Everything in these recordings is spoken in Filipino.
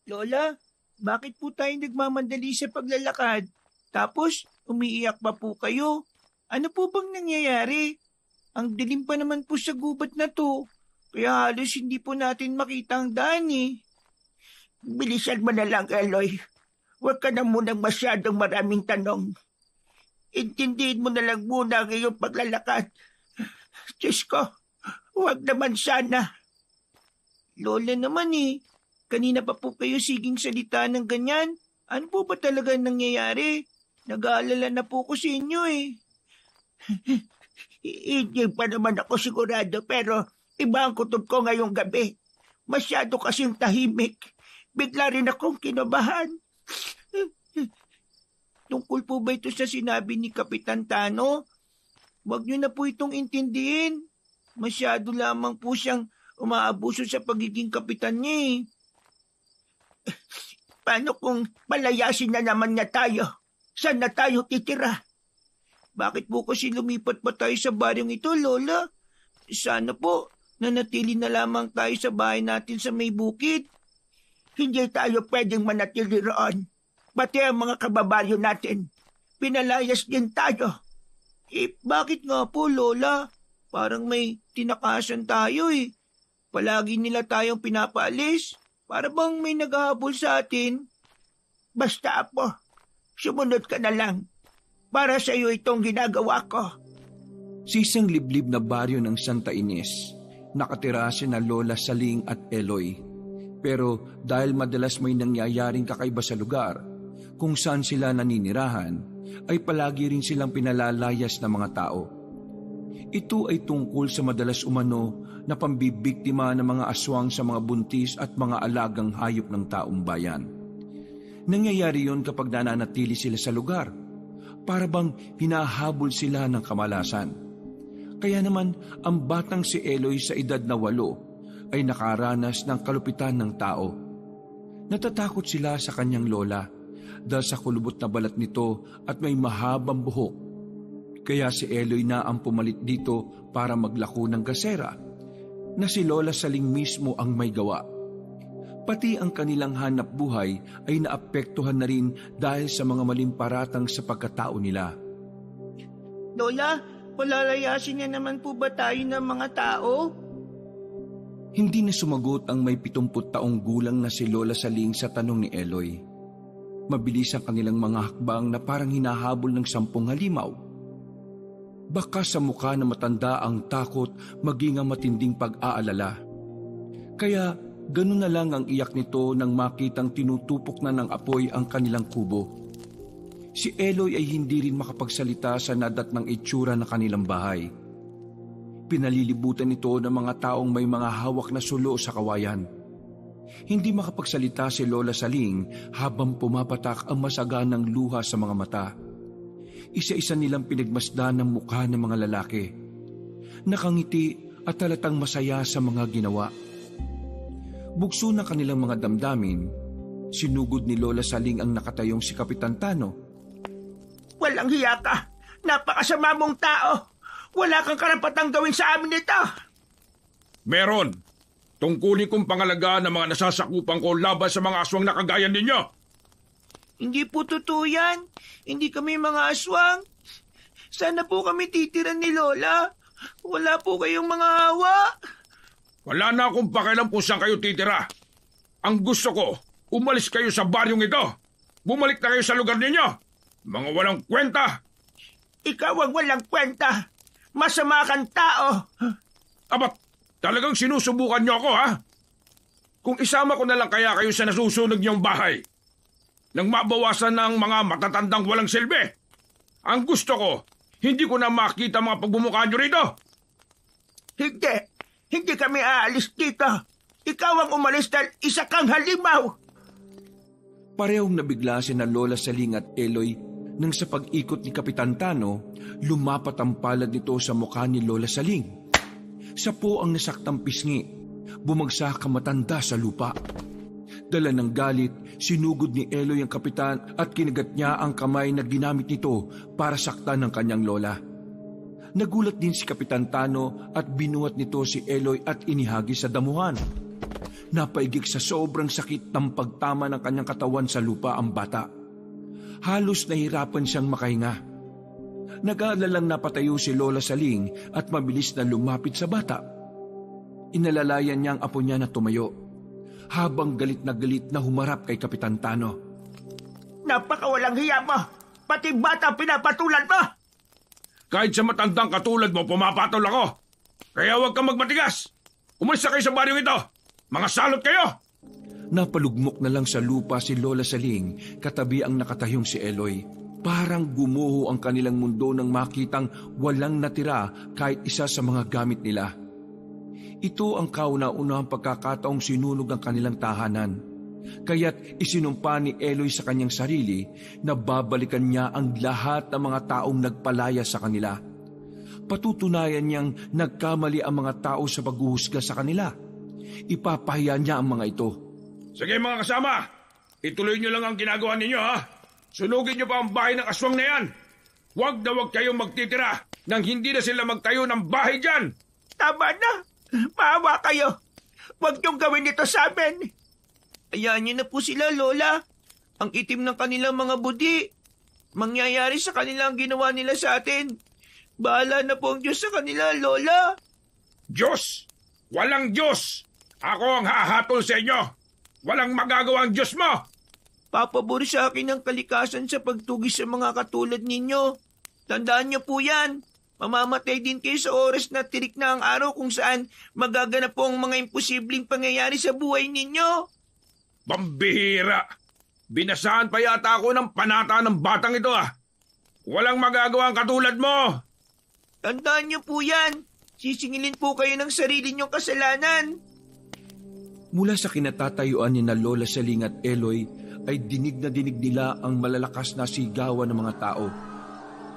Lola, bakit po tayo nagmamandali sa paglalakad? Tapos, umiiyak pa po kayo. Ano po bang nangyayari? Ang dilim pa naman po sa gubat na to. Kaya halos hindi po natin makita ang daan eh. Bilisan mo na lang, Eloy. Huwag ka na munang masyadong maraming tanong. Intindihin mo na lang muna ang iyong paglalakad. Diyos ko, huwag naman sana. Lola naman eh. Kanina pa po kayo siging salita ng ganyan. Ano po ba talaga nangyayari? Nag-aalala na po ko sa inyo eh. Hindi pa naman ako sigurado pero iba ang kutob ko ngayong gabi. Masyado kasing tahimik. Bigla rin akong kinabahan. Tungkol po ba ito sa sinabi ni Kapitan Tano? Huwag niyo na po itong intindihin. Masyado lamang po siyang umaabuso sa pagiging kapitan niya eh. Paano kung palayasin na naman niya tayo? Saan na tayo titira? Bakit po kasi lumipat pa tayo sa baryong ito, Lola? Sana po, nanatili na lamang tayo sa bahay natin sa may bukid. Hindi tayo pwedeng manatili roon. Pati ang mga kababayo natin. Pinalayas din tayo. Bakit nga po, Lola? Parang may tinakasan tayo eh. Palagi nila tayong pinapaalis. Para bang may naghahabol sa atin. Basta Apo, sumunod ka na lang. Para sa iyo itong ginagawa ko. Sa isang liblib na baryo ng Santa Ines, nakatira sina Lola Saling at Eloy. Pero dahil madalas may nangyayaring kakaiba sa lugar, kung saan sila naninirahan, ay palagi rin silang pinalalayas ng mga tao. Ito ay tungkol sa madalas umano na pambibiktima ng mga aswang sa mga buntis at mga alagang hayop ng taong bayan. Nangyayari yon kapag nananatili sila sa lugar, para bang hinahabol sila ng kamalasan. Kaya naman ang batang si Eloy sa edad na 8 ay nakaranas ng kalupitan ng tao. Natatakot sila sa kanyang lola dahil sa kulubot na balat nito at may mahabang buhok. Kaya si Eloy na ang pumalit dito para maglako ng gasera na si Lola Saling mismo ang may gawa. Pati ang kanilang hanap buhay ay naapektuhan na rin dahil sa mga maling paratang sa pagkatao nila. Lola, palalayasin niya naman po ba tayo ng mga tao? Hindi na sumagot ang may 70 taong gulang na si Lola Saling sa tanong ni Eloy. Mabilis ang kanilang mga hakbang na parang hinahabol ng 10 halimaw. Baka sa mukha na matanda ang takot maging ang matinding pag-aalala. Kaya ganun na lang ang iyak nito nang makitang tinutupok na ng apoy ang kanilang kubo. Si Eloy ay hindi rin makapagsalita sa nadat ng itsura ng kanilang bahay. Pinalilibutan ito ng mga taong may mga hawak na sulo sa kawayan. Hindi makapagsalita si Lola Saling habang pumapatak ang masaganang luha sa mga mata. Isa-isa nilang pinagmasdan ng mukha ng mga lalaki. Nakangiti at talatang masaya sa mga ginawa. Bugso ng kanilang mga damdamin, sinugod ni Lola Saling ang nakatayong si Kapitan Tano. Walang hiya ka! Napakasama mong tao! Wala kang karapatang gawin sa amin ito! Meron! Tungkulin kong pangalagaan ng mga nasasakupan ko laban sa mga aswang na kagaya ninyo! Hindi po totoo yan. Hindi kami mga aswang. Sana po kami titiran ni Lola. Wala po kayong mga hawa. Wala na akong pakialam kung saan kayo titira. Ang gusto ko, umalis kayo sa baryong ito. Bumalik na kayo sa lugar ninyo. Mga walang kwenta. Ikaw ang walang kwenta. Masama kang tao. Abat, talagang sinusubukan niyo ako, ha? Kung isama ko na lang kaya kayo sa nasusunog niyong bahay, nang mabawasan ng mga matatandang walang silbi. Ang gusto ko, hindi ko na makita mga pagbumukha niyo rito. Hindi. Hindi kami aalis dito. Ikaw ang umalis dahil isa kang halimaw. Parehong nabigla si na Lola Saling at Eloy nang sa pag-ikot ni Kapitan Tano, lumapat ang palad nito sa mukha ni Lola Saling. Sa po ang nasaktang pisngi, bumagsak ang matanda sa lupa. Dala ng galit, sinugod ni Eloy ang kapitan at kinagat niya ang kamay na ginamit nito para saktan ng kanyang lola. Nagulat din si Kapitan Tano at binuhat nito si Eloy at inihagi sa damuhan. Napaigik sa sobrang sakit ng pagtama ng kanyang katawan sa lupa ang bata. Halos nahirapan siyang makahinga. Nag-aalalang napatayo si Lola Saling at mabilis na lumapit sa bata. Inalalayan niya ang apo niya na tumayo, habang galit na humarap kay Kapitan Tano. Napakawalang hiya mo! Pati bata pinapatulan mo! Kahit sa matandang katulad mo, pumapatol ako. Kaya huwag kang magmatigas. Umalis na kayo sa baryong ito. Mga salot kayo! Napalugmok na lang sa lupa si Lola Saling, katabi ang nakatahong si Eloy. Parang gumuho ang kanilang mundo nang makitang walang natira kahit isa sa mga gamit nila. Ito ang kauna-unahang pagkakataong sinunog ang kanilang tahanan. Kaya't isinumpa ni Eloy sa kanyang sarili na babalikan niya ang lahat ng mga taong nagpalaya sa kanila. Patutunayan niyang nagkamali ang mga tao sa paghuhusga sa kanila. Ipapahiya niya ang mga ito. Sige mga kasama, ituloy niyo lang ang ginagawa ninyo ha. Sunugin niyo pa ang bahay ng aswang na yan. Huwag na huwag kayong magtitira nang hindi na sila magtayo ng bahay dyan. Tama na! Maawa kayo! Huwag niyong gawin ito sa amin! Hayaan niyo na po sila, Lola. Ang itim ng kanilang mga budi. Mangyayari sa kanila ang ginawa nila sa atin. Bahala na po ang Diyos sa kanila, Lola. Diyos? Walang Diyos! Ako ang hahatol sa inyo! Walang magagawa ang Diyos mo! Papabor sa akin ang kalikasan sa pagtugis sa mga katulad ninyo. Tandaan niyo po yan. Mamamatay din kayo sa oras na tirik na ang araw kung saan magaganap po ang mga imposibleng pangyayari sa buhay ninyo. Pambihira! Binasaan pa yata ako ng panata ng batang ito ah! Walang magagawa ang katulad mo! Tandaan niyo po yan. Sisingilin po kayo ng sarili niyong kasalanan. Mula sa kinatatayuan ni na Lola Saling at Eloy ay dinig na dinig nila ang malalakas na sigawan ng mga tao.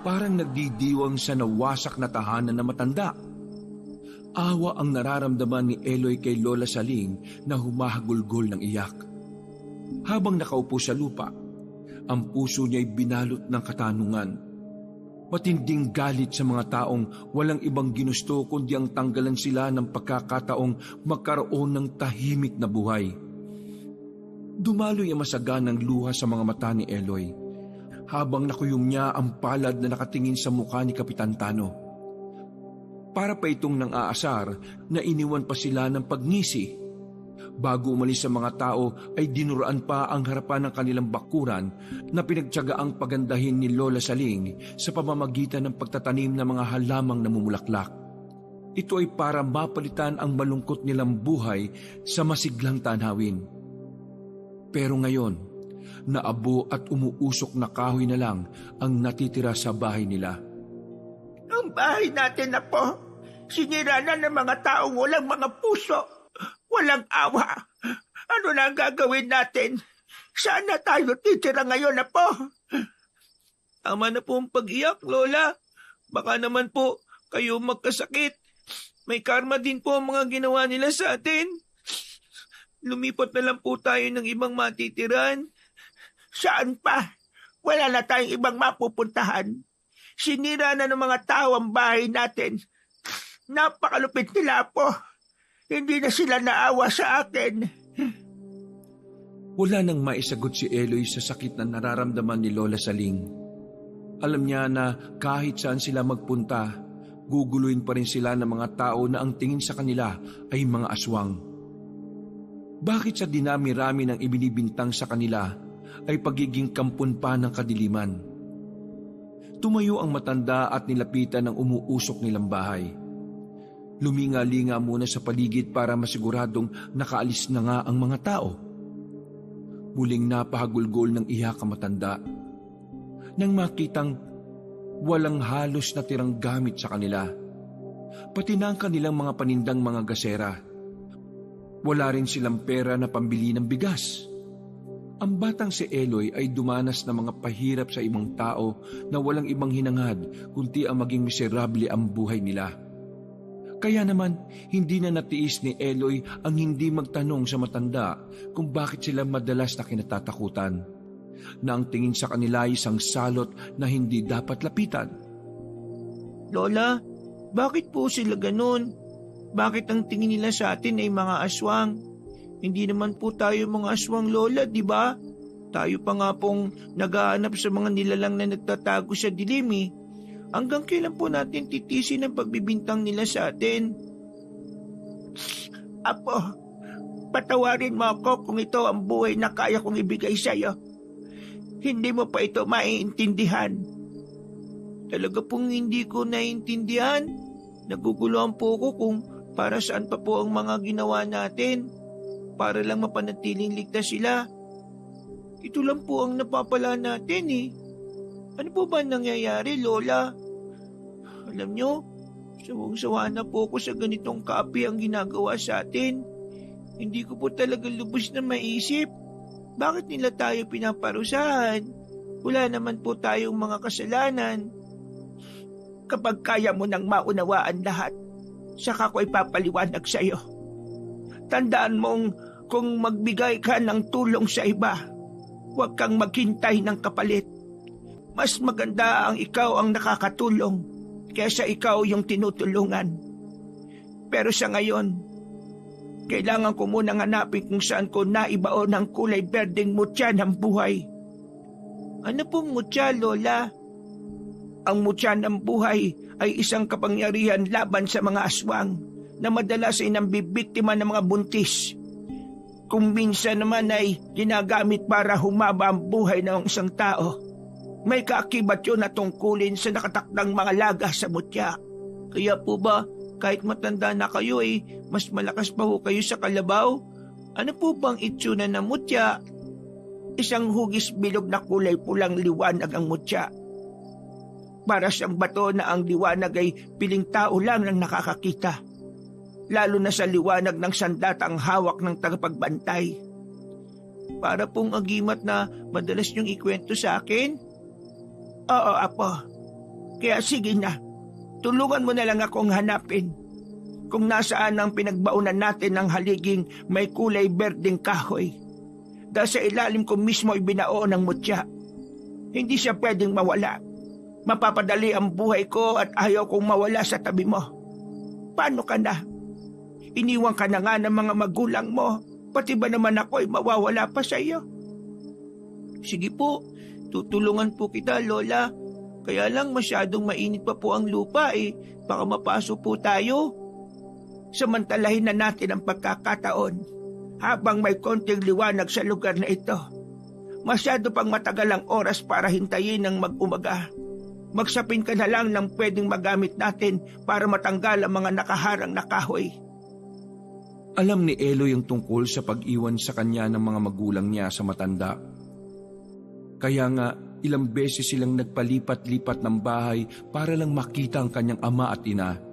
Parang nagdidiwang sa nawasak na tahanan na matanda. Awa ang nararamdaman ni Eloy kay Lola Saling na humahagulgol ng iyak. Habang nakaupo sa lupa, ang puso niya ay binalot ng katanungan. Matinding galit sa mga taong walang ibang ginusto kundi ang tanggalan sila ng pagkakataong magkaroon ng tahimik na buhay. Dumaloy ang masaganang luha sa mga mata ni Eloy habang nakuyong niya ang palad na nakatingin sa mukha ni Kapitan Tano. Para pa itong nang aasar na iniwan pa sila ng pagngisi. Bago umalis sa mga tao ay dinuraan pa ang harapan ng kanilang bakuran na pinagtiyagaang pagandahin ni Lola Saling sa pamamagitan ng pagtatanim ng mga halamang namumulaklak. Ito ay para mapalitan ang malungkot nilang buhay sa masiglang tanawin. Pero ngayon, naabo at umuusok na kahoy na lang ang natitira sa bahay nila. Ang bahay natin na po, sinira na ng mga taong walang mga puso. Walang awa. Ano na ang gagawin natin? Saan na tayo titira ngayon na po? Tama na po ang pag-iyak, Lola. Baka naman po kayo magkasakit. May karma din po ang mga ginawa nila sa atin. Lumipat na lang po tayo ng ibang matitiran. Saan pa? Wala na tayong ibang mapupuntahan. Sinira na ng mga tao ang bahay natin. Napakalupit nila po. Hindi na sila naawa sa akin. Wala nang maisagot si Eloy sa sakit na nararamdaman ni Lola Saling. Alam niya na kahit saan sila magpunta, guguluhin pa rin sila ng mga tao na ang tingin sa kanila ay mga aswang. Bakit sa dinami-rami ng ibinibintang sa kanila ay pagiging kampon pa ng kadiliman? Tumayo ang matanda at nilapitan ng umuusok nilang bahay. Luminga-linga muna sa paligid para masiguradong nakaalis na nga ang mga tao. Muling napahagulgol ng iyak ang matanda. Nang makitang walang halos na tirang gamit sa kanila, pati na ang kanilang mga panindang mga gasera. Wala rin silang pera na pambili ng bigas. Ang batang si Eloy ay dumanas ng mga pahirap sa ibang tao na walang ibang hinangad kundi ang maging miserable ang buhay nila. Kaya naman, hindi na natiis ni Eloy ang hindi magtanong sa matanda kung bakit sila madalas na kinatatakutan, na ang tingin sa kanila ay isang salot na hindi dapat lapitan. Lola, bakit po sila ganun? Bakit ang tingin nila sa atin ay mga aswang? Hindi naman po tayo mga aswang, Lola, di ba? Tayo pa nga pong naghahanap sa mga nilalang na nagtatago sa dilim eh. Hanggang kailan po natin titisin ang pagbibintang nila sa atin? Apo, patawarin mo ako kung ito ang buhay na kaya kong ibigay sa'yo. Hindi mo pa ito maiintindihan. Talaga pong hindi ko naiintindihan. Naguguluhan po ako kung para saan pa po ang mga ginawa natin. Para lang mapanatiling ligtas sila. Ito lang po ang napapala natin eh. Ano po ba nangyayari, Lola? Alam nyo, sawang-sawa na po ako sa ganitong kapi ang ginagawa sa atin. Hindi ko po talaga lubos na maisip. Bakit nila tayo pinaparusahan? Wala naman po tayong mga kasalanan. Kapag kaya mo nang maunawaan lahat, saka ko ipapaliwanag sa iyo. Tandaan mong kung magbigay ka ng tulong sa iba, huwag kang maghintay ng kapalit. Mas maganda ang ikaw ang nakakatulong kaysa ikaw yung tinutulungan. Pero sa ngayon, kailangan ko munang hanapin kung saan ko naibaon ang kulay berdeng mutya ng buhay. Ano pong mutya, Lola? Ang mutya ng buhay ay isang kapangyarihan laban sa mga aswang na madalas ay nambibiktima ng mga buntis. Kung minsan naman ay ginagamit para humaba ang buhay ng isang tao. May kaakibat yun na tungkulin sa nakatakdang mga laga sa mutya. Kaya po ba, kahit matanda na kayo mas malakas pa ho kayo sa kalabaw? Ano po bang itsura ng mutya? Isang hugis bilog na kulay pulang liwanag ang mutya. Para siyang bato na ang liwanag ay piling tao lang ang nakakakita. Lalo na sa liwanag ng sandatang hawak ng tagapagbantay. Para pong agimat na madalas niyong ikwento sa akin? Oo, Apo. Kaya sige na, tulungan mo na lang akong hanapin kung nasaan ang pinagbaunan natin ng haliging may kulay berdeng kahoy. Dahil sa ilalim ko mismo ibinao ng mutya. Hindi siya pwedeng mawala. Mapapadali ang buhay ko at ayaw kong mawala sa tabi mo. Paano ka na? Iniwan ka na nga ng mga magulang mo. Pati ba naman ako ay mawawala pa sa iyo? Sige po, tutulungan po kita, Lola. Kaya lang masyadong mainit pa po ang lupa Baka mapaso po tayo. Samantalahin na natin ang pagkakataon habang may konting liwanag sa lugar na ito. Masyado pang matagal ang oras para hintayin ng mag-umaga. Magsapin ka na lang ng pwedeng magamit natin para matanggal ang mga nakaharang na kahoy. Alam ni Eloy ang tungkol sa pag-iwan sa kanya ng mga magulang niya sa matanda. Kaya nga, ilang beses silang nagpalipat-lipat ng bahay para lang makita ang kanyang ama at ina.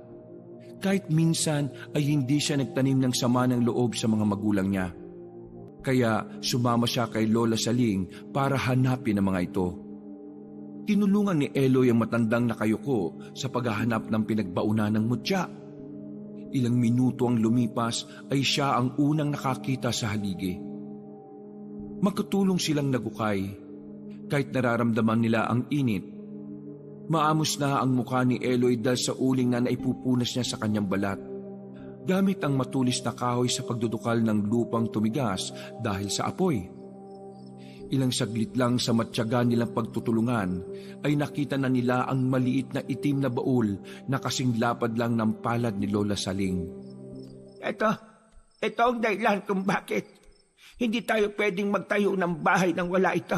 Kahit minsan ay hindi siya nagtanim ng sama ng loob sa mga magulang niya. Kaya sumama siya kay Lola Saling para hanapin ang mga ito. Tinulungan ni Eloy ang matandang nakayuko sa paghahanap ng pinagbaunan ng mutya. Ilang minuto ang lumipas ay siya ang unang nakakita sa haligi. Magkatulong silang nagukay. Kahit nararamdaman nila ang init, maamos na ang mukha ni Eloy dahil sa uling na naipupunas niya sa kanyang balat. Gamit ang matulis na kahoy sa pagdudukal ng lupang tumigas dahil sa apoy. Ilang saglit lang sa matyaga nilang pagtutulungan ay nakita na nila ang maliit na itim na baul na kasing lapad lang ng palad ni Lola Saling. Ito ang dahilan kung bakit hindi tayo pwedeng magtayo ng bahay nang wala ito.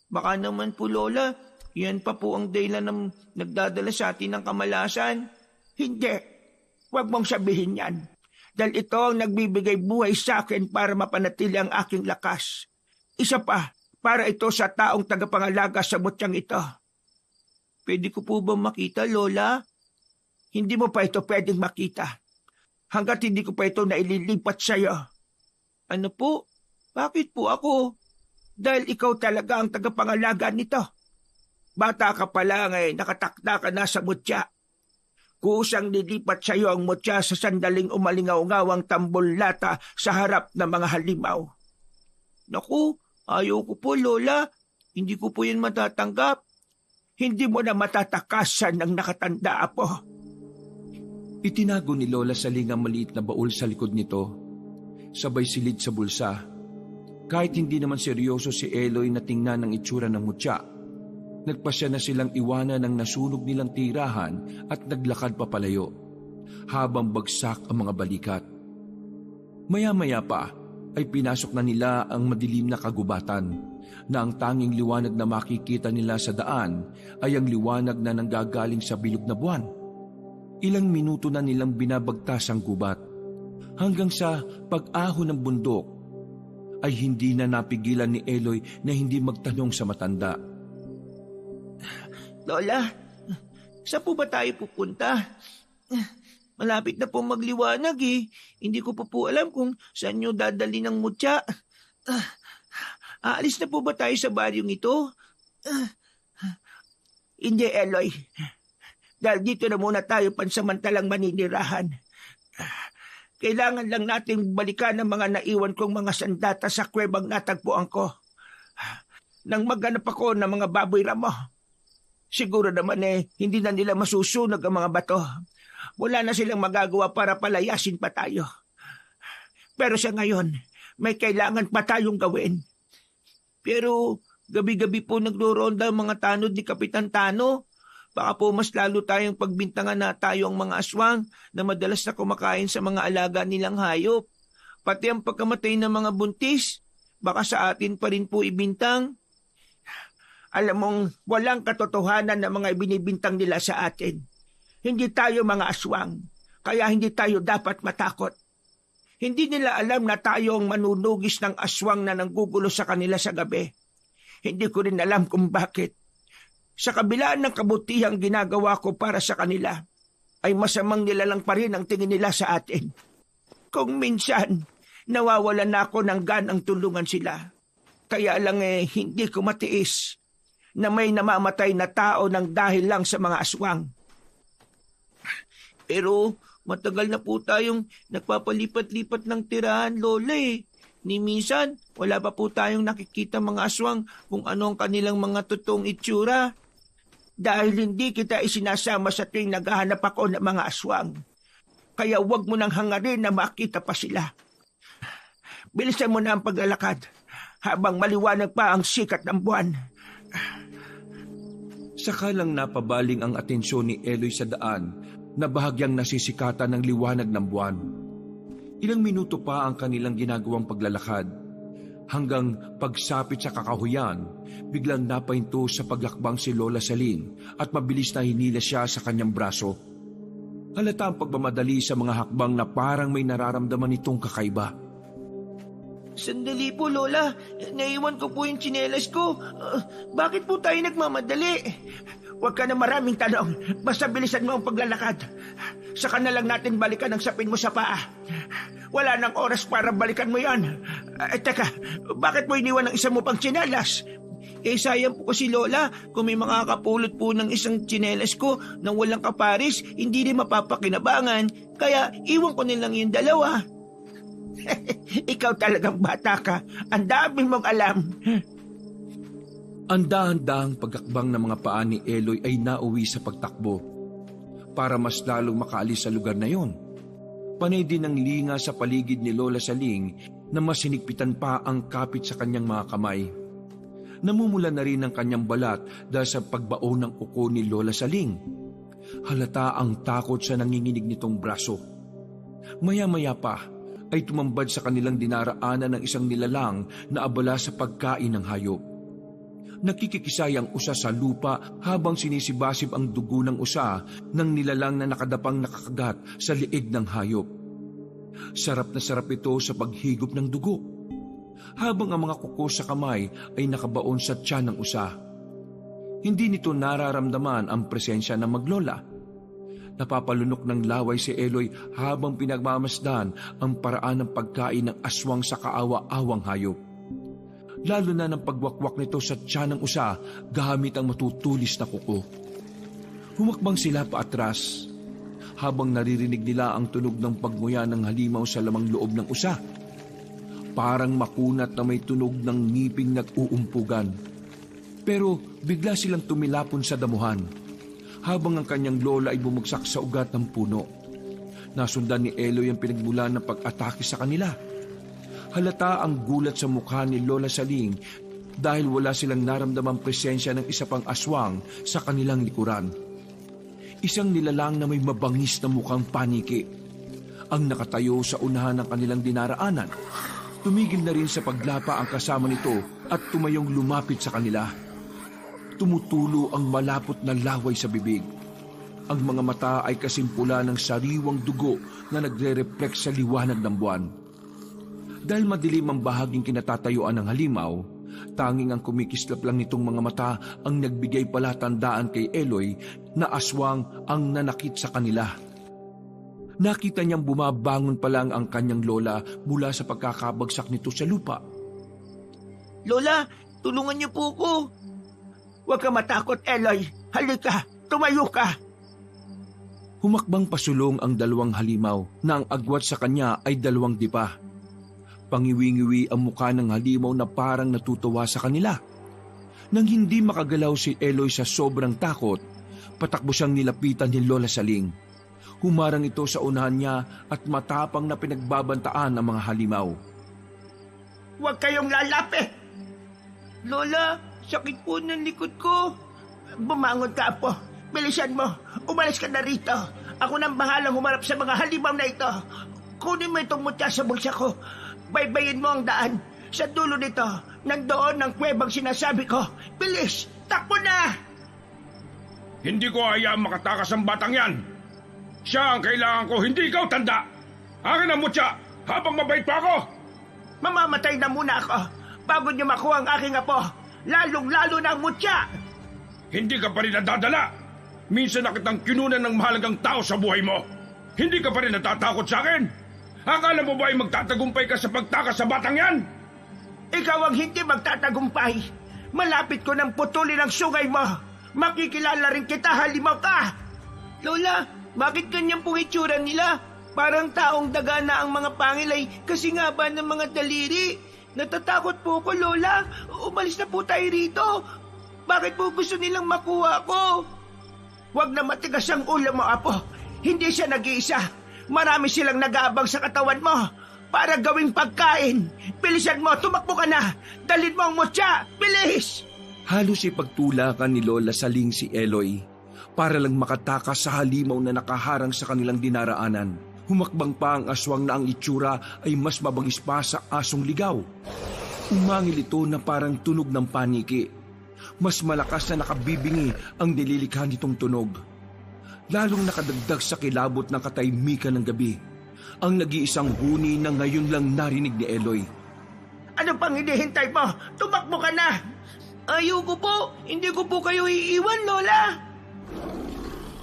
Baka naman po, Lola, yan pa po ang dahilan ng nagdadala sa atin ng kamalasan. Hindi. Huwag mong sabihin yan. Dahil ito ang nagbibigay buhay sa akin para mapanatili ang aking lakas. Isa pa, para ito sa taong tagapangalaga sa mutyang ito. Pwede ko po ba makita, Lola? Hindi mo pa ito pwedeng makita. Hanggat hindi ko pa ito naililipat sa iyo. Ano po? Bakit po ako? Dahil ikaw talaga ang tagapangalaga nito. Bata ka pa lang nakatakda ka na sa mutya. Kusang nilipat sa iyo ang mutya sa sandaling umalingaw-ngawang tambol-lata sa harap ng mga halimaw. Naku, ayaw ko po, Lola. Hindi ko po yan matatanggap. Hindi mo na matatakasan ng nakatanda, Apo. Itinago ni Lola Saling ang maliit na baul sa likod nito. sabay silid sa bulsa. Kahit hindi naman seryoso si Eloy na tingnan ang itsura ng mutya, nagpasya na silang iwanan ng nasunog nilang tirahan at naglakad papalayo, habang bagsak ang mga balikat. Maya-maya pa ay pinasok na nila ang madilim na kagubatan, na ang tanging liwanag na makikita nila sa daan ay ang liwanag na nanggagaling sa bilog na buwan. Ilang minuto na nilang binabagtas ang gubat, hanggang sa pag-ahon ng bundok ay hindi na napigilan ni Eloy na hindi magtanong sa matanda. Lola, saan po ba tayo pupunta? Malapit na po magliwanag eh. Hindi ko pa po alam kung saan nyo dadali ng mutya. Aalis na po ba tayo sa baryong ito? Hindi, Eloy. Dahil dito na muna tayo pansamantalang maninirahan. Kailangan lang nating balikan ang mga naiwan kong mga sandata sa kuwebang natagpuan ko. Nang maghanap ako ng mga baboy ramo, siguro naman hindi na nila masusunog ang mga bato. Wala na silang magagawa para palayasin pa tayo. Pero sa ngayon, may kailangan pa tayong gawin. Pero gabi-gabi po nagloroonda ang mga tanod ni Kapitan Tano. Baka po mas lalo tayong pagbintangan na tayo ang mga aswang na madalas na kumakain sa mga alaga nilang hayop. Pati ang pagkamatay ng mga buntis, baka sa atin pa rin po ibintang. Alam mong walang katotohanan na mga ibinibintang nila sa atin. Hindi tayo mga aswang, kaya hindi tayo dapat matakot. Hindi nila alam na tayo ang manunugis ng aswang na nanggugulo sa kanila sa gabi. Hindi ko rin alam kung bakit. Sa kabila ng kabutihang ginagawa ko para sa kanila, ay masamang nilalang pa rin ang tingin nila sa atin. Kung minsan, nawawalan na ako ng ganang tulungan sila. Kaya lang hindi ko matiis na may namamatay na tao ng dahil lang sa mga aswang. Pero matagal na po tayong nagpapalipat-lipat ng tirahan, Lola eh. Ni minsan, wala pa po tayong nakikita mga aswang kung ano ang kanilang mga totoong itsura. Dahil hindi kita isinasama sa tuwing naghahanap ako ng mga aswang. Kaya huwag mo nang hangarin na makita pa sila. Bilisan mo na ang paglalakad habang maliwanag pa ang sikat ng buwan. Saka lang napabaling ang atensyon ni Eloy sa daan na bahagyang nasisikatan ng liwanag ng buwan. Ilang minuto pa ang kanilang ginagawang paglalakad, hanggang pagsapit sa kakahuyan, biglang napahinto sa paglakbang si Lola Saling at mabilis na hinila siya sa kanyang braso. Halata ang pagmamadali sa mga hakbang na parang may nararamdaman itong kakaiba. Sandali po, Lola. Naiwan ko po yung tsinelas ko. Bakit po tayo nagmamadali? Huwag ka na maraming tanong. Basta bilisan mo ang paglalakad. Saka na lang natin balikan ang sapin mo sa paa. Wala nang oras para balikan mo yan. Teka, bakit mo iniwan ang isa mo pang tsinelas? Sayang po kasi, Lola. Kung may makakapulot po ng isang tsinelas ko nang walang kaparis, hindi rin mapapakinabangan. Kaya iwan ko nilang yung dalawa. Ikaw talagang bata ka. Ang dami mong alam. Ang dahan-dahang pagkakbang ng mga paa ni Eloy ay nauwi sa pagtakbo para mas lalong makaalis sa lugar na yon. Panay din ang linga sa paligid ni Lola Saling na mas sinigpitan pa ang kapit sa kanyang mga kamay. Namumula na rin ang kanyang balat dahil sa pagbaon ng uko ni Lola Saling. Halata ang takot sa nanginginig nitong braso. Maya-maya pa ay tumambad sa kanilang dinaraanan ng isang nilalang na abala sa pagkain ng hayop. Nakikikisay ang usa sa lupa habang sinisibasib ang dugo ng usa ng nilalang na nakadapang nakakagat sa liig ng hayop. Sarap na sarap ito sa paghigop ng dugo, habang ang mga kuko sa kamay ay nakabaon sa tiyan ng usa. Hindi nito nararamdaman ang presensya ng maglola. Napapalunok ng laway si Eloy habang pinagmamasdan ang paraan ng pagkain ng aswang sa kaawa-awang hayop. Lalo na ng pagwakwak nito sa tiyan ng usa gamit ang matutulis na kuko. Humakbang sila paatras habang naririnig nila ang tunog ng pagnguya ng halimaw sa lamang loob ng usa. Parang makunat na may tunog ng ngiping nag-uumpugan. Pero bigla silang tumilapon sa damuhan habang ang kanyang lola ay bumagsak sa ugat ng puno. Nasundan ni Eloy ang pinagmulan ng pag-atake sa kanila. Halata ang gulat sa mukha ni Lola Saling dahil wala silang naramdamang presensya ng isa pang aswang sa kanilang likuran. Isang nilalang na may mabangis na mukhang paniki ang nakatayo sa unahan ng kanilang dinaraanan. Tumigil na rin sa paglapa ang kasama nito at tumayong lumapit sa kanila. Tumutulo ang malapot na laway sa bibig. Ang mga mata ay kasimpula ng sariwang dugo na nagre-reflect sa liwanag ng buwan. Dahil madilim ang bahaging kinatatayuan ng halimaw, tanging ang kumikislap lang nitong mga mata ang nagbigay palatandaan kay Eloy na aswang ang nanakit sa kanila. Nakita niyang bumabangon pa lang ang kanyang lola mula sa pagkakabagsak nito sa lupa. Lola, tulungan niyo po ko. Huwag ka matakot, Eloy. Halika, tumayo ka. Humakbang pasulong ang dalawang halimaw na ang agwat sa kanya ay dalawang dipa. Pangiwi-ngiwi ang mukha ng halimaw na parang natutuwa sa kanila. Nang hindi makagalaw si Eloy sa sobrang takot, patakbo siyang nilapitan ni Lola Saling. Humarang ito sa unahan niya at matapang na pinagbabantaan ang mga halimaw. Huwag kayong lalapit. Lola, sakit po ng likod ko. Bumangon ka, Apo. Bilisan mo. Umalis ka na rito. Ako nang bahalang humarap sa mga halimaw na ito. Kunin mo itong mutya sa bulsa ko. Baybayin mo ang daan. Sa dulo nito, nandoon ang kuwebang sinasabi ko. Bilis! Takbo na! Hindi ko hayaan makatakas ang batang yan. Siya ang kailangan ko, hindi ikaw, tanda. Akin ang mutya, habang mabait pa ako. Mamamatay na muna ako bago niyo makuha ang aking apo. Lalong-lalo na ang mutya. Hindi ka pa rin nadadala. Minsan na kitang kinunan ng mahalagang tao sa buhay mo. Hindi ka pa rin natatakot sa akin. Akala mo ba ay magtatagumpay ka sa pagtakas sa batang yan? Ikaw ang hindi magtatagumpay. Malapit ko nang putulin ang sungay mo. Makikilala rin kita, halimaw ka. Lola, bakit ganyan pong itsura nila? Parang taong daga na ang mga pangilay kasi nga ba ng mga daliri. Natatakot po ko, Lola. Umalis na po tayo rito. Bakit po gusto nilang makuha ko? Huwag na matigas ang ulo mo, Apo. Hindi siya nag-iisa. Marami silang nag-aabang sa katawan mo para gawing pagkain. Bilisan mo, tumakbo ka na. Dalhin mo ang mutya. Bilis! Halos ipagtulakan ni Lola Saling si Eloy para lang makatakas sa halimaw na nakaharang sa kanilang dinaraanan. Humakbang pa ang aswang na ang itsura ay mas mabangis pa sa asong ligaw. Umangil ito na parang tunog ng paniki. Mas malakas na nakabibingi ang nililikha nitong tunog. Lalong nakadagdag sa kilabot ng katahimikan ng gabi ang nag-iisang huni na ngayon lang narinig ni Eloy. Ano pang hinihintay mo? Tumakbo ka na! Ayoko po! Hindi ko po kayo iiwan, Lola!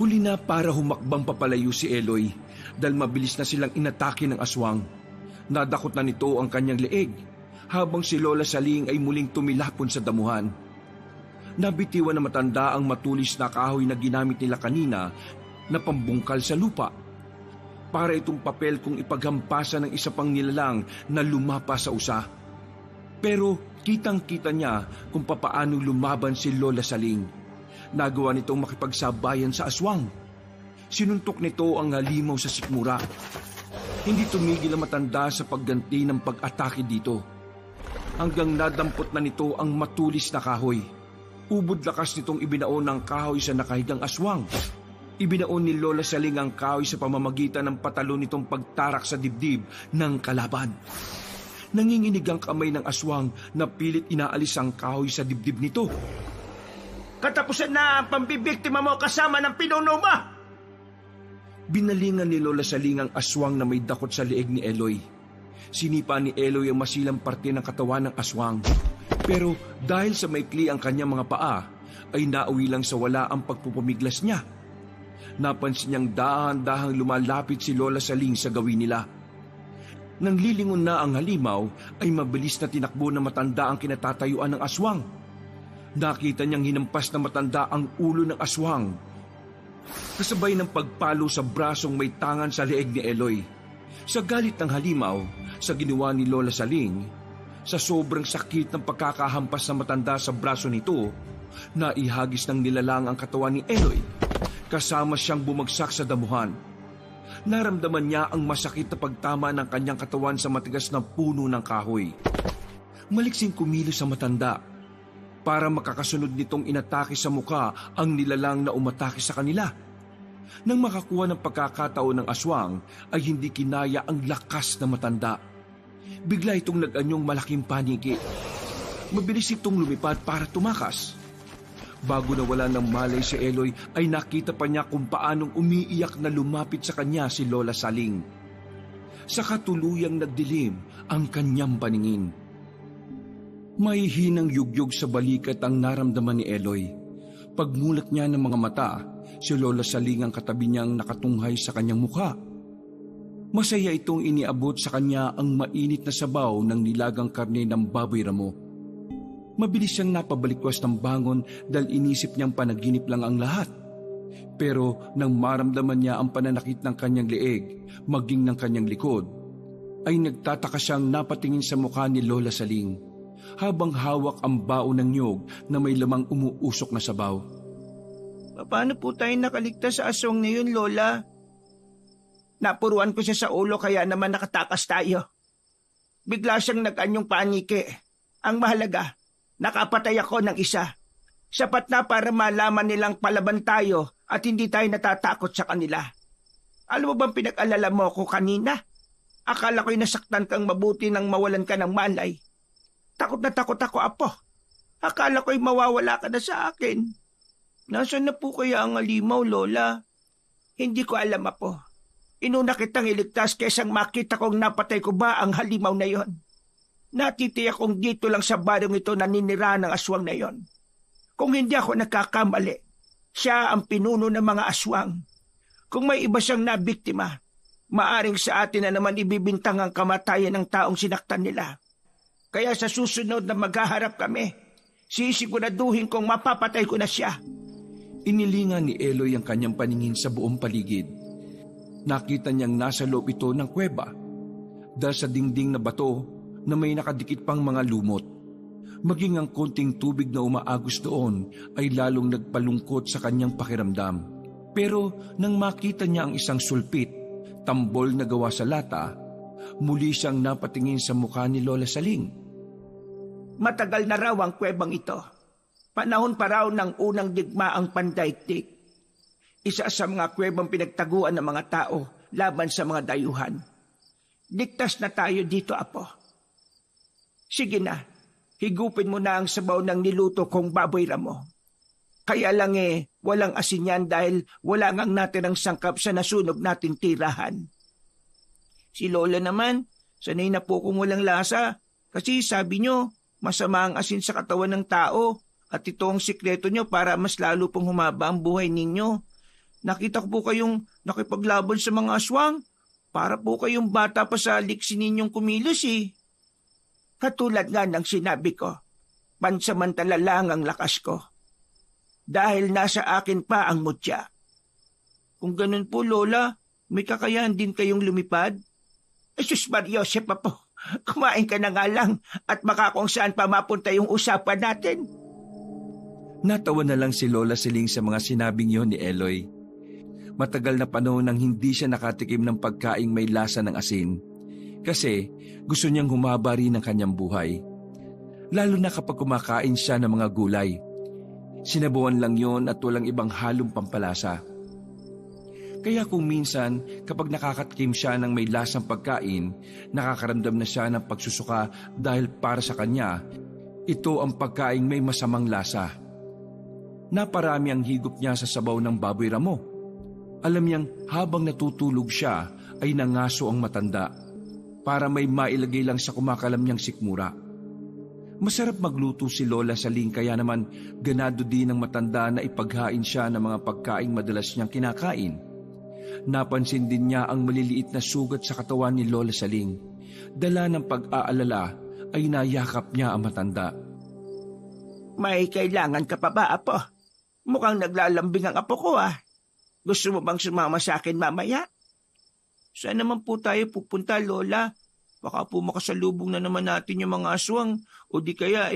Huli na para humakbang papalayo si Eloy dahil mabilis na silang inatake ng aswang. Nadakot na nito ang kanyang leeg habang si Lola Saling ay muling tumilapon sa damuhan. Nabitiwan na matanda ang matulis na kahoy na ginamit nila kanina na pambungkal sa lupa. Para itong papel kung ipaghampasan ng isa pang nilalang na lumapa sa usa. Pero kitang-kita niya kung papaano lumaban si Lola Saling. Nagawa nitong makipagsabayan sa aswang. Sinuntok nito ang halimaw sa sikmura. Hindi tumigil ang matanda sa pagganti ng pag-atake dito. Hanggang nadampot na nito ang matulis na kahoy. Ubod lakas nitong ibinaon ng kahoy sa nakahigang aswang. Ibinaon ni Lola Saling ang kahoy sa pamamagitan ng patalon nitong pagtarak sa dibdib ng kalaban. Nanginginig ang kamay ng aswang na pilit inaalis ang kahoy sa dibdib nito. Katapusan na ang pambibiktima mo kasama ng pinuno mo! Binalingan ni Lola Saling ang aswang na may dakot sa leeg ni Eloy. Sinipa ni Eloy ang masilang parte ng katawan ng aswang. Pero dahil sa maikli ang kanyang mga paa, ay nauwi lang sa wala ang pagpupumiglas niya. Napansin niyang dahan-dahang lumalapit si Lola Saling sa gawin nila. Nang lilingon na ang halimaw, ay mabilis na tinakbo na matanda ang kinatatayuan ng aswang. Nakita niyang hinampas na matanda ang ulo ng aswang. Kasabay ng pagpalo sa brasong may tangan sa leeg ni Eloy. Sa galit ng halimaw, sa ginawa ni Lola Saling, sa sobrang sakit ng pagkakahampas ng matanda sa braso nito, naihagis ng nilalang ang katawan ni Eloy, kasama siyang bumagsak sa damuhan. Naramdaman niya ang masakit na pagtama ng kanyang katawan sa matigas na puno ng kahoy. Maliksing kumilos sa matanda. Para makakasunod nitong inatake sa muka ang nilalang na umatake sa kanila. Nang makakuha ng pagkakataon ng aswang ay hindi kinaya ang lakas na matanda. Bigla itong nag-anyong malaking paniki. Mabilis itong lumipad para tumakas. Bago nawala ng malay si Eloy ay nakita pa niya kung paanong umiiyak na lumapit sa kanya si Lola Saling. Sa katuluyang nagdilim ang kanyang paningin. May hinang yugyug sa balikat ang naramdaman ni Eloy. Pagmulat niya ng mga mata, si Lola Saling ang katabi niyang nakatunghay sa kanyang mukha. Masaya itong iniabot sa kanya ang mainit na sabaw ng nilagang karne ng baboy ramo. Mabilis siyang napabalikwas ng bangon dahil inisip niyang panaginip lang ang lahat. Pero nang maramdaman niya ang pananakit ng kanyang leeg, maging ng kanyang likod, ay nagtataka siyang napatingin sa mukha ni Lola Saling habang hawak ang bao ng niyog na may lamang umuusok na sabaw. Paano po tayo nakaligtas sa aswang na yun, Lola? Napuruan ko siya sa ulo kaya naman nakatakas tayo. Bigla siyang nag-anyong panike. Ang mahalaga, nakapatay ako ng isa. Sapat na para malaman nilang palaban tayo at hindi tayo natatakot sa kanila. Alam mo bang pinag-alala mo ko kanina? Akala ko'y nasaktan kang mabuti nang mawalan ka ng malay. Takot na takot ako, Apo. Akala ko'y mawawala ka na sa akin. Nasaan na po kaya ang halimaw, Lola? Hindi ko alam, Apo. Inuna kitang iligtas kaysang makita kong napatay ko ba ang halimaw na yon. Natitiyak kong dito lang sa baryong ito naninira ng aswang na yon. Kung hindi ako nagkakamali, siya ang pinuno ng mga aswang. Kung may iba siyang nabiktima, maaring sa atin na naman ibibintang ang kamatayan ng taong sinaktan nila. Kaya sa susunod na maghaharap kami, sisiguraduhin kong mapapatay ko na siya. Inilingan ni Eloy ang kanyang paningin sa buong paligid. Nakita niyang nasa loob ito ng kuweba. Dahil sa dingding na bato na may nakadikit pang mga lumot. Maging ang konting tubig na umaagos doon ay lalong nagpalungkot sa kanyang pakiramdam. Pero nang makita niya ang isang sulpit, tambol na gawa sa lata, muli siyang napatingin sa mukha ni Lola Saling. Matagal na raw ang kuwebang ito. Panahon pa raw ng unang digmaang pandaigdig. Isa sa mga kuwebang pinagtaguan ng mga tao laban sa mga dayuhan. Ligtas na tayo dito, Apo. Sige na, higupin mo na ang sabaw ng niluto kong baboy ramo. Kaya lang walang asin yan dahil wala ngang natirang sangkap sa nasunog nating tirahan. Si Lola naman, sanay na po kung walang lasa kasi sabi nyo, masama ang asin sa katawan ng tao at ito ang sikreto nyo para mas lalo pong humaba ang buhay ninyo. Nakita ko po kayong nakipaglaban sa mga aswang. Para po kayong bata pa sa liksi ninyong kumilos Katulad nga ng sinabi ko, pansamantala lang ang lakas ko. Dahil nasa akin pa ang mutya. Kung ganun po, Lola, may kakayahan din kayong lumipad? Jesus Mariosep, Apo, kumain ka na nga lang at baka kung saan pa mapunta yung usapan natin. Natawa na lang si Lola Saling sa mga sinabing yon ni Eloy. Matagal na panahon nang hindi siya nakatikim ng pagkaing may lasa ng asin kasi gusto niyang humaba rin ang kanyang buhay. Lalo na kapag kumakain siya ng mga gulay. Sinabuan lang yon at walang ibang halong pampalasa. Kaya kung minsan kapag nakakatikim siya ng may lasang pagkain, nakakaramdam na siya ng pagsusuka dahil para sa kanya, ito ang pagkaing may masamang lasa. Naparami ang higop niya sa sabaw ng baboy ramo. Alam niyang habang natutulog siya ay nangaso ang matanda para may mailagay lang sa kumakalam niyang sikmura. Masarap magluto si Lola Saling kaya naman ganado din ng matanda na ipaghain siya ng mga pagkaing madalas niyang kinakain. Napansin din niya ang maliliit na sugat sa katawan ni Lola Saling. Dala ng pag-aalala ay nayakap niya ang matanda. May kailangan ka pa ba, Apo? Mukhang naglalambing ang apo ko Gusto mo bang sumama sa akin mamaya? Saan naman po tayo pupunta, Lola? Baka po makasalubong na naman natin yung mga aswang o di kaya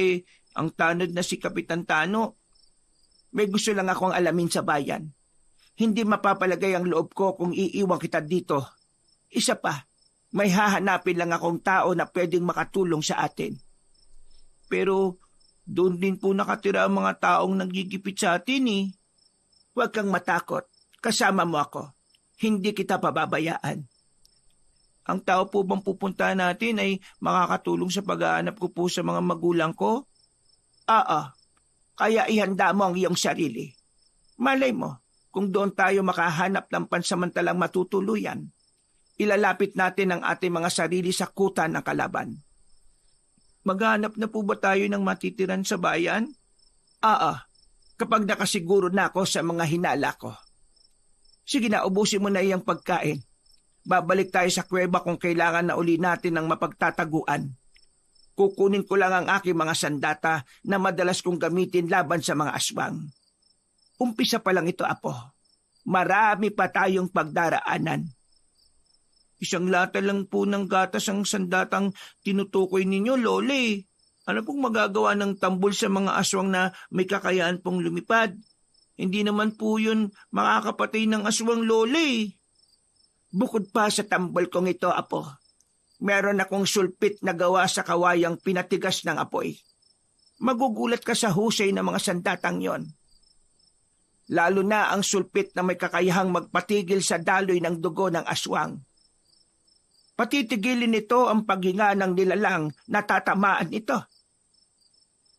ang tanod na si Kapitan Tano. May gusto lang akong alamin sa bayan. Hindi mapapalagay ang loob ko kung iiwan kita dito. Isa pa, may hahanapin lang akong tao na pwedeng makatulong sa atin. Pero doon din po nakatira ang mga taong nanggigipit sa atin eh. Huwag kang matakot. Kasama mo ako. Hindi kita pababayaan. Ang tao po bang pupunta natin ay makakatulong sa pag-aanap ko po sa mga magulang ko? Oo. Kaya ihanda mo ang iyong sarili. Malay mo, kung doon tayo makahanap ng pansamantalang matutuluyan, ilalapit natin ang ating mga sarili sa kuta ng kalaban. Maghanap na po ba tayo ng matitiran sa bayan? Oo. Kapag nakasiguro na ako sa mga hinala ko. Sige na, ubusin mo na iyang pagkain. Babalik tayo sa kuweba kung kailangan na uli natin ng mapagtataguan. Kukunin ko lang ang aking mga sandata na madalas kong gamitin laban sa mga aswang. Umpisa pa lang ito, Apo. Marami pa tayong pagdaraanan. Isang lata lang po ng gatas ang sandatang tinutukoy ninyo, Lole. Ano pong magagawa ng tambol sa mga aswang na may kakayaan pong lumipad? Hindi naman po yun makakapatay ng aswang, Lole. Bukod pa sa tambol kong ito, Apo, meron akong sulpit na gawa sa kawayang pinatigas ng apoy. Magugulat ka sa husay ng mga sandatang yon. Lalo na ang sulpit na may kakayahang magpatigil sa daloy ng dugo ng aswang. Patitigilin nito ang paghinga ng nilalang na tatamaan ito.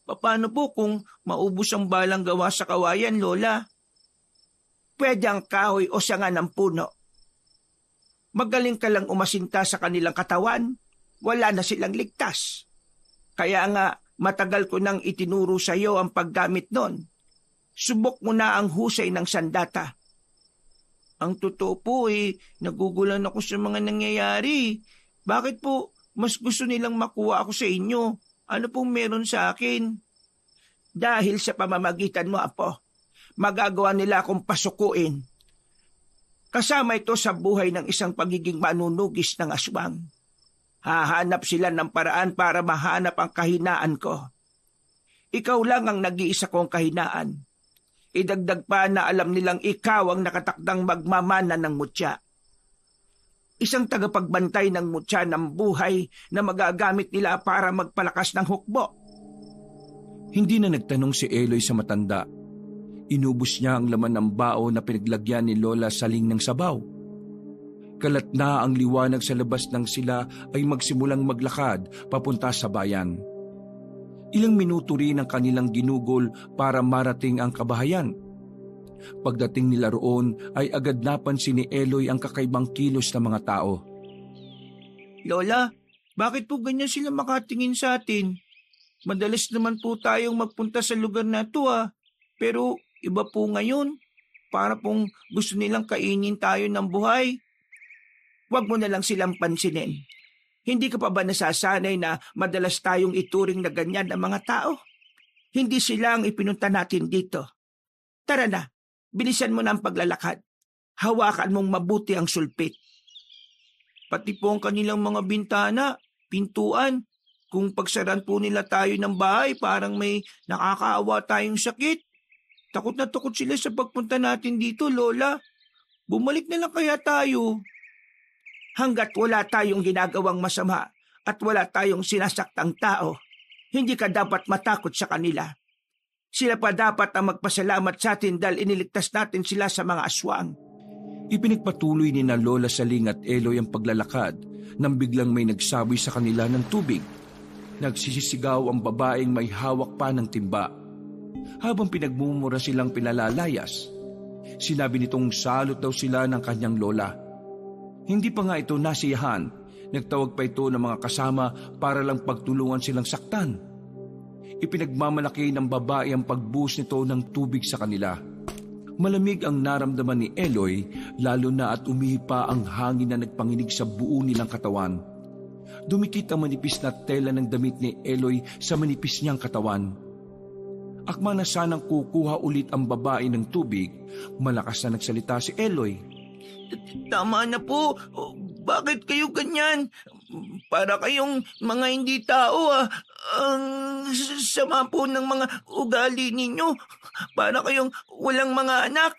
Paano po kung maubos ang balang gawa sa kawayan, Lola? Pwede ang kahoy o sanga ng puno. Magaling ka lang umasinta sa kanilang katawan, wala na silang ligtas. Kaya nga, matagal ko nang itinuro sa iyo ang paggamit nun. Subok mo na ang husay ng sandata. Ang totoo po nagugulan ako sa mga nangyayari. Bakit po mas gusto nilang makuha ako sa inyo? Ano pong meron sa akin? Dahil sa pamamagitan mo, Apo, magagawa nila akong pasukuin. Kasama ito sa buhay ng isang pagiging manunugis ng aswang. Hahanap sila ng paraan para mahanap ang kahinaan ko. Ikaw lang ang nag-iisa kong kahinaan. Idagdag pa na alam nilang ikaw ang nakatakdang magmamana ng mutya. Isang tagapagbantay ng mutya ng buhay na magagamit nila para magpalakas ng hukbo. Hindi na nagtanong si Eloy sa matanda. Inubos niya ang laman ng bao na pinaglagyan ni Lola Saling ng sabaw. Kalat na ang liwanag sa labas nang sila ay magsimulang maglakad papunta sa bayan. Ilang minuto rin ang kanilang ginugol para marating ang kabahayan. Pagdating nila roon ay agad napansin ni Eloy ang kakaibang kilos ng mga tao. Lola, bakit po ganyan sila makatingin sa atin? Madalas naman po tayong magpunta sa lugar na ito pero iba po ngayon. Para pong gusto nilang kainin tayo ng buhay. Huwag mo na lang silang pansinin. Hindi ka pa ba nasasanay na madalas tayong ituring na ganyan ang mga tao? Hindi sila ang ipinunta natin dito. Tara na, bilisan mo na ang paglalakad. Hawakan mong mabuti ang sulpit. Pati po ang kanilang mga bintana, pintuan. Kung pagsaran po nila tayo ng bahay, parang may nakakaawa tayong sakit. Takot na takot sila sa pagpunta natin dito, Lola. Bumalik na lang kaya tayo. Hanggat wala tayong ginagawang masama at wala tayong sinasaktang tao, hindi ka dapat matakot sa kanila. Sila pa dapat ang magpasalamat sa atin dahil iniligtas natin sila sa mga aswang. Ipinagpatuloy ni na Lola Saling at Eloy ang paglalakad nang biglang may nagsaboy sa kanila ng tubig. Nagsisisigaw ang babaeng may hawak pa ng timba. Habang pinagmumura silang pinalalayas, sinabi nitong salot daw sila ng kanyang lola. Hindi pa nga ito nasiyahan, nagtawag pa ito ng mga kasama para lang pagtulungan silang saktan. Ipinagmamalaki ng babae ang pagbuhos nito ng tubig sa kanila. Malamig ang naramdaman ni Eloy, lalo na at umihipa ang hangin na nagpanginig sa buo nilang katawan. Dumikit ang manipis na tela ng damit ni Eloy sa manipis niyang katawan. Akma na sanang kukuha ulit ang babae ng tubig, malakas na nagsalita si Eloy. Tama na po. Bakit kayo ganyan? Para kayong mga hindi tao Ang sama po ng mga ugali ninyo. Para kayong walang mga anak.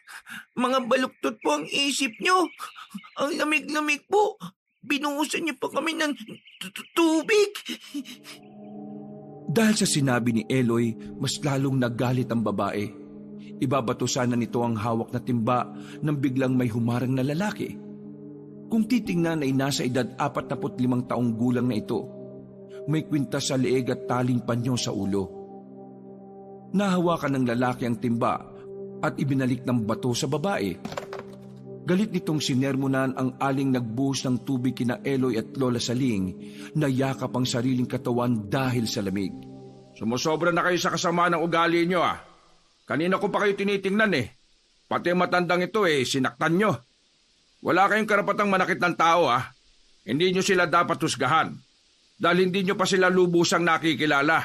Mga baluktot po ang isip nyo. Ang lamig-lamig po. Binuhusan niyo pa kami ng tubig. Dahil sa sinabi ni Eloy, mas lalong nagalit ang babae. Ibabato sana nito ang hawak na timba nang biglang may humarang na lalaki. Kung titingnan ay nasa edad 45 taong gulang na ito. May kwintas sa leeg at taling panyo sa ulo. Nahawakan ng lalaki ang timba at ibinalik ng bato sa babae. Galit nitong sinermonan ang aling nagbuhos ng tubig kina Eloy at Lola Saling na yakap ang sariling katawan dahil sa lamig. Sumusobra na kayo sa kasama ng ugali nyo ah. Kanina ko pa kayo tinitingnan eh. Pati matandang ito sinaktan nyo. Wala kayong karapatang manakit ng tao ah. Hindi nyo sila dapat husgahan. Dahil hindi nyo pa sila lubusang nakikilala.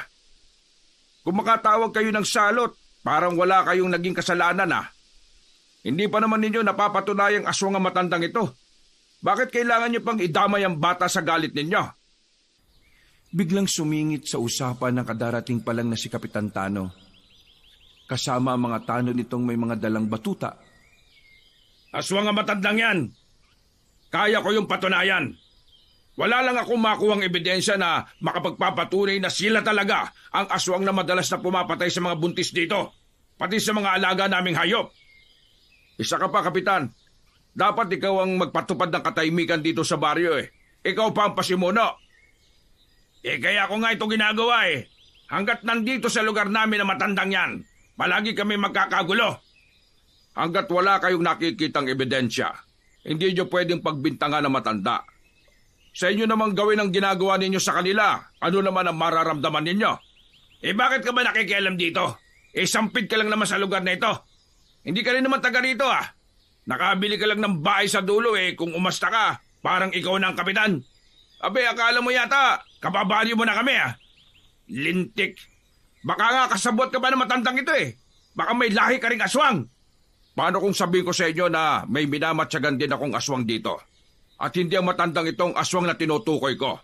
Kung makatawag kayo ng salot, parang wala kayong naging kasalanan ah. Hindi pa naman ninyo napapatunayang aswang ang matandang ito. Bakit kailangan nyo pang idamay ang bata sa galit ninyo? Biglang sumingit sa usapan ng kadarating pa lang na si Kapitan Tano. Kasama ang mga tano nitong may mga dalang batuta. Aswang ang matandang yan. Kaya ko yung patunayan. Wala lang akong makuhang ebidensya na makapagpapatunay na sila talaga ang aswang na madalas na pumapatay sa mga buntis dito. Pati sa mga alaga naming hayop. Isa ka pa, Kapitan. Dapat ikaw ang magpatupad ng katahimikan dito sa baryo eh. Ikaw pa ang pasimuno. Kaya ko nga ito ginagawa eh. Hanggat nandito sa lugar namin na matandang yan, palagi kami magkakagulo. Hanggat wala kayong nakikitang ebidensya, hindi nyo pwedeng pagbintangan na matanda. Sa inyo namang gawin ang ginagawa ninyo sa kanila, ano naman ang mararamdaman ninyo? Bakit ka ba nakikialam dito? Sampid ka lang naman sa lugar na ito. Hindi ka rin naman taga rito ah. Nakabili ka lang ng bahay sa dulo kung umasta ka, parang ikaw na ang kapitan. Abe, akala mo yata, kababaryo mo na kami ah. Lintik. Baka nga kasabot ka ba ng matandang ito Baka may lahi ka ring aswang. Paano kung sabihin ko sa inyo na may minamatsagan din akong aswang dito? At hindi ang matandang itong aswang na tinutukoy ko.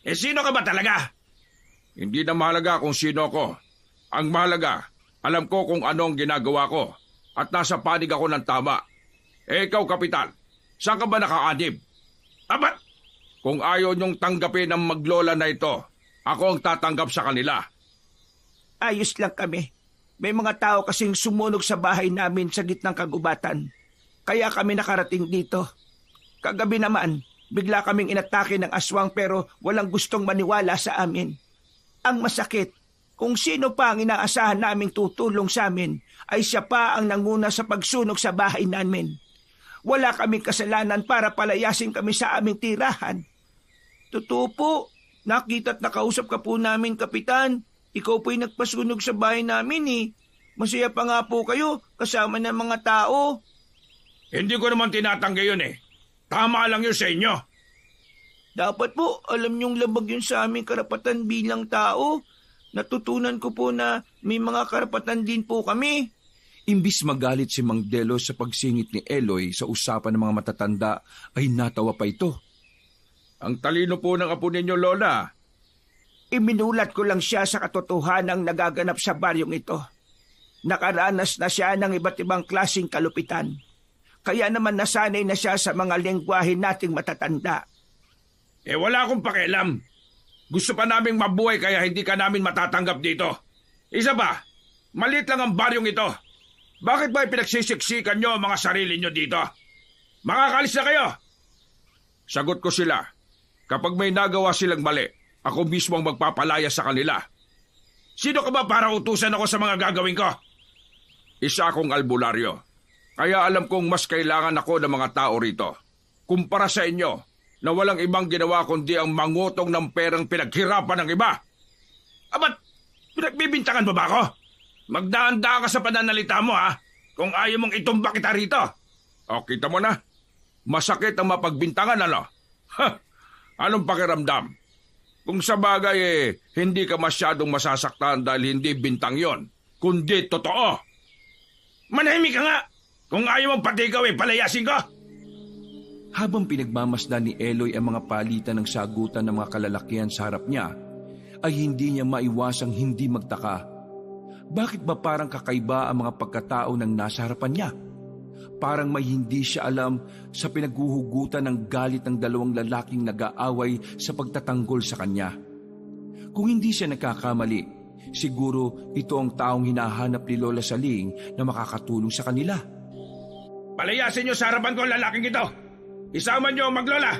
Sino ka ba talaga? Hindi na mahalaga kung sino ko. Ang mahalaga, alam ko kung ano ang ginagawa ko. At nasa panig ako ng tama. Ikaw, Kapitan, saan ka ba nakaanib? Aba! Kung ayaw niyong tanggapin ang maglola na ito, ako ang tatanggap sa kanila. Ayos lang kami. May mga tao kasing sumunog sa bahay namin sa gitnang kagubatan. Kaya kami nakarating dito. Kagabi naman, bigla kaming inatake ng aswang pero walang gustong maniwala sa amin. Ang masakit, kung sino pa ang inaasahan naming tutulong sa amin, ay siya pa ang nanguna sa pagsunog sa bahay namin. Wala kaming kasalanan para palayasin kami sa aming tirahan. Totoo po, nakita't nakausap ka po namin, Kapitan. Ikaw po'y nagpasunog sa bahay namin Masaya pa nga po kayo kasama ng mga tao. Hindi ko naman tinatanggi yun Tama lang yun sa inyo. Dapat po, alam niyong labag yun sa aming karapatan bilang tao. Natutunan ko po na may mga karapatan din po kami. Imbis magalit si Mang Delo sa pagsingit ni Eloy sa usapan ng mga matatanda, ay natawa pa ito. Ang talino po ng apo ninyo, Lola. Iminulat ko lang siya sa katotohanang nagaganap sa baryong ito. Nakaranas na siya ng iba't ibang klaseng kalupitan. Kaya naman nasanay na siya sa mga lengguwahe nating matatanda. Wala akong pakialam. Gusto pa naming mabuhay kaya hindi ka namin matatanggap dito. Isa pa, maliit lang ang baryong ito. Bakit ba pinagsisiksikan nyo ang mga sarili nyo dito? Makakalis na kayo! Sagot ko sila. Kapag may nagawa silang mali, ako mismo ang magpapalaya sa kanila. Sino ka ba para utusan ako sa mga gagawin ko? Isa akong albularyo. Kaya alam kong mas kailangan ako ng mga tao rito. Kumpara sa inyo, na walang ibang ginawa kundi ang mangutong ng perang pinaghirapan ng iba. Abat, pinagbibintangan mo ba ako? Magdaan-daan ka sa pananalita mo kung ayaw mong itumba kita rito. O, kita mo na. Masakit ang mapagbintangan, ano? Anong pakiramdam? Kung sa bagay hindi ka masyadong masasaktan dahil hindi bintang yon, kundi totoo. Manahimik ka nga! Kung ayaw mong pati ikaw palayasin ko! Habang pinagmamasdan ni Eloy ang mga palitan ng sagutan ng mga kalalakihan sa harap niya, ay hindi niya maiwasang hindi magtaka. Bakit ba parang kakaiba ang mga pagkatao ng nasa harapan niya? Parang may hindi siya alam sa pinaghuhugutan ng galit ng dalawang lalaking nag-aaway sa pagtatanggol sa kanya. Kung hindi siya nagkakamali, siguro ito ang taong hinahanap ni Lola Saling na makakatulong sa kanila. Palayasin niyo sa harapan ko ang lalaking ito. Isama niyo ang maglola.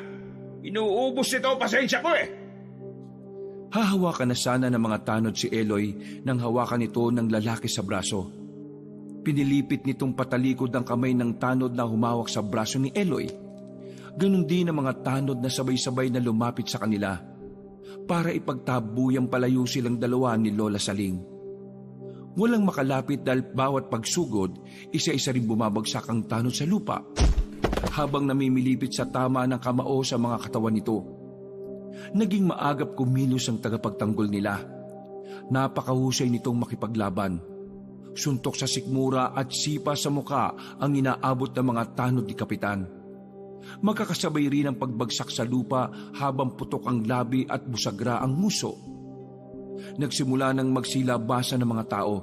Inuubos ito pasensya ko eh. Hahawakan na sana ng mga tanod si Eloy nang hawakan ito ng lalaki sa braso. Pinilipit nitong patalikod ang kamay ng tanod na humawak sa braso ni Eloy. Ganon din ang mga tanod na sabay-sabay na lumapit sa kanila para ipagtabuyang palayo silang dalawa ni Lola Saling. Walang makalapit dahil bawat pagsugod, isa-isa rin bumabagsak ang tanod sa lupa habang namimilipit sa tama ng kamao sa mga katawan nito. Naging maagap kumilos ang tagapagtanggol nila. Napakahusay nitong makipaglaban. Suntok sa sikmura at sipa sa muka ang inaabot ng mga tanod ni Kapitan. Magkakasabay rin ang pagbagsak sa lupa habang putok ang labi at busagra ang nguso. Nagsimula ng magsilabasa ng mga tao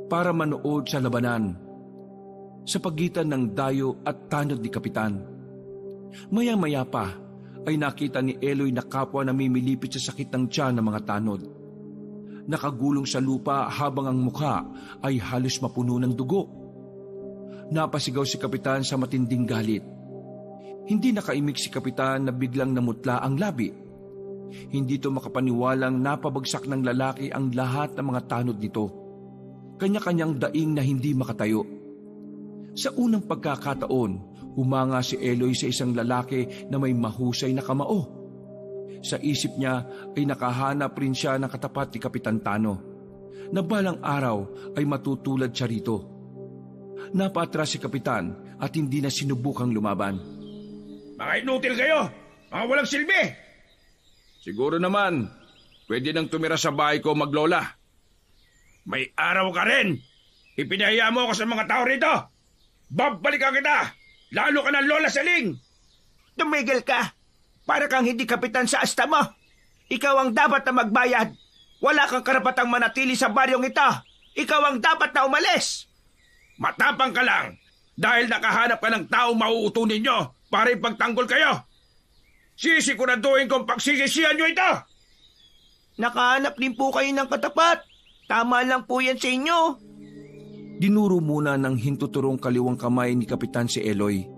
para manood sa labanan sa pagitan ng dayo at tanod ni Kapitan. Maya-maya pa ay nakita ni Eloy na kapwa namimilipit sa sakit ng tiyan ng mga tanod. Nakagulong sa lupa habang ang mukha ay halos mapuno ng dugo. Napasigaw si Kapitan sa matinding galit. Hindi nakaimik si Kapitan na biglang namutla ang labi. Hindi ito makapaniwalang napabagsak ng lalaki ang lahat ng mga tanod nito. Kanya-kanyang daing na hindi makatayo. Sa unang pagkakataon, humanga si Eloy sa isang lalaki na may mahusay na kamao. Sa isip niya ay nakahanap rin siya ng katapat ni Kapitan Tano, na balang araw ay matutulad siya rito. Napaatras si Kapitan at hindi na sinubukang lumaban. Mga inutil kayo! Mga walang silbi! Siguro naman, pwede nang tumira sa bahay ko maglola. May araw ka rin! Ipinahiya mo ako sa mga tao rito! Babalikan kita! Lalo ka ng Lola Saling! Tumigil ka! Para kang hindi kapitan sa asta mo. Ikaw ang dapat na magbayad. Wala kang karapatang manatili sa baryong ito. Ikaw ang dapat na umalis. Matapang ka lang dahil nakahanap ka ng taong mauutunin nyo para ipagtanggol kayo. Sisiguraduhin kong pagsisisihan nyo ito. Nakahanap din po kayo ng katapat. Tama lang po yan sa inyo. Dinuro muna ng hintuturong kaliwang kamay ni Kapitan si Eloy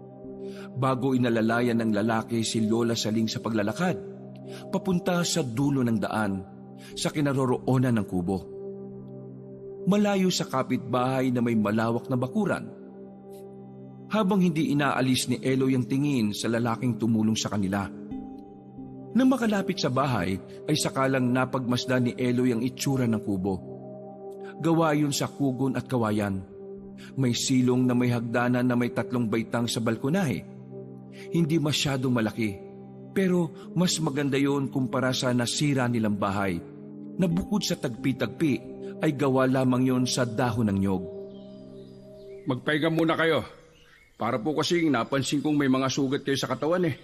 bago inalalayan ng lalaki si Lola Saling sa paglalakad, papunta sa dulo ng daan, sa kinaroroonan ng kubo. Malayo sa kapitbahay na may malawak na bakuran. Habang hindi inaalis ni Eloy ang tingin sa lalaking tumulong sa kanila. Nang makalapit sa bahay, ay sakalang napagmasdan ni Eloy ang itsura ng kubo. Gawa yun sa kugon at kawayan. May silong na may hagdanan na may 3 baitang sa balkonahe. Hindi masyadong malaki, pero mas maganda yon kumpara sa nasira nilang bahay, na bukod sa tagpi-tagpi ay gawa lamang yon sa dahon ng nyog. Magpahinga muna kayo, para po kasing napansin kong may mga sugat kayo sa katawan eh.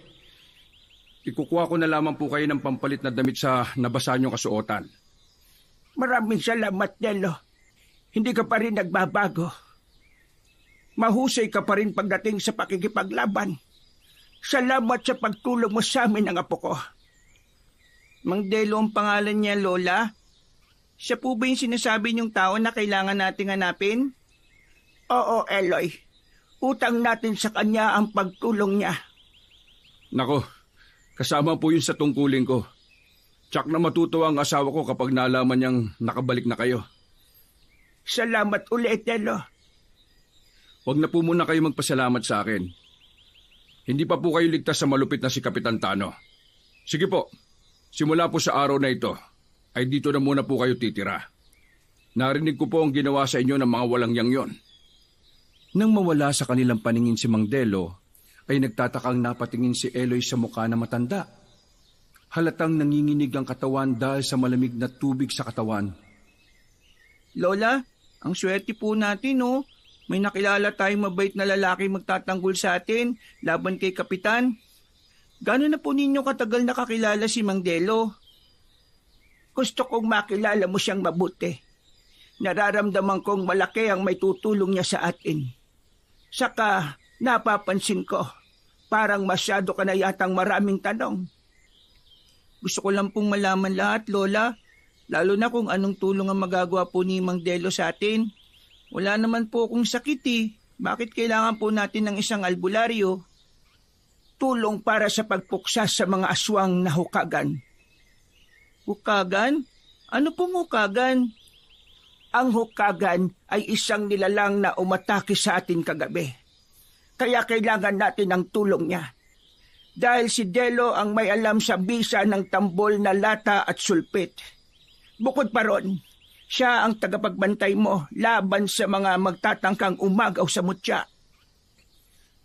Ikukuha ko na lamang po kayo ng pampalit na damit sa nabasa niyong kasuotan. Maraming salamat, Nelo. Hindi ka pa rin nagbabago. Mahusay ka pa rin pagdating sa pakikipaglaban. Salamat sa pagtulong mo sa amin, ang apo ko. Mang Delo ang pangalan niya, Lola? Siya po ba yung sinasabi niyong tao na kailangan nating hanapin? Oo, Eloy. Utang natin sa kanya ang pagtulong niya. Nako, kasama po yun sa tungkulin ko. Tsak na matutuwa ang asawa ko kapag nalaman niyang nakabalik na kayo. Salamat ulit, Nelo. Huwag na po muna kayo magpasalamat sa akin. Hindi pa po kayo ligtas sa malupit na si Kapitan Tano. Sige po, simula po sa araw na ito, ay dito na muna po kayo titira. Narinig ko po ang ginawa sa inyo ng mga walang yang yon. Nang mawala sa kanilang paningin si Mang Delo, ay nagtatakang napatingin si Eloy sa mukha na matanda. Halatang nanginginig ang katawan dahil sa malamig na tubig sa katawan. Lola, ang swerte po natin, oh. May nakilala tayong mabait na lalaki magtatanggol sa atin laban kay Kapitan. Gano'n na po ninyo katagal nakakilala si Mang Delo? Gusto kong makilala mo siyang mabuti. Nararamdaman kong malaki ang may tutulong niya sa atin. Saka napapansin ko, parang masyado ka na yatang maraming tanong. Gusto ko lang pong malaman lahat, Lola. Lalo na kung anong tulong ang magagawa po ni Mang Delo sa atin. Wala naman po akong sakit eh. Bakit kailangan po natin ng isang albularyo? Tulong para sa pagpuksa sa mga aswang na hukagan. Hukagan? Ano pong hukagan? Ang hukagan ay isang nilalang na umatake sa atin kagabi. Kaya kailangan natin ng tulong niya. Dahil si Delo ang may alam sa bisa ng tambol na lata at sulpit. Bukod pa ron, siya ang tagapagbantay mo laban sa mga magtatangkang umagaw sa mutya.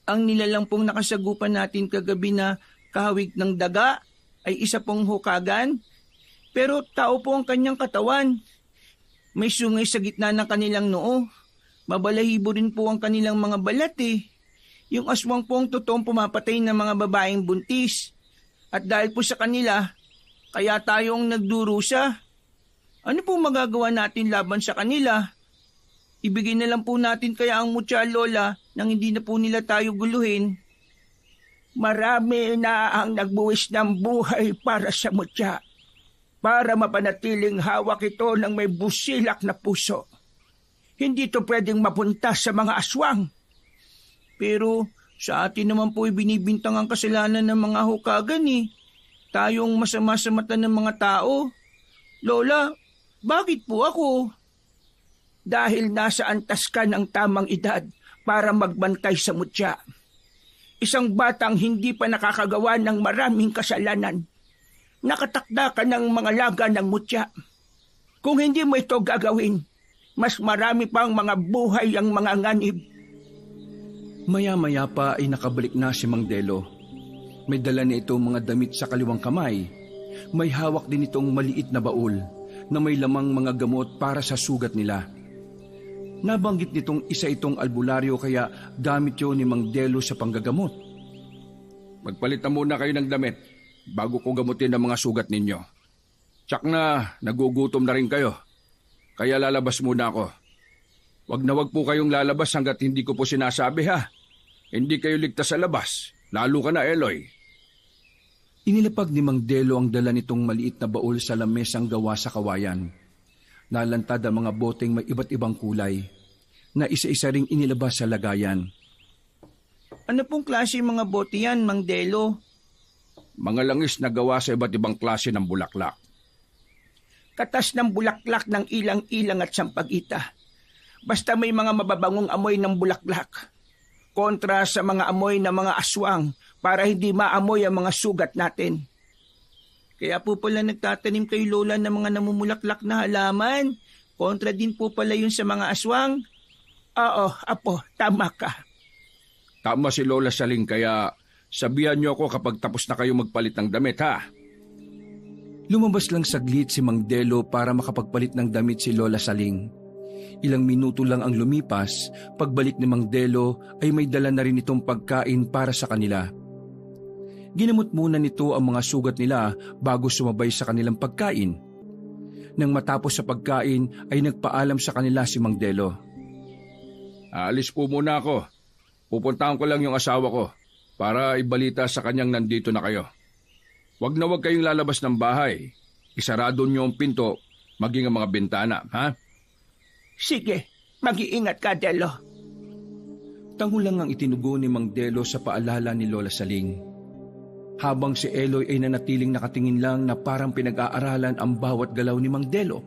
Ang nilalang pong nakasagupan natin kagabi na kahawig ng daga ay isa pong hukagan. Pero tao po ang kanyang katawan. May sungay sa gitna ng kanilang noo. Mabalahibo rin po ang kanilang mga balat eh. Yung aswang po ang totoong pumapatay ng mga babaeng buntis. At dahil po sa kanila, kaya tayong nagdurusa. Ano po magagawa natin laban sa kanila? Ibigay na lang po natin kaya ang mutya, Lola, nang hindi na po nila tayo guluhin. Marami na ang nagbuwis ng buhay para sa mutya. Para mapanatiling hawak ito ng may busilak na puso. Hindi ito pwedeng mapunta sa mga aswang. Pero sa atin naman po ibinibintang ang kasalanan ng mga hukagan eh. Tayong masama sa mata ng mga tao. Lola, bakit po ako? Dahil nasa antas ka ng tamang edad para magbantay sa mutya. Isang batang hindi pa nakakagawa ng maraming kasalanan. Nakatakda ka ng mga laga ng mutya. Kung hindi mo ito gagawin, mas marami pang mga buhay ang mga nganib. Maya-maya pa ay nakabalik na si Mang Delo. May dala na itong mga damit sa kaliwang kamay. May hawak din itong maliit na baul na may lamang mga gamot para sa sugat nila. Nabanggit nitong isa itong albularyo kaya gamit yun ni Mang Delo sa panggagamot. Magpalit na muna kayo ng damit bago ko gamutin ang mga sugat ninyo. Tsak na, nagugutom na rin kayo. Kaya lalabas muna ako. Wag po kayong lalabas hanggat hindi ko po sinasabi ha. Hindi kayo ligtas sa labas, lalo ka na Eloy. Inilapag ni Mang Delo ang dala nitong maliit na baul sa lamesang gawa sa kawayan. Nalantad ang mga boteng may iba't ibang kulay na isa-isa ring inilabas sa lagayan. Ano pong klase mga bote yan, Mang Delo? Mga langis na gawa sa iba't ibang klase ng bulaklak. Katas ng bulaklak ng ilang-ilang at sampagita. Basta may mga mababangong amoy ng bulaklak. Kontra sa mga amoy ng mga aswang para hindi maamoy ang mga sugat natin. Kaya po pala nagtatanim kay Lola ng mga namumulaklak na halaman. Kontra din po pala yun sa mga aswang. Oo, Apo, tama ka. Tama si Lola Saling kaya sabihan niyo ako kapag tapos na kayo magpalit ng damit ha. Lumabas lang saglit si Mang Delo para makapagpalit ng damit si Lola Saling. Ilang minuto lang ang lumipas, pagbalik ni Mang Delo ay may dala na rin itong pagkain para sa kanila. Ginamot muna nito ang mga sugat nila bago sumabay sa kanilang pagkain. Nang matapos sa pagkain ay nagpaalam sa kanila si Mang Delo. Aalis po muna ako. Pupuntahan ko lang yung asawa ko para ibalita sa kanyang nandito na kayo. Wag na wag kayong lalabas ng bahay. Isarado niyo ang pinto, maging ang mga bintana, ha? Sige, mag-iingat ka, Delo. Tango lang ang itinugo ni Mang Delo sa paalala ni Lola Saling. Habang si Eloy ay nanatiling nakatingin lang na parang pinag-aaralan ang bawat galaw ni Mang Delo.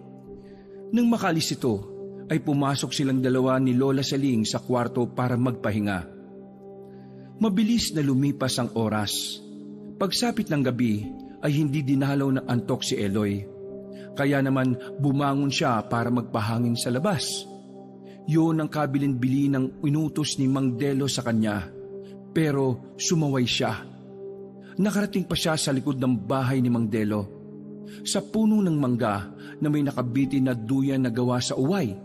Nang makalis ito, ay pumasok silang dalawa ni Lola Saling sa kwarto para magpahinga. Mabilis na lumipas ang oras. Pagsapit ng gabi ay hindi dinalaw ng antok si Eloy. Kaya naman bumangon siya para magpahangin sa labas. Yun ang kabilin-bili ng inutos ni Mang Delo sa kanya. Pero sumaway siya. Nakarating pa siya sa likod ng bahay ni Mang Delo. Sa puno ng mangga na may nakabitin na duyan na gawa sa uway.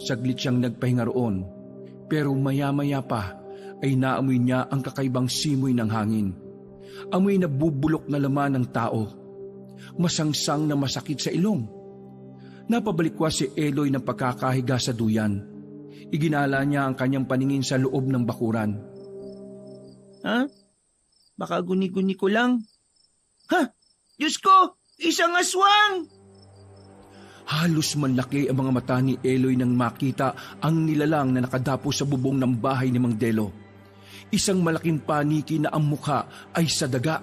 Saglit siyang nagpahinga roon. Pero maya-maya pa ay naamoy niya ang kakaibang simoy ng hangin. Amoy na bubulok na laman ng tao. masangsang na masakit sa ilong. Napabalikwa si Eloy ng pagkakahiga sa duyan. Iginala niya ang kanyang paningin sa loob ng bakuran. Ha? Baka guni-guni ko lang. Ha? Diyos ko! Isang aswang! Halos manlaki ang mga mata ni Eloy nang makita ang nilalang na nakadapo sa bubong ng bahay ni Mang Delo. Isang malaking paniki na ang mukha ay sa daga.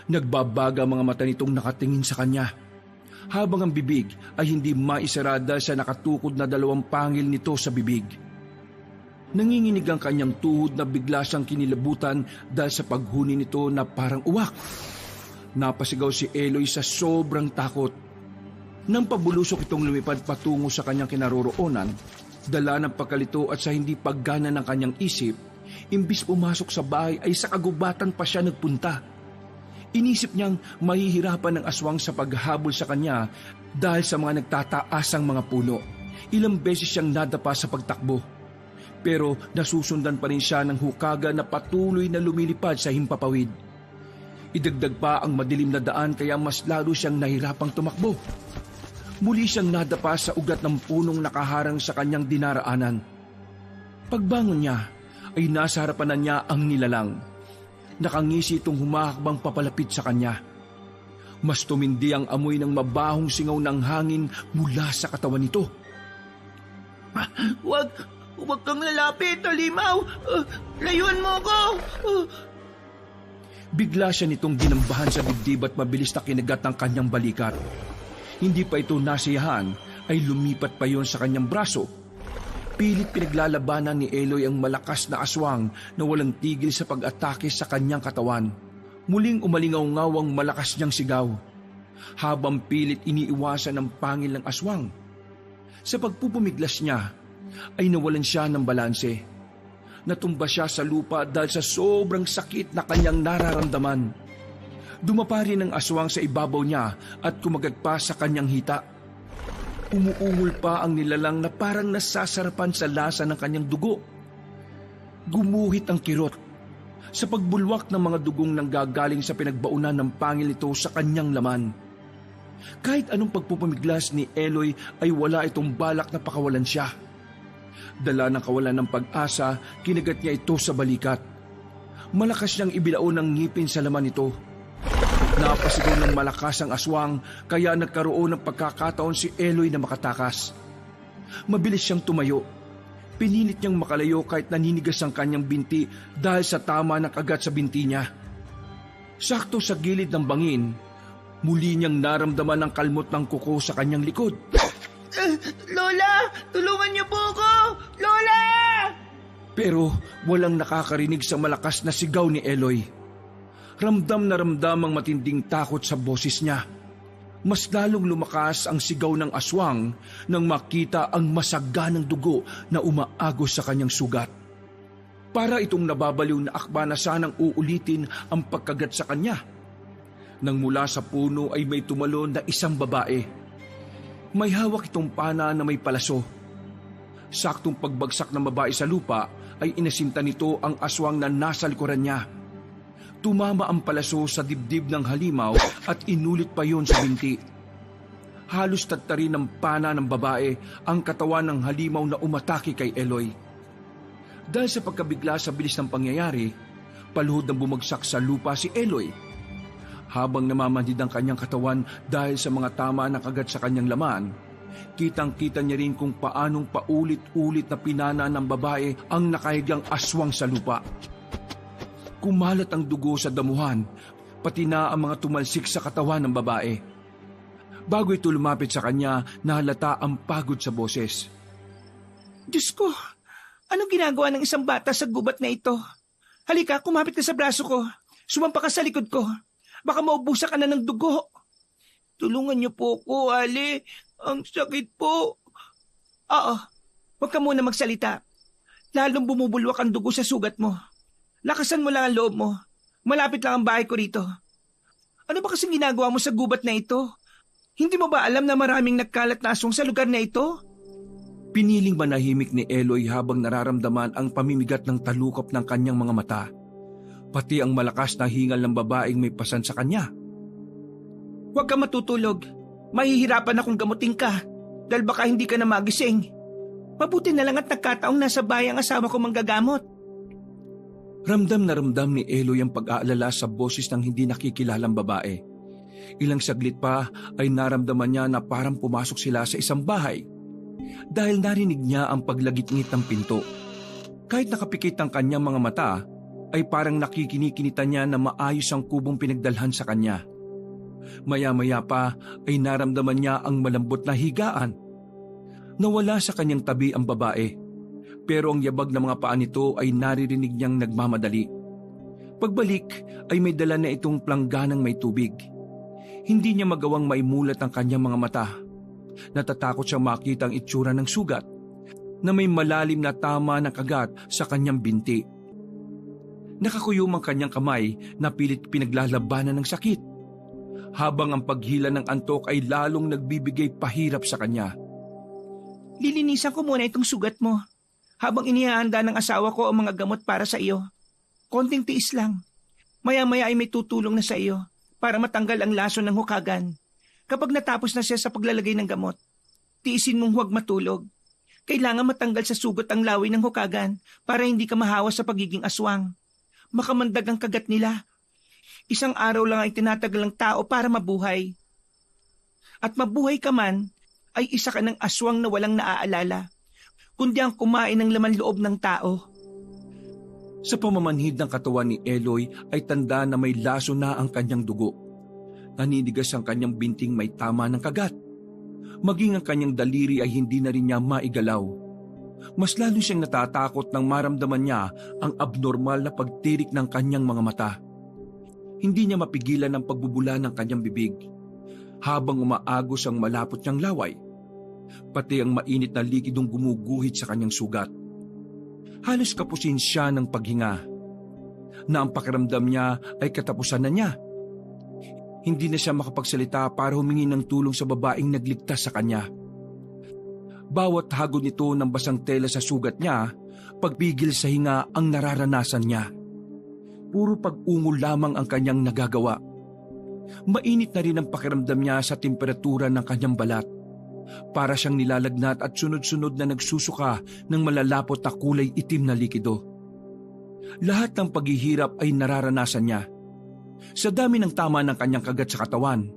Nagbabaga ang mga mata nitong nakatingin sa kanya, habang ang bibig ay hindi maisarada sa nakatukod na 2 pangil nito sa bibig. Nanginginig ang kanyang tuhod na bigla siyang kinilabutan dahil sa paghuni nito na parang uwak. Napasigaw si Eloy sa sobrang takot. Nang pabulusok itong lumipad patungo sa kanyang kinaroroonan, dala ng pagkalito at sa hindi paggana ng kanyang isip, imbis pumasok sa bahay ay sa kagubatan pa siya nagpunta. Inisip niyang mahihirapan ng aswang sa paghabol sa kanya dahil sa mga nagtataasang mga puno. Ilang beses siyang nadapa sa pagtakbo. Pero nasusundan pa rin siya ng hukaga na patuloy na lumilipad sa himpapawid. Idagdag pa ang madilim na daan kaya mas lalo siyang nahirapang tumakbo. Muli siyang nadapa sa ugat ng punong nakaharang sa kanyang dinaraanan. Pagbangon niya ay nasa harapan na niya ang nilalang. Nakangisi itong humahakbang papalapit sa kanya. Mas tumindi ang amoy ng mabahong singaw ng hangin mula sa katawan nito. Huwag kang lalapit, Halimaw! Layuan mo ako! Bigla siya nitong ginambahan sa dibdib at mabilis na kinagat ang kanyang balikat. Hindi pa ito nasiyahan ay lumipat pa yon sa kanyang braso. Pilit pinaglalabanan ni Eloy ang malakas na aswang na walang tigil sa pag-atake sa kanyang katawan. Muling umalingaw-ngaw ang malakas niyang sigaw, habang pilit iniiwasan ang pangil ng aswang. Sa pagpupumiglas niya, ay nawalan siya ng balanse. Natumba siya sa lupa dahil sa sobrang sakit na kanyang nararamdaman. Dumapa rin ang aswang sa ibabaw niya at kumagat pa sa kanyang hita. Umuungol pa ang nilalang na parang nasasarapan sa lasa ng kanyang dugo. Gumuhit ang kirot sa pagbulwak ng mga dugong nanggagaling sa pinagbaunan ng pangil nito sa kanyang laman. Kahit anong pagpupumiglas ni Eloy ay wala itong balak na pakawalan siya. Dala ng kawalan ng pag-asa, kinagat niya ito sa balikat. Malakas niyang ibilaon ng ngipin sa laman nito. Napasigaw ng malakas ang aswang kaya nagkaroon ng pagkakataon si Eloy na makatakas. Mabilis siyang tumayo. Pinilit niyang makalayo kahit naninigas ang kanyang binti dahil sa tama ng kagat sa binti niya. Sakto sa gilid ng bangin, muli niyang naramdaman ang kalmot ng kuko sa kanyang likod. Lola! Tulungan niyo po ako! Lola! Pero walang nakakarinig sa malakas na sigaw ni Eloy. Ramdam na ramdam ang matinding takot sa boses niya. Mas lalong lumakas ang sigaw ng aswang nang makita ang masaganang dugo na umaagos sa kanyang sugat. Para itong nababaliw na akba na sanang uulitin ang pagkagat sa kanya. Nang mula sa puno ay may tumalon na isang babae. May hawak itong pana na may palaso. Saktong pagbagsak ng babae sa lupa ay inasinta nito ang aswang na nasa likuran niya. Tumama ang palaso sa dibdib ng Halimaw at inulit pa yon sa binti. Halos tattarin ng pana ng babae ang katawan ng Halimaw na umatake kay Eloy. Dahil sa pagkabigla sa bilis ng pangyayari, paluhod ng bumagsak sa lupa si Eloy. Habang namamanhid ang kanyang katawan dahil sa mga tama na kagat sa kanyang laman, kitang-kita niya rin kung paanong paulit-ulit na pinana ng babae ang nakahigang aswang sa lupa. Kumalat ang dugo sa damuhan, pati na ang mga tumalsik sa katawan ng babae. Bago ito lumapit sa kanya, nahalata ang pagod sa boses. Diyos ko, anong ginagawa ng isang bata sa gubat na ito? Halika, kumapit ka sa braso ko. Sumampa ka sa likod ko. Baka maubusan ka na ng dugo. Tulungan niyo po ko, Ali. Ang sakit po. Oo, huwag ka muna magsalita. Lalong bumubulwak ang dugo sa sugat mo. Lakasan mo lang ang loob mo. Malapit lang ang bahay ko rito. Ano ba kasing ginagawa mo sa gubat na ito? Hindi mo ba alam na maraming nagkalat na aswang sa lugar na ito? Piniling manahimik ni Eloy habang nararamdaman ang pamimigat ng talukap ng kanyang mga mata. Pati ang malakas na hingal ng babaeng may pasan sa kanya. Huwag ka matutulog. Mahihirapan akong gamutin ka dahil baka hindi ka na magising. Mabuti na lang at nagkataong nasa bahay ang asawa ko manggagamot. Ramdam na ramdam ni Eloy ang pag-aalala sa boses ng hindi nakikilalang babae. Ilang saglit pa ay naramdaman niya na parang pumasok sila sa isang bahay dahil narinig niya ang paglagit-ngit ng pinto. Kahit nakapikit ang kanyang mga mata, ay parang nakikinikinita niya na maayos ang kubong pinagdalhan sa kanya. Maya-maya pa ay naramdaman niya ang malambot na higaan. Nawala sa kanyang tabi ang babae. Pero ang yabag ng mga paa nito ay naririnig niyang nagmamadali. Pagbalik ay may dala na itong plangganang may tubig. Hindi niya magawang maimulat ang kanyang mga mata. Natatakot siyang makita ang itsura ng sugat na may malalim na tama na kagat sa kanyang binti. Nakakuyom ang kanyang kamay na pilit pinaglalabanan ng sakit. Habang ang paghila ng antok ay lalong nagbibigay pahirap sa kanya. Lilinisan ko muna itong sugat mo habang inihahanda ng asawa ko ang mga gamot para sa iyo. Konting tiis lang. Maya-maya ay may tutulong na sa iyo para matanggal ang lason ng hukagan. Kapag natapos na siya sa paglalagay ng gamot, tiisin mong huwag matulog. Kailangan matanggal sa sugat ang lawi ng hukagan para hindi ka mahawa sa pagiging aswang. Makamandag ang kagat nila. Isang araw lang ay tinatagal ng tao para mabuhay. At mabuhay ka man, ay isa ka ng aswang na walang naaalala, kundi ang kumain ng laman loob ng tao. Sa pamamanhid ng katawan ni Eloy ay tanda na may laso na ang kanyang dugo. Naninigas ang kanyang binting may tama ng kagat. Maging ang kanyang daliri ay hindi na rin niya maigalaw. Mas lalo siyang natatakot nang maramdaman niya ang abnormal na pagtirik ng kanyang mga mata. Hindi niya mapigilan ang pagbubula ng kanyang bibig habang umaagos ang malapot niyang laway, pati ang mainit na likidong gumuguhit sa kanyang sugat. Halos kapusin siya ng paghinga, na ang pakiramdam niya ay katapusan na niya. Hindi na siya makapagsalita para humingi ng tulong sa babaeng nagligtas sa kanya. Bawat hagod nito ng basang tela sa sugat niya, pagpigil sa hinga ang nararanasan niya. Puro pag-ungol lamang ang kanyang nagagawa. Mainit na rin ang pakiramdam niya sa temperatura ng kanyang balat. Para siyang nilalagnat at sunod-sunod na nagsusuka ng malalapot na kulay itim na likido. Lahat ng paghihirap ay nararanasan niya. Sa dami ng tama ng kanyang kagat sa katawan,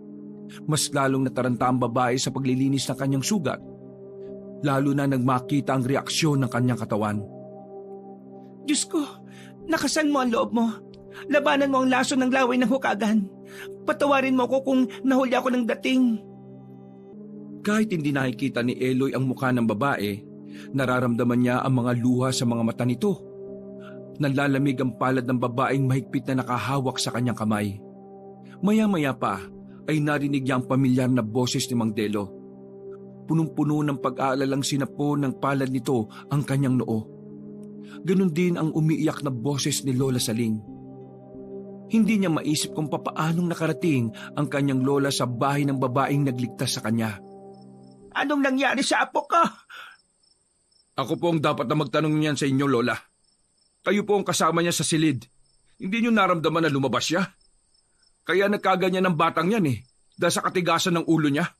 mas lalong nataranta ang babae sa paglilinis ng kanyang sugat, lalo na nang makita ang reaksyon ng kanyang katawan. Diyos ko, nakasan mo ang loob mo. Labanan mo ang laso ng laway ng hukagan. Patawarin mo ko kung nahuli ako ng dating. Kahit hindi nakikita ni Eloy ang mukha ng babae, nararamdaman niya ang mga luha sa mga mata nito. Nanlalamig ang palad ng babaeng mahigpit na nakahawak sa kanyang kamay. Maya-maya pa ay narinig niya ang pamilyar na boses ni Mang Delo. Punong-puno ng pag-aalalang sinapo ng palad nito ang kanyang noo. Ganon din ang umiiyak na boses ni Lola Saling. Hindi niya maisip kung papaanong nakarating ang kanyang lola sa bahay ng babaeng nagligtas sa kanya. Anong nangyari sa apo ko? Ako po ang dapat na magtanong niyan sa inyo, Lola. Kayo po ang kasama niya sa silid. Hindi niyo naramdaman na lumabas siya? Kaya nagkaganyan ng batang yan dahil sa katigasan ng ulo niya.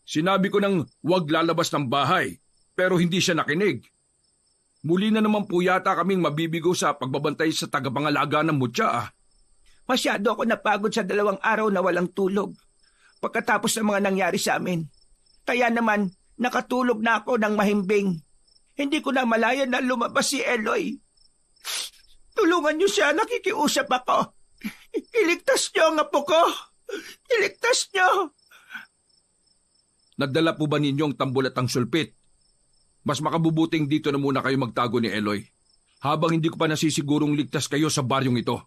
Sinabi ko nang huwag lalabas ng bahay, pero hindi siya nakinig. Muli na naman po yata kaming mabibigo sa pagbabantay sa tagapangalaga ng mutya. Masyado ako napagod sa 2 araw na walang tulog pagkatapos ng mga nangyari sa amin. Kaya naman nakatulog na ako ng mahimbing. Hindi ko na malaya na lumabas si Eloy. Tulungan niyo siya, nakikiusap ako. Iligtas niyo ang apo ko. Iligtas niyo. Nadala po ba ninyong tambol at ang sulpit? Mas makabubuting dito na muna kayo magtago ni Eloy habang hindi ko pa nasisigurong ligtas kayo sa baryong ito.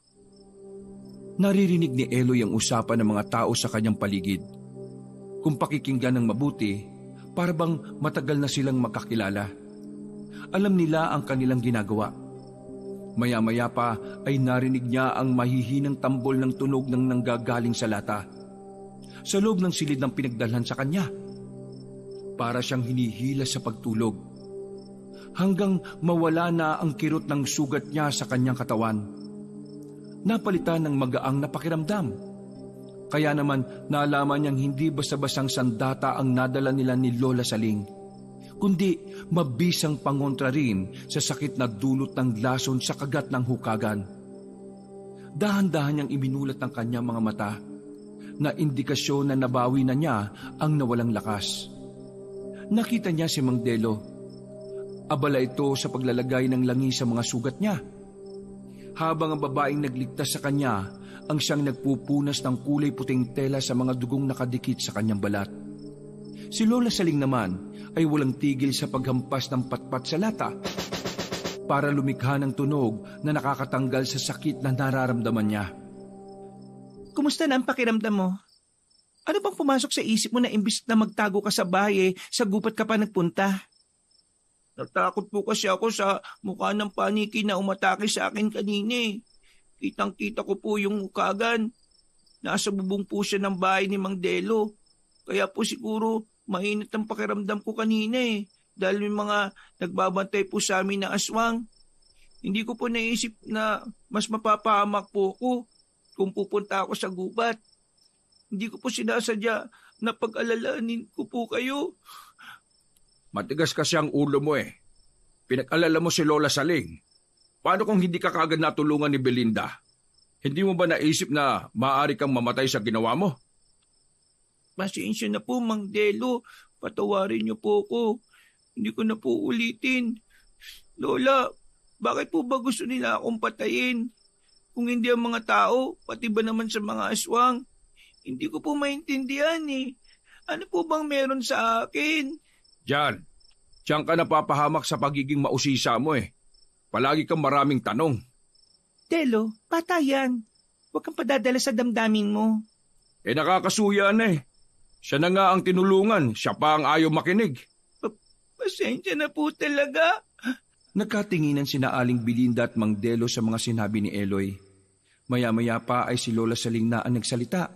Naririnig ni Eloy ang usapan ng mga tao sa kanyang paligid. Kung pakikinggan ng mabuti, para bang matagal na silang makakilala. Alam nila ang kanilang ginagawa. Maya-maya pa ay narinig niya ang mahihinang tambol ng tunog ng nanggagaling sa lata. Sa loob ng silid ng pinagdalhan sa kanya. Para siyang hinihila sa pagtulog. Hanggang mawala na ang kirot ng sugat niya sa kanyang katawan. Napalitan ng magaang na pakiramdam. Kaya naman nalaman niyang hindi basta-basang sandata ang nadala nila ni Lola Saling, kundi mabisang pangontra rin sa sakit na dulot ng lason sa kagat ng hukagan. Dahan-dahan niyang ibinulat ng kanyang mga mata na indikasyon na nabawi na niya ang nawalang lakas. Nakita niya si Mang Delo. Abala ito sa paglalagay ng langi sa mga sugat niya. Habang ang babaeng nagligtas sa kanya ang siyang nagpupunas ng kulay puting tela sa mga dugong nakadikit sa kanyang balat. Si Lola Saling naman ay walang tigil sa paghampas ng patpat sa lata para lumikha ng tunog na nakakatanggal sa sakit na nararamdaman niya. Kumusta na ang pakiramdam mo? Ano bang pumasok sa isip mo na imbis na magtago ka sa bahay, sa gubat ka pa nagpunta? Natakot po kasi ako sa mukha ng paniki na umatake sa akin kanina eh. Kitang-kita ko po yung hukagan. Nasa bubong po siya ng bahay ni Mang Delo. Kaya po siguro mainit ang pakiramdam ko kanina eh. Dahil may mga nagbabantay po sa amin na aswang. Hindi ko po naisip na mas mapapahamak po ako kung pupunta ako sa gubat. Hindi ko po sinasadya na pag-alalanin ko po kayo. Matigas kasi ang ulo mo eh. Pinag-alala mo si Lola Saling. Paano kung hindi ka kagad natulungan ni Belinda? Hindi mo ba naisip na maaari kang mamatay sa ginawa mo? Pasensya na po, Mang Delo. Patawarin niyo po ako. Hindi ko na po ulitin. Lola, bakit po ba gusto nila akong patayin? Kung hindi ang mga tao, pati ba naman sa mga aswang? Hindi ko po maintindihan eh. Ano po bang meron sa akin? Diyan ka napapahamak sa pagiging mausisa mo eh. Palagi kang maraming tanong. Delo, patayan. Huwag kang padadala sa damdamin mo. Eh nakakasuya na eh. Siya na nga ang tinulungan, siya pa ang ayaw makinig. Pasensya na po talaga. Nagkatinginan sina Aling Belinda at Mang Delo sa mga sinabi ni Eloy. Maya-maya pa ay si Lola Saling na ang nagsalita.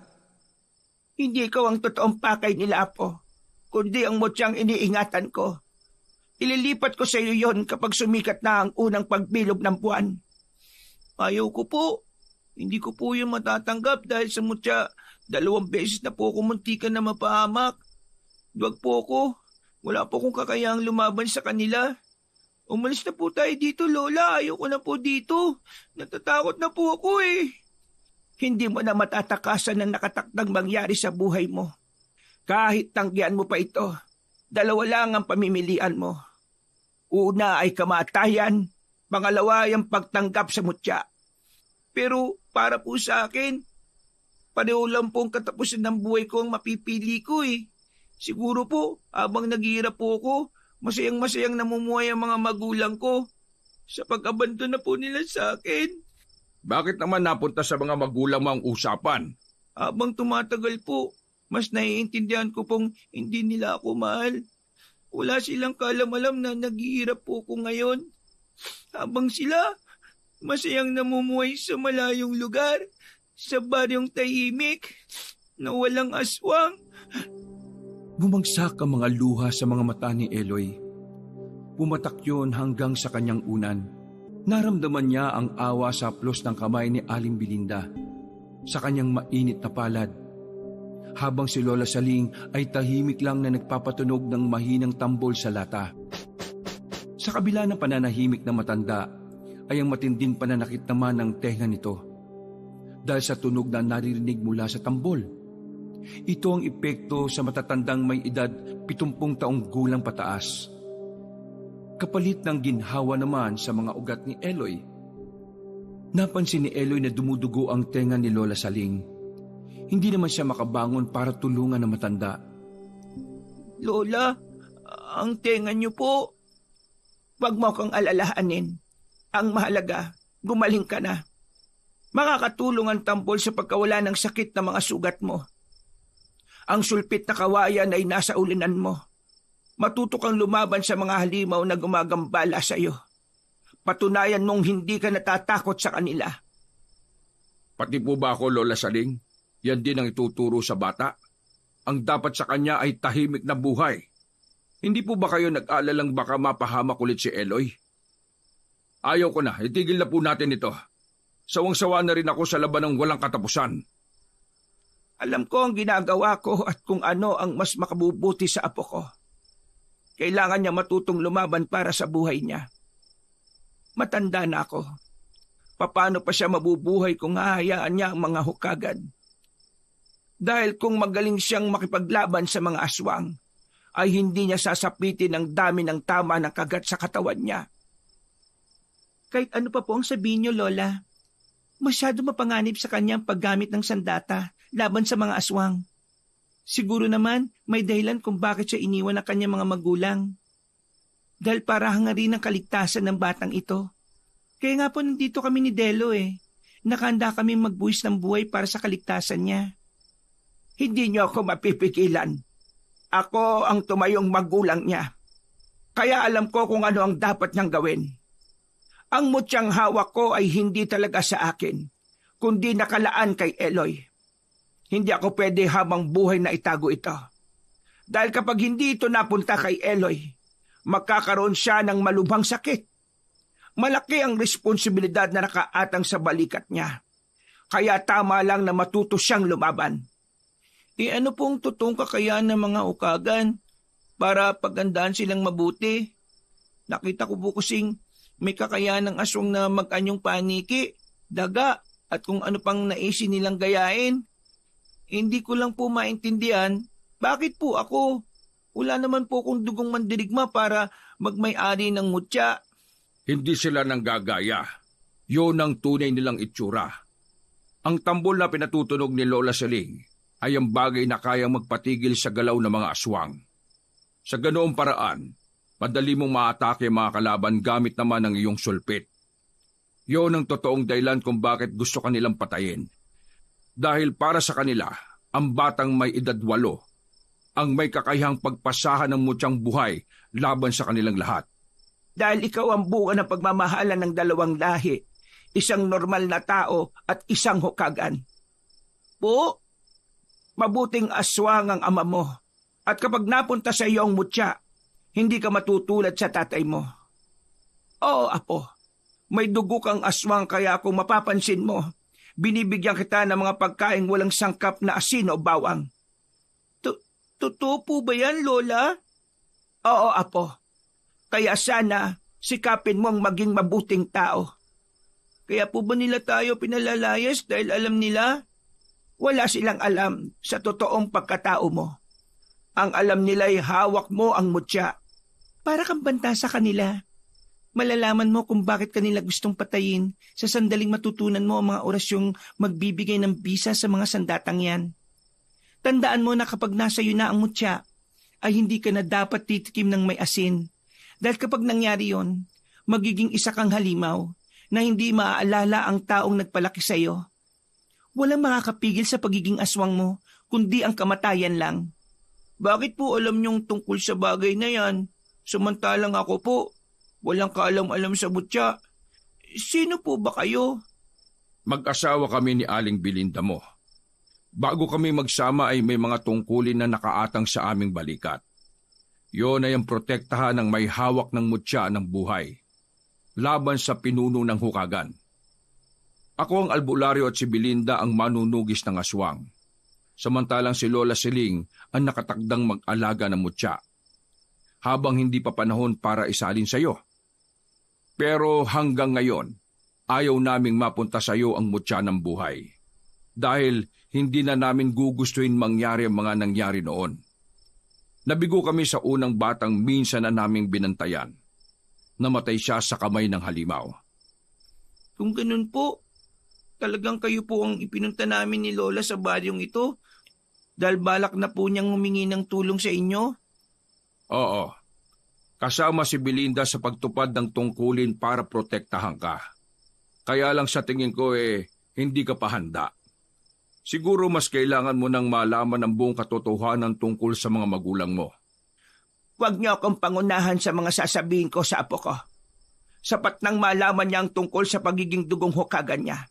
Hindi ikaw ang totoong pakay nila, Apo, kundi ang mutyang iniingatan ko. Ililipat ko sa iyo yon kapag sumikat na ang unang pagbilog ng buwan. Ayaw ko po. Hindi ko po yung matatanggap dahil sa mutya 2 beses na po ako muntikan na mapahamak. Duwag po ako. Wala po akong kakayahang lumaban sa kanila. Umalis na po tayo dito, Lola. Ayaw ko na po dito. Natatakot na po ako eh. Hindi mo na matatakasan ang nakatakdang mangyari sa buhay mo. Kahit tanggihan mo pa ito, 2 lang ang pamimilian mo. Una ay kamatayan, pangalawa ay ang pagtanggap sa mutya. Pero para po sa akin, pareho lang pong katapusan ng buhay ko ang mapipili ko eh. Siguro po, habang naghihirap po ako, masayang-masayang namumuhay ang mga magulang ko sa pag-abandon na po nila sa akin. Bakit naman napunta sa mga magulang mo ang usapan? Habang tumatagal po, mas naiintindihan ko pong hindi nila ako mahal. Wala silang kaalam-alam na naghihirap po ko ngayon. Habang sila, masayang namumuhay sa malayong lugar, sa baryong tahimik, na walang aswang. Bumagsak ang mga luha sa mga mata ni Eloy. Pumatak yun hanggang sa kanyang unan. Naramdaman niya ang awa sa haplos ng kamay ni Aling Belinda sa kanyang mainit na palad. Habang si Lola Saling ay tahimik lang na nagpapatunog ng mahinang tambol sa lata. Sa kabila ng pananahimik na matanda ay ang matinding pananakit naman ng tenga nito dahil sa tunog na naririnig mula sa tambol. Ito ang epekto sa matatandang may edad 70 taong gulang pataas. Kapalit ng ginhawa naman sa mga ugat ni Eloy. Napansin ni Eloy na dumudugo ang tenga ni Lola Saling. Hindi naman siya makabangon para tulungan ang matanda. Lola, ang tenga niyo po. Huwag mo kang alalahanin. Ang mahalaga, gumaling ka na. Makakatulong ang tambol sa pagkawala ng sakit na mga sugat mo. Ang sulpit na kawayan ay nasa ulinan mo. Matuto kang lumaban sa mga halimaw na gumagambala sa iyo. Patunayan mong hindi ka natatakot sa kanila. Pati po ba ako, Lola Saling? Yan din ang ituturo sa bata. Ang dapat sa kanya ay tahimik na buhay. Hindi po ba kayo nag-alalang baka mapahamak ulit si Eloy? Ayaw ko na, itigil na po natin ito. Sawang-sawa na rin ako sa laban ng walang katapusan. Alam ko ang ginagawa ko at kung ano ang mas makabubuti sa apo ko. Kailangan niya matutong lumaban para sa buhay niya. Matanda na ako. Paano pa siya mabubuhay kung hahayaan niya ang mga hukagan? Dahil kung magaling siyang makipaglaban sa mga aswang, ay hindi niya sasapitin ang dami ng tama ng kagat sa katawan niya. Kahit ano pa po ang sabihin niyo, Lola, masyado mapanganib sa kanya ang paggamit ng sandata laban sa mga aswang. Siguro naman may dahilan kung bakit siya iniwan ng kanyang mga magulang. Dahil para hangarin ang kaligtasan ng batang ito. Kaya nga po nandito kami ni Delo Nakahanda kami magbuwis ng buhay para sa kaligtasan niya. Hindi niyo ako mapipigilan. Ako ang tumayong magulang niya. Kaya alam ko kung ano ang dapat niyang gawin. Ang mutyang hawak ko ay hindi talaga sa akin, kundi nakalaan kay Eloy. Hindi ako pwede habang buhay na itago ito. Dahil kapag hindi ito napunta kay Eloy, magkakaroon siya ng malubhang sakit. Malaki ang responsibilidad na nakaatang sa balikat niya. Kaya tama lang na matuto siyang lumaban. Ano pong totoong kakayahan ng mga ukagan para pagandaan silang mabuti? Nakita ko po kasing may kakayahan ng aswang na mag-anyong paniki, daga, at kung ano pang naisin nilang gayain. Hindi ko lang po maintindihan, bakit po ako? Wala naman po akong dugong mandirigma para magmay-ari ng mutya. Hindi sila nanggagaya. Yun ang tunay nilang itsura. Ang tambol na pinatutunog ni Lola Saling ay ang bagay na kayang magpatigil sa galaw ng mga aswang. Sa ganoong paraan, madali mong maatake mga kalaban gamit naman ang iyong sulpit. Yun ang totoong dahilan kung bakit gusto kanilang patayin. Dahil para sa kanila, ang batang may edad 8 ang may kakayahang pagpasahan ng mutyang buhay laban sa kanilang lahat. Dahil ikaw ang bunga ng pagmamahalan ng dalawang lahi, isang normal na tao at isang hukagan. Po, mabuting aswang ang ama mo, at kapag napunta sa iyo ang mutya, hindi ka matutulad sa tatay mo. Oo, apo, may dugo kang aswang kaya kung mapapansin mo, binibigyan kita ng mga pagkaing walang sangkap na asin o bawang. Totoo po ba yan, Lola? Oo, apo. Kaya sana sikapin mong maging mabuting tao. Kaya po ba nila tayo pinalalayas dahil alam nila? Wala silang alam sa totoong pagkatao mo. Ang alam nila ay hawak mo ang mutya. Para kang banta sa kanila. Malalaman mo kung bakit kanila gustong patayin sa sandaling matutunan mo ang mga orasyong magbibigay ng bisa sa mga sandatang yan. Tandaan mo na kapag nasa iyo na ang mutya, ay hindi ka na dapat titikim ng may asin. Dahil kapag nangyari yon, magiging isa kang halimaw na hindi maaalala ang taong nagpalaki sa iyo. Walang makakapigil sa pagiging aswang mo, kundi ang kamatayan lang. Bakit po alam niyong tungkol sa bagay na yan? Samantalang ako po, walang kaalam-alam sa mutya. Sino po ba kayo? Mag-asawa kami ni Aling Belinda mo. Bago kami magsama ay may mga tungkulin na nakaatang sa aming balikat. Yon ay ang protektahan ng may hawak ng mutya ng buhay, laban sa pinuno ng hukagan. Ako ang albularyo at si Belinda ang manunugis ng aswang, samantalang si Lola Siling ang nakatakdang mag-alaga ng mutya, habang hindi pa panahon para isalin sa iyo. Pero hanggang ngayon, ayaw naming mapunta sa iyo ang mutya ng buhay, dahil hindi na namin gugustuhin mangyari ang mga nangyari noon. Nabigo kami sa unang batang minsan na naming binantayan. Namatay siya sa kamay ng halimaw. Kung ganun po, talagang kayo po ang ipinunta namin ni Lola sa baryong ito dahil balak na po niyang humingi ng tulong sa inyo? Oo. Kasama si Belinda sa pagtupad ng tungkulin para protektahan ka. Kaya lang sa tingin ko hindi ka pa handa. Siguro mas kailangan mo nang malaman ang buong katotohanan tungkol sa mga magulang mo. Huwag niyo akong pangunahan sa mga sasabihin ko sa apo ko. Sapat nang malaman niya ang tungkol sa pagiging dugong hukagan niya.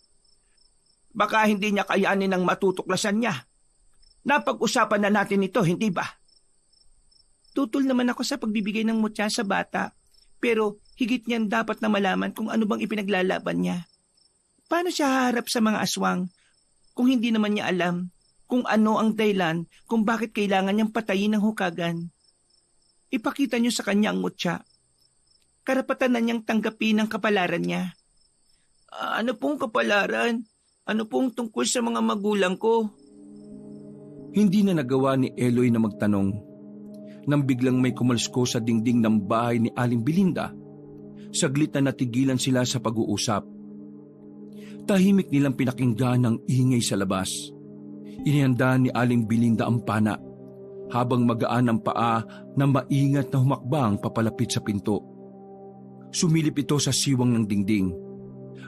Baka hindi niya kayanin ang matutuklasan niya. Napag-usapan na natin ito, hindi ba? Tutol naman ako sa pagbibigay ng mutya sa bata, pero higit niyan dapat na malaman kung ano bang ipinaglalaban niya. Paano siya haharap sa mga aswang kung hindi naman niya alam kung ano ang dahilan kung bakit kailangan niyang patayin ng hukagan. Ipakita niyo sa kanya ang mutya. Karapatan na niyang tanggapin ang kapalaran niya. Ano pong kapalaran? Ano pong tungkol sa mga magulang ko? Hindi na nagawa ni Eloy na magtanong. Nang biglang may kumalsko sa dingding ng bahay ni Aling Belinda, saglit na natigilan sila sa pag-uusap. Tahimik nilang pinakinggan ang ingay sa labas. Inihanda ni Aling Belinda ang pana, habang magaan ang paa na maingat na humakbang papalapit sa pinto. Sumilip ito sa siwang ng dingding.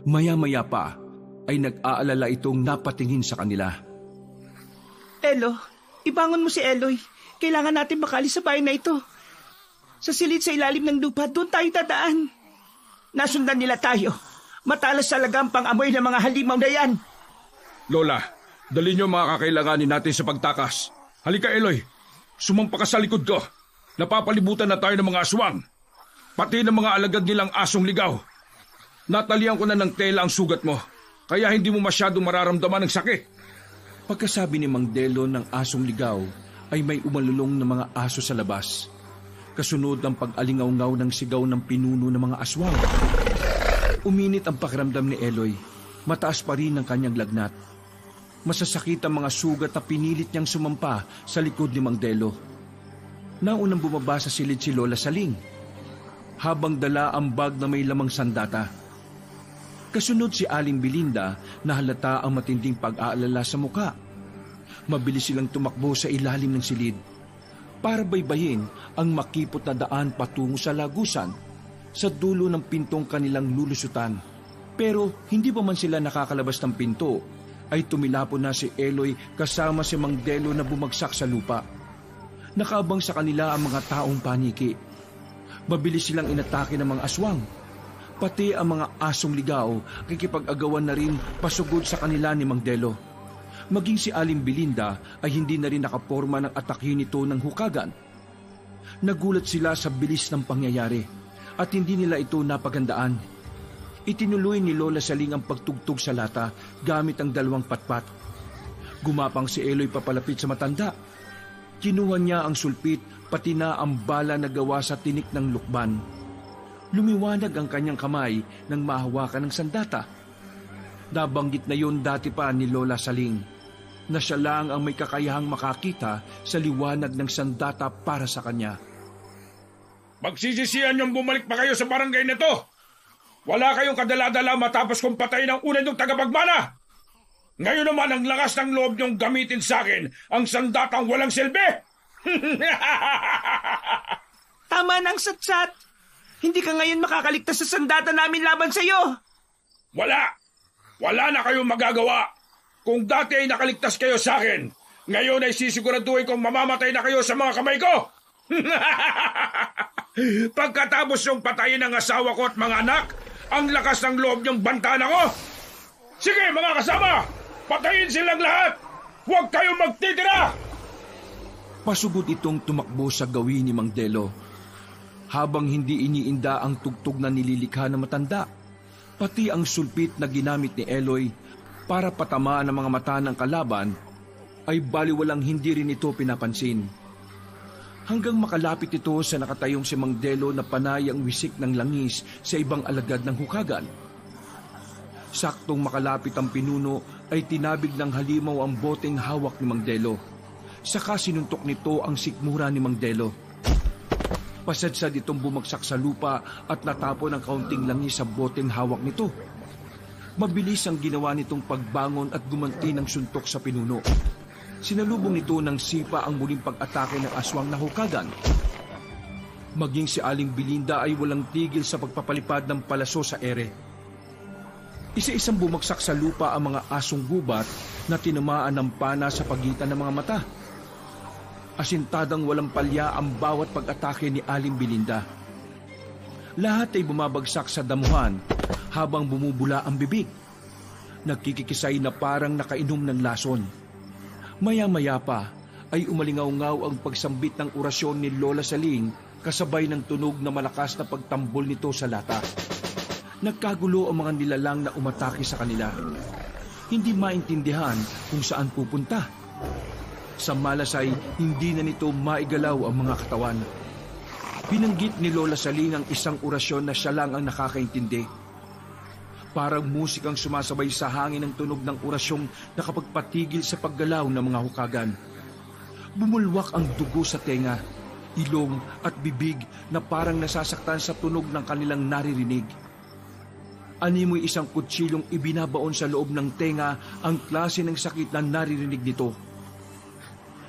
Maya-maya pa ay nag-aalala itong napatingin sa kanila. Elo, ibangon mo si Eloy. Kailangan natin makali sa bahay na ito. Sa silid sa ilalim ng lupa, doon tayo dadaan. Nasundan nila tayo. Matalas talaga ang pang-amoy ng mga halimaw na yan. Lola, dali niyo mga kakailanganin natin sa pagtakas. Halika, Eloy. Sumampa ka sa likod ko. Napapalibutan na tayo ng mga aswang. Pati ng mga alagad nilang asong ligaw. Natalian ko na ng tela ang sugat mo, kaya hindi mo masyadong mararamdaman ng sakit. Pagkasabi ni Mang Delo ng asong ligaw, ay may umalulong na mga aso sa labas. Kasunod ang pag-alingaw-ngaw ng sigaw ng pinuno ng mga aswang. Uminit ang pakiramdam ni Eloy. Mataas pa rin ang kanyang lagnat. Masasakit ang mga sugat na pinilit niyang sumampa sa likod ni Mang Delo. Naunang bumaba sa silid si Lola Saling, habang dala ang bag na may lamang sandata. Kasunod si Aling Belinda na halata ang matinding pag-aalala sa muka. Mabilis silang tumakbo sa ilalim ng silid para baybayin ang makipot na daan patungo sa lagusan sa dulo ng pintong kanilang lulusutan. Pero hindi pa man sila nakakalabas ng pinto ay tumilapo na si Eloy kasama si Mang Delo na bumagsak sa lupa. Nakaabang sa kanila ang mga taong paniki. Mabilis silang inatake ng mga aswang. Pati ang mga asong ligaw kikipag-agawan na rin pasugod sa kanila ni Mang Delo. Maging si Aling Belinda ay hindi na rin nakaporma ng atake nito ng hukagan. Nagulat sila sa bilis ng pangyayari at hindi nila ito napagandaan. Itinuloy ni Lola Saling ang pagtugtog sa lata gamit ang dalawang patpat. Gumapang si Eloy papalapit sa matanda. Kinuha niya ang sulpit pati na ang bala na gawa sa tinik ng lukban. Lumiwanag ang kanyang kamay nang mahawakan ng sandata. Nabanggit na yon dati pa ni Lola Saling na siya lang ang may kakayahang makakita sa liwanag ng sandata para sa kanya. Magsisisihan niyong bumalik pa kayo sa barangay na to. Wala kayong kadala-dala matapos kong patayin ang una niyong tagapagmana. Ngayon naman ang lakas ng loob niyong gamitin sa akin ang sandatang walang silbi. Tama ng satsat. Hindi ka ngayon makakaligtas sa sandata namin laban sa iyo. Wala na kayong magagawa. Kung dati ay nakaligtas kayo sa akin, ngayon ay sisiguraduhin kong mamamatay na kayo sa mga kamay ko. Pagkatapos yung patayin ang asawa ko at mga anak, ang lakas ng loob niyong bantaan ako. Sige mga kasama, patayin silang lahat. Huwag kayong magtitira. Pasugod itong tumakbo sa gawin ni Mang Delo. Habang hindi iniinda ang tugtog na nililikha ng matanda, pati ang sulpit na ginamit ni Eloy para patamaan ang mga mata ng kalaban, ay baliwalang hindi rin ito pinapansin. Hanggang makalapit ito sa nakatayong si Mang Delo na panay ang wisik ng langis sa ibang alagad ng hukagan. Saktong makalapit ang pinuno ay tinabig ng halimaw ang boteng hawak ni Mang Delo. Saka sinuntok nito ang sikmura ni Mang Delo. Pasadsad itong bumagsak sa lupa at natapon ang kaunting langis sa boteng hawak nito. Mabilis ang ginawa nitong pagbangon at gumanti ng suntok sa pinuno. Sinalubong nito ng sipa ang muling pag-atake ng aswang na hukagan. Maging si Aling Belinda ay walang tigil sa pagpapalipad ng palaso sa ere. Isa-isang bumagsak sa lupa ang mga asong gubat na tinamaan ng pana sa pagitan ng mga mata. Asintadang walang palya ang bawat pag-atake ni Aling Belinda. Lahat ay bumabagsak sa damuhan habang bumubula ang bibig. Nagkikisay na parang nakainom ng lason. Maya-maya pa ay umalingaw-ngaw ang pagsambit ng orasyon ni Lola Saling kasabay ng tunog na malakas na pagtambol nito sa lata. Nagkagulo ang mga nilalang na umatake sa kanila. Hindi maintindihan kung saan pupunta. Sa malasay, hindi na nito maigalaw ang mga katawan. Binanggit ni Lola Saling ang isang orasyon na siya lang ang nakakaintindi. Parang musikang sumasabay sa hangin ng tunog ng orasyong nakapagpatigil sa paggalaw ng mga hukagan. Bumulwak ang dugo sa tenga, ilong at bibig na parang nasasaktan sa tunog ng kanilang naririnig. Animoy isang kutsilong ibinabaon sa loob ng tenga ang klase ng sakit na naririnig nito.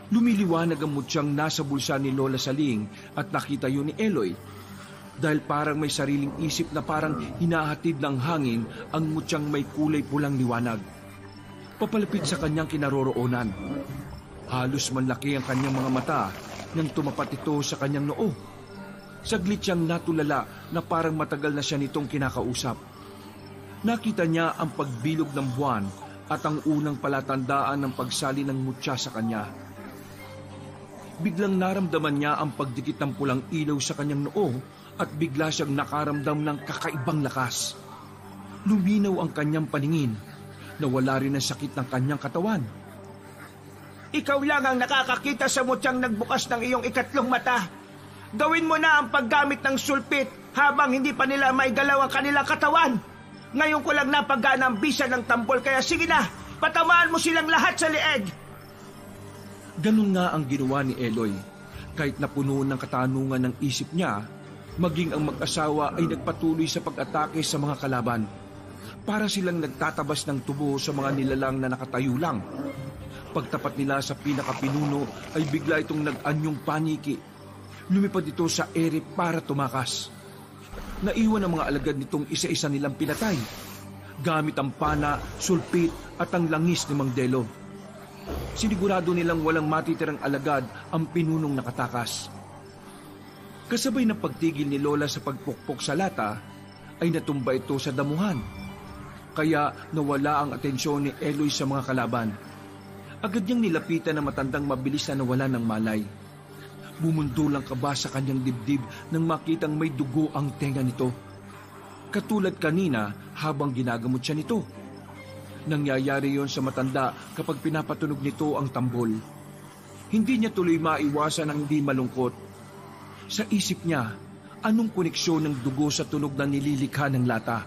Lumiliwanag ang mutyang nasa bulsa ni Lola Saling at nakita yun ni Eloy. Dahil parang may sariling isip na parang hinahatid ng hangin ang mutyang may kulay pulang liwanag. Papalapit sa kanyang kinaroroonan. Halos manlaki ang kanyang mga mata nang tumapat ito sa kanyang noo. Saglit siyang natulala na parang matagal na siya nitong kinakausap. Nakita niya ang pagbilog ng buwan at ang unang palatandaan ng pagsali ng mutya sa kanya. Biglang naramdaman niya ang pagdikit ng pulang ilaw sa kanyang noo at bigla siyang nakaramdam ng kakaibang lakas. Luminaw ang kanyang paningin. Nawala rin ang sakit ng kanyang katawan. Ikaw lang ang nakakakita sa mutyang nagbukas ng iyong ikatlong mata. Gawin mo na ang paggamit ng sulpit habang hindi pa nila maigalaw ang kanilang katawan. Ngayon ko lang napagana ang bisa ng tambol, kaya sige na, patamaan mo silang lahat sa leeg. Ganun nga ang ginawa ni Eloy. Kahit napuno ng katanungan ng isip niya, maging ang mag-asawa ay nagpatuloy sa pag-atake sa mga kalaban. Para silang nagtatabas ng tubo sa mga nilalang na nakatayo lang. Pagtapat nila sa pinakapinuno ay bigla itong nag-anyong paniki. Lumipad ito sa ere para tumakas. Naiwan ang mga alagad nitong isa-isa nilang pinatay, gamit ang pana, sulpit at ang langis ni Mang Delo. Sinigurado nilang walang matitirang alagad ang pinunong nakatakas. Kasabay ng pagtigil ni Lola sa pagpukpok sa lata, ay natumba ito sa damuhan. Kaya nawala ang atensyon ni Eloy sa mga kalaban. Agad niyang nilapitan na matandang mabilis na nawala ng malay. Bumundulang kaba sa kanyang dibdib nang makitang may dugo ang tenga nito. Katulad kanina habang ginagamot siya nito. Nangyayari yon sa matanda kapag pinapatunog nito ang tambol. Hindi niya tuloy maiwasan ang hindi malungkot. Sa isip niya, anong koneksyon ng dugo sa tunog na nililikha ng lata?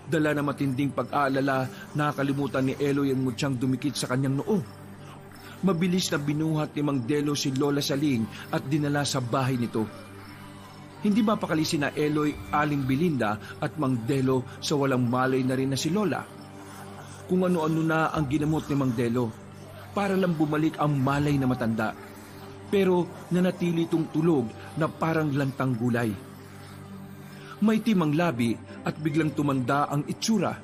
Dala na matinding pag-aalala, nakalimutan ni Eloy ang mutyang dumikit sa kanyang noo. Mabilis na binuhat ni Mang Delo si Lola Saling at dinala sa bahay nito. Hindi mapakali sina Eloy, Aling Belinda at Mang Delo sa walang malay na rin na si Lola. Kung ano-ano na ang ginamot ni Mang Delo para lang bumalik ang malay na matanda. Pero nanatili itong tulog na parang lantang gulay. May timang labi at biglang tumanda ang itsura.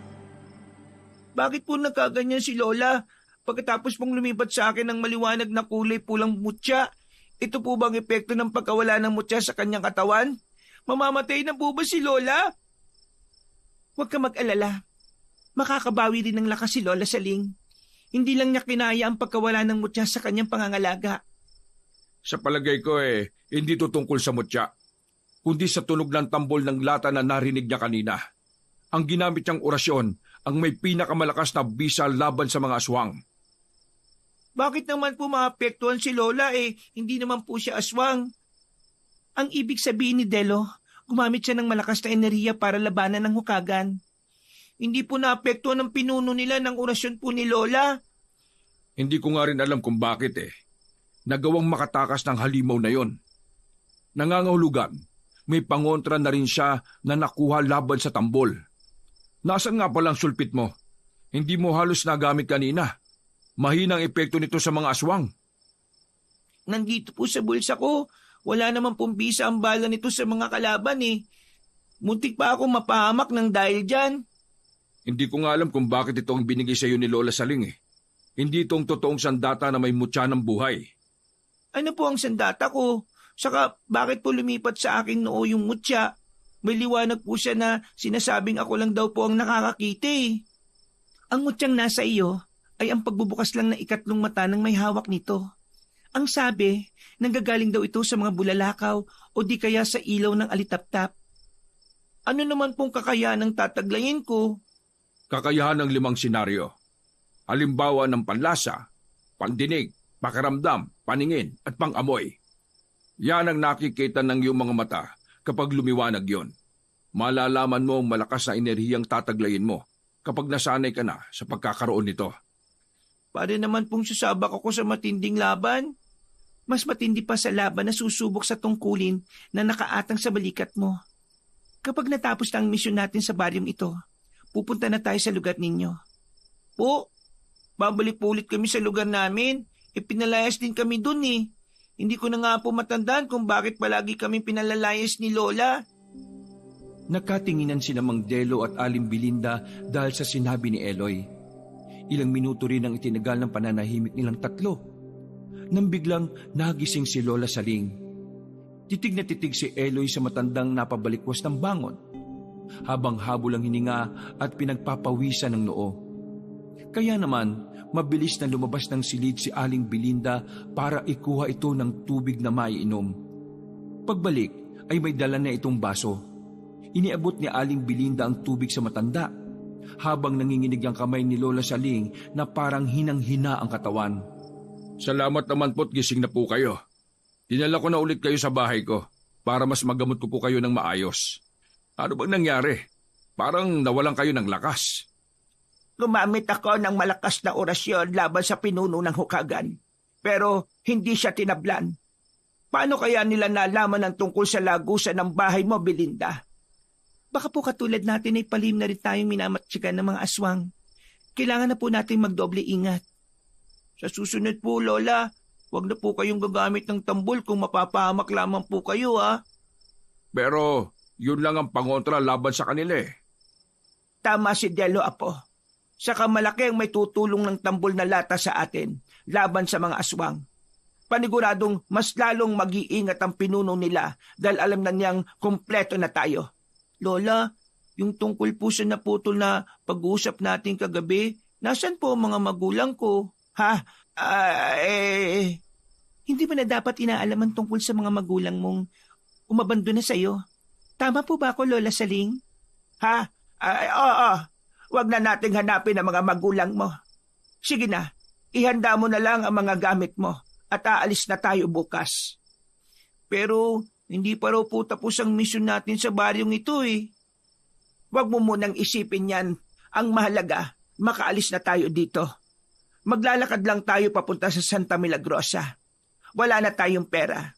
Bakit po nagkaganyan si Lola? Pagkatapos pong lumipat sa akin ng maliwanag na kulay pulang mutya, ito po bang epekto ng pagkawala ng mutya sa kanyang katawan? Mamamatay na po ba si Lola? Huwag ka mag-alala. Makakabawi rin ng lakas si Lola Saling. Hindi lang niya kinaya ang pagkawala ng mutya sa kanyang pangangalaga. Sa palagay ko hindi to tungkol sa mutya, kundi sa tunog ng tambol ng lata na narinig niya kanina. Ang ginamit niyang orasyon ang may pinakamalakas na bisa laban sa mga aswang. Bakit naman po maapektuhan si Lola hindi naman po siya aswang? Ang ibig sabihin ni Delo, gumamit siya ng malakas na enerhiya para labanan ng hukagan. Hindi po naapektuhan ng pinuno nila ng orasyon po ni Lola. Hindi ko nga rin alam kung bakit Nagawang makatakas ng halimaw na yon. Nangangahulugan, may pangontra na rin siya na nakuha laban sa tambol. Nasaan nga palang sulpit mo? Hindi mo halos nagamit kanina. Mahinang epekto nito sa mga aswang. Nandito po sa bulsa ko. Wala naman pong bisa ang bala nito sa mga kalaban Muntik pa akong mapahamak ng dahil dyan. Hindi ko nga alam kung bakit ito ang binigay sa iyo ni Lola Saling Hindi itong totoong sandata na may mutya ng buhay. Ano po ang sandata ko? Saka bakit po lumipat sa aking noo yung mutya? May liwanag po siya na sinasabing ako lang daw po ang nakakakita Ang mutyang nasa iyo ay ang pagbubukas lang ng ikatlong mata ng may hawak nito. Ang sabi, nanggagaling daw ito sa mga bulalakaw o di kaya sa ilaw ng alitaptap. Ano naman pong kakayahan ng tataglayin ko? Kakayahan ng 5 senaryo. Halimbawa ng panlasa, pandinig, pakiramdam, paningin at pangamoy. Yan ang nakikita ng iyong mga mata kapag lumiwanag yon. Malalaman mo ang malakas na enerhiyang tataglayin mo kapag nasanay ka na sa pagkakaroon nito. Para naman pong sasabak ako sa matinding laban. Mas matindi pa sa laban na susubok sa tungkulin na nakaatang sa balikat mo. Kapag natapos na ang misyon natin sa baryong ito, pupunta na tayo sa lugar ninyo. Po, babalik po ulit kami sa lugar namin. Pinalayas din kami dun eh. Hindi ko na nga po matandaan kung bakit palagi kami pinalalayas ni Lola. Nakatinginan sila Mang Delo at Aling Belinda dahil sa sinabi ni Eloy. Ilang minuto rin ang itinagal ng pananahimik nilang tatlo. Nang biglang nagising si Lola Saling. Titig na titig si Eloy sa matandang napabalikwas ng bangon, habang habol ang hininga at pinagpapawisan ng noo. Kaya naman, mabilis na lumabas ng silid si Aling Belinda para ikuha ito ng tubig na maiinom. Pagbalik ay may dala na itong baso. Iniabot ni Aling Belinda ang tubig sa matanda, habang nanginginig ang kamay ni Lola Saling na parang hinang-hina ang katawan. Salamat naman po't gising na po kayo. Dinala ko na ulit kayo sa bahay ko para mas magamot ko po kayo ng maayos. Ano bang nangyari? Parang nawalan kayo ng lakas. Gumamit ako ng malakas na orasyon laban sa pinuno ng hukagan. Pero hindi siya tinablan. Paano kaya nila nalaman ang tungkol sa lagusan ng bahay mo, Belinda? Baka po katulad natin ay palim na rin tayong minamatsikan ng mga aswang. Kailangan na po natin magdoble ingat. Sa susunod po, Lola, huwag na po kayong gagamit ng tambol kung mapapahamak lamang po kayo, ha? Pero yun lang ang pangontra laban sa kanila eh. Tama si Delo, Apo. Saka malaki ang may tutulong ng tambol na lata sa atin laban sa mga aswang. Paniguradong mas lalong mag-iingat ang pinuno nila dahil alam na niyang kumpleto na tayo. Lola, yung tungkol po sa naputol na pag-uusap natin kagabi, nasan po ang mga magulang ko? Ha? Hindi ba na dapat inaalaman tungkol sa mga magulang mong umabandon na sa'yo? Tama po ba ako, Lola Saling? Ha? Oo. Huwag na nating hanapin ang mga magulang mo. Sige na, ihanda mo na lang ang mga gamit mo at aalis na tayo bukas. Pero hindi pa raw po tapos ang misyon natin sa baryong ito eh. Huwag mo munang isipin yan. Ang mahalaga, makaalis na tayo dito. Maglalakad lang tayo papunta sa Santa Milagrosa. Wala na tayong pera.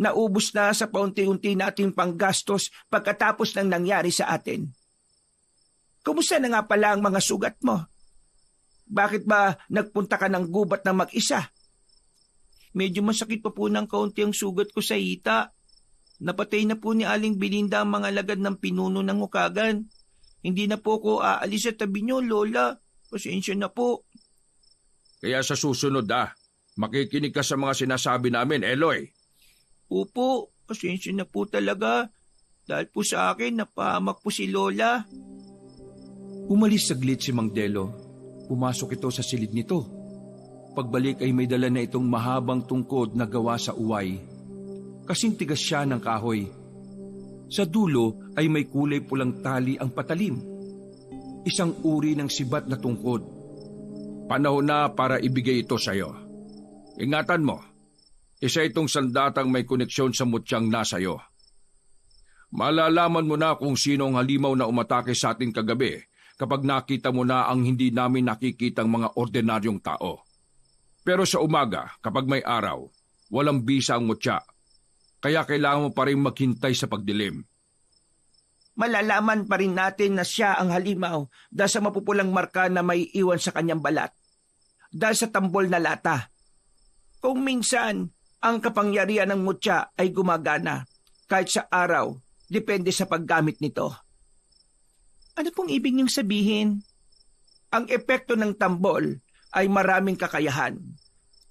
Naubos na sa paunti-unti nating panggastos pagkatapos ng nangyari sa atin. Kumusta na nga pala ang mga sugat mo? Bakit ba nagpunta ka ng gubat na mag-isa? Medyo masakit pa po ng kaunti ang sugat ko sa hita. Napatay na po ni Aling Belinda ang mga lagad ng pinuno ng hukagan. Hindi na po ako aalis sa tabi niyo, Lola. Pasensya na po. Kaya sa susunod makikinig ka sa mga sinasabi namin, Eloy. Opo, pasensya na po talaga. Dahil po sa akin, napahamak po si Lola. Umalis saglit si Mang Delo. Pumasok ito sa silid nito. Pagbalik ay may dala na itong mahabang tungkod na gawa sa uway. Kasing tigas siya ng kahoy. Sa dulo ay may kulay pulang tali ang patalim. Isang uri ng sibat na tungkod. Panahon na para ibigay ito sa iyo. Ingatan mo, isa itong sandatang may koneksyon sa mutyang nasa iyo. Malalaman mo na kung sino ang halimaw na umatake sa atin kagabi kapag nakita mo na ang hindi namin nakikitang mga ordinaryong tao. Pero sa umaga, kapag may araw, walang bisa ang mutya. Kaya kailangan mo pa rin maghintay sa pagdilim. Malalaman pa rin natin na siya ang halimaw dahil sa mapupulang marka na may iwan sa kanyang balat. Dahil sa tambol na lata. Kung minsan, ang kapangyarihan ng mutya ay gumagana kahit sa araw, depende sa paggamit nito. Ano pong ibig niyong sabihin? Ang epekto ng tambol ay maraming kakayahan,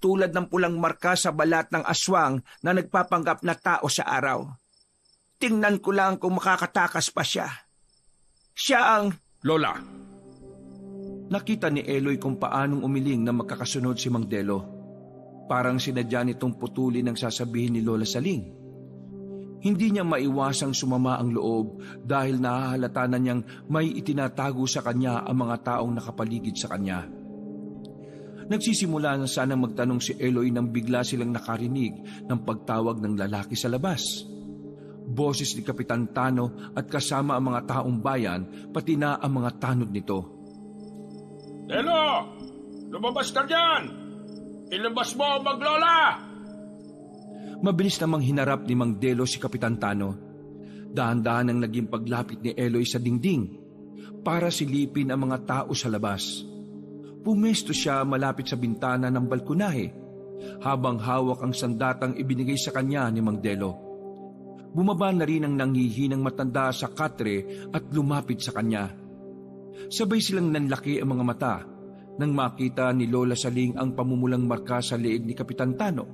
tulad ng pulang marka sa balat ng aswang na nagpapanggap na tao sa araw. Tingnan ko lang kung makakatakas pa siya. Siya ang... Lola! Nakita ni Eloy kung paanong umiling na magkakasunod si Mang Delo. Parang sinadya nitong putulin ang sasabihin ni Lola Saling. Hindi niya maiwasang sumama ang loob dahil nahahalata na niyang may itinatago sa kanya ang mga taong nakapaligid sa kanya. Nagsisimula na sanang magtanong si Eloy nang bigla silang nakarinig ng pagtawag ng lalaki sa labas. Boses ni Kapitan Tano at kasama ang mga taong bayan, pati na ang mga tanod nito. Delo! Lumabas ka dyan! Ilabas mo ang maglola! Mabilis namang hinarap ni Mang Delo si Kapitan Tano. Dahan-dahan ang naging paglapit ni Eloy sa dingding para silipin ang mga tao sa labas. Pumesto siya malapit sa bintana ng balkonahe habang hawak ang sandatang ibinigay sa kanya ni Mang Delo. Bumaba na rin ang nanghihinang matanda sa katre at lumapit sa kanya. Sabay silang nanlaki ang mga mata nang makita ni Lola Saling ang pamumulang marka sa leeg ni Kapitan Tano.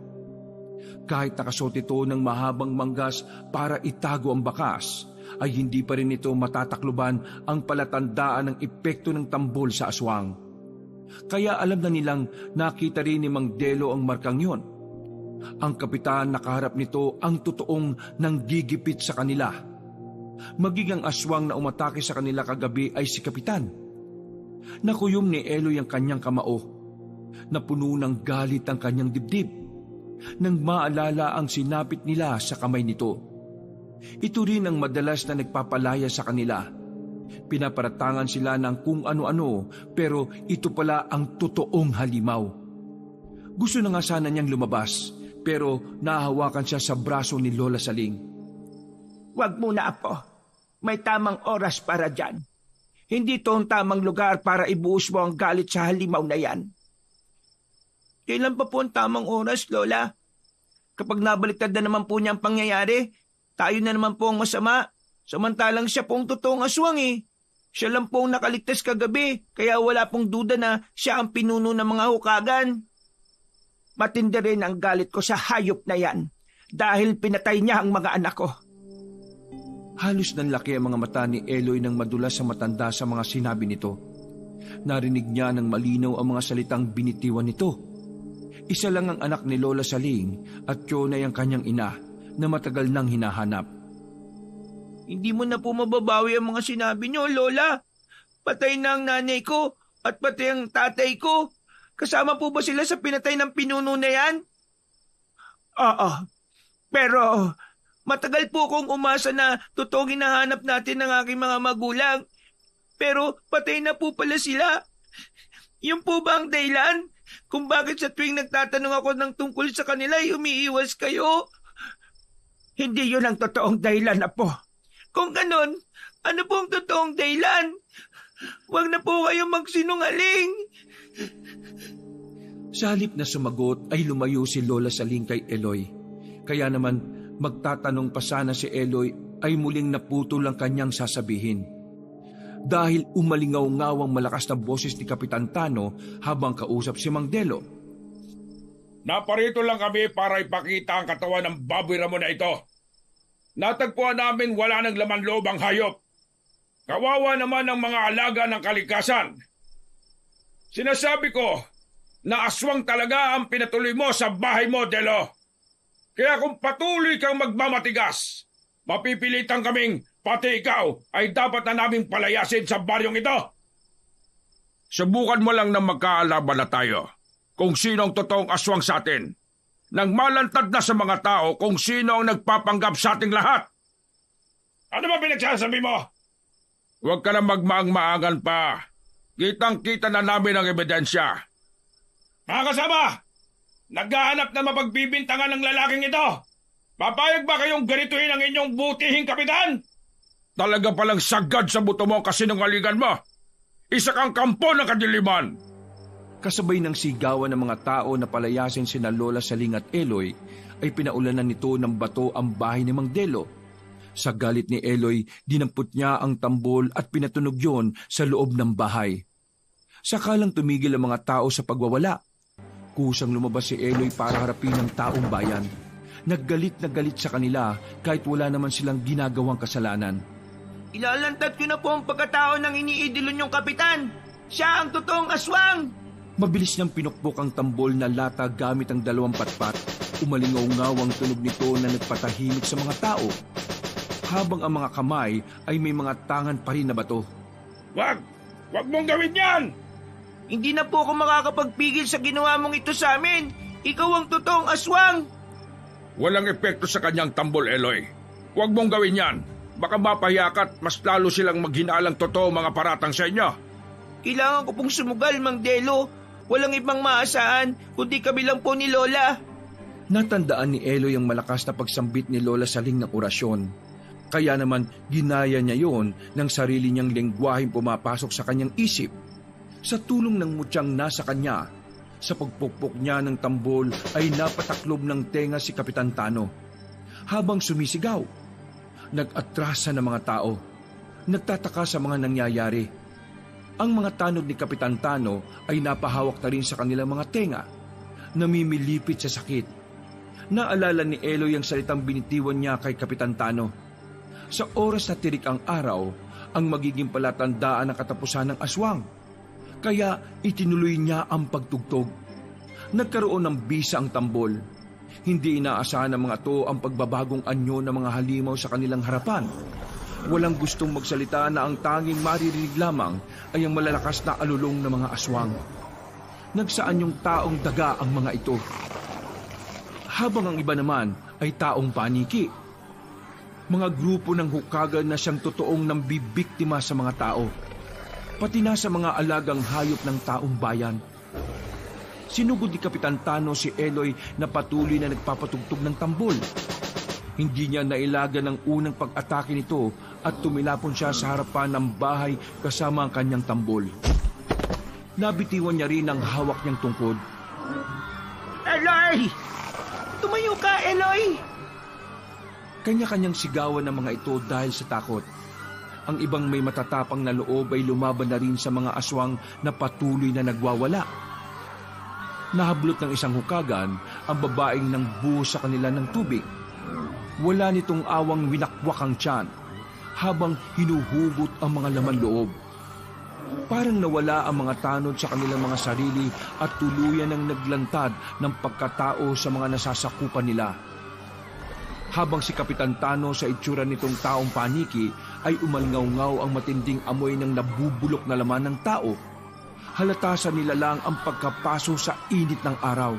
Kahit nakasuot ito ng mahabang manggas para itago ang bakas, ay hindi pa rin ito matatakluban ang palatandaan ng epekto ng tambol sa aswang. Kaya alam na nilang nakita rin ni Mang Delo ang markang yon. Ang kapitan nakaharap nito ang totoong nanggigipit sa kanila. Maging ang aswang na umatake sa kanila kagabi ay si Kapitan. Nakuyom ni Eloy ang kanyang kamao. Napuno ng galit ang kanyang dibdib nang maalala ang sinapit nila sa kamay nito. Ito rin ang madalas na nagpapalaya sa kanila. Pinaparatangan sila ng kung ano-ano, pero ito pala ang totoong halimaw. Gusto na nga sana niyang lumabas, pero nahahawakan siya sa braso ni Lola Saling. Huwag muna, Apo. May tamang oras para dyan. Hindi ito ang tamang lugar para ibuhos mo ang galit sa halimaw na yan. Kailan pa po ang tamang oras, Lola? Kapag nabaliktad na naman po niya ang pangyayari, tayo na naman po ang masama. Samantalang siya pong totoong aswang eh. Siya lang pong nakaligtas kagabi, kaya wala pong duda na siya ang pinuno ng mga hukagan. Matindi rin ang galit ko sa hayop na yan dahil pinatay niya ang mga anak ko. Halos nanlaki ang mga mata ni Eloy nang madulas sa matanda sa mga sinabi nito. Narinig niya ng malinaw ang mga salitang binitiwan nito. Isa lang ang anak ni Lola Saling at yun ay ang kanyang ina na matagal nang hinahanap. Hindi mo na po mababawi ang mga sinabi niyo, Lola. Patay na ang nanay ko at patay ang tatay ko. Kasama po ba sila sa pinatay ng pinuno na yan? Oo, pero matagal po kong umasa na totoong hinahanap natin ng aking mga magulang. Pero patay na po pala sila. Yun po ba ang dahilan kung bakit sa tuwing nagtatanong ako ng tungkol sa kanila ay umiiwas kayo? Hindi yun ang totoong dahilan, Apo. Kung ganon, ano po ang totoong dahilan? Huwag na po kayong magsinungaling. Sa halip na sumagot ay lumayo si Lola Saling kay Eloy. Kaya naman magtatanong pa sana si Eloy ay muling naputol ang kanyang sasabihin. Dahil umalingaw-ngawang malakas na boses ni Kapitan Tano habang kausap si Mang Delo. Naparito lang kami para ipakita ang katawan ng baboy Ramon na ito. Natagpuan namin wala ng laman loob ang hayop. Kawawa naman ang mga alaga ng kalikasan. Sinasabi ko na aswang talaga ang pinatuloy mo sa bahay mo, Delo. Kaya kung patuloy kang magmamatigas, mapipilitan kaming pati ikaw ay dapat na naming palayasin sa baryong ito. Subukan mo lang na magkaalaban na tayo kung sino ang totoong aswang sa atin. Nang malantad na sa mga tao kung sino ang nagpapanggap sa ating lahat. Ano ba pinagsasabi mo? Huwag ka na magmaang-maangan pa. Kitang-kita na namin ang ebidensya. Mga kasama, naghahanap na mapagbibintangan ng lalaking ito. Papayag ba kayong ganituhin ang inyong butihing kapitan? Talaga palang sagad sa buto mo kasi sinungalingan mo. Isa kang kampo ng kadiliman. Kasabay ng sigawan ng mga tao na palayasin sina Lola Saling at Eloy, ay pinaulanan nito ng bato ang bahay ni Mang Delo. Sa galit ni Eloy, dinampot niya ang tambol at pinatunog yon sa loob ng bahay. Sakalang tumigil ang mga tao sa pagwawala. Kusang lumabas si Eloy para harapin ang taong bayan. Naggalit na galit sa kanila kahit wala naman silang ginagawang kasalanan. Ilalantad ko na po ang pagkatao ng iniidolo niyong kapitan. Siya ang totoong aswang. Mabilis niyang pinukpok ang tambol na lata gamit ang 2 patpat. Umalingaw-ngaw ang tunog nito na nagpatahimik sa mga tao. Habang ang mga kamay ay may mga tangan pa rin na bato. Wag mong gawin yan! Hindi na po ako makakapagpigil sa ginawa mong ito sa amin. Ikaw ang totoong aswang. Walang epekto sa kanyang tambol, Eloy. Huwag mong gawin yan. Baka mapahiyakat, mas lalo silang maghinalang totoo mga paratang sa inyo. Kailangan ko pong sumugal, Mang Delo. Walang ibang maasahan, kundi kami lang po ni Lola. Natandaan ni Eloy ang malakas na pagsambit ni Lola Saling ng orasyon. Kaya naman ginaya niya yon ng sarili niyang lengguwaheng pumapasok sa kanyang isip. Sa tulong ng mutyang nasa kanya, sa pagpukpok niya ng tambol ay napataklob ng tenga si Kapitan Tano. Habang sumisigaw, nag-atrasa ng mga tao, nagtataka sa mga nangyayari. Ang mga tanod ni Kapitan Tano ay napahawak na rin sa kanilang mga tenga, namimilipit sa sakit. Naalala ni Eloy ang salitang binitiwan niya kay Kapitan Tano. Sa oras na tirik ang araw, ang magiging palatandaan ng katapusan ng aswang. Kaya itinuloy niya ang pagtugtog. Nagkaroon ng bisa ang tambol. Hindi inaasahan ng mga to ang pagbabagong anyo ng mga halimaw sa kanilang harapan. Walang gustong magsalita na ang tanging maririnig lamang ay ang malalakas na alulong ng mga aswang. Nagsaan yung taong daga ang mga ito. Habang ang iba naman ay taong paniki. Mga grupo ng hukagan na siyang totoong nambibiktima sa mga tao. Pati na sa mga alagang hayop ng taong bayan. Sinugod ni Kapitan Tano si Eloy na patuloy na nagpapatugtog ng tambol. Hindi niya nailaga ng unang pag-atake nito at tumilapon siya sa harapan ng bahay kasama ang kanyang tambol. Nabitiwan niya rin ang hawak niyang tungkod. Eloy! Tumayo ka, Eloy! Kanya-kanyang sigawan ng mga ito dahil sa takot. Ang ibang may matatapang na loob ay lumaban na rin sa mga aswang na patuloy na nagwawala. Nahablot ng isang hukagan ang babaeng nang buhos sa kanila ng tubig. Wala nitong awang winakwak ang tiyan habang hinuhugot ang mga laman loob. Parang nawala ang mga tanod sa kanilang mga sarili at tuluyan ng naglantad ng pagkatao sa mga nasasakupan nila. Habang si Kapitan Tano sa itsura nitong taong paniki ay umalngaw-ngaw ang matinding amoy ng nabubulok na laman ng tao, halata sa nila lang ang pagkapaso sa init ng araw.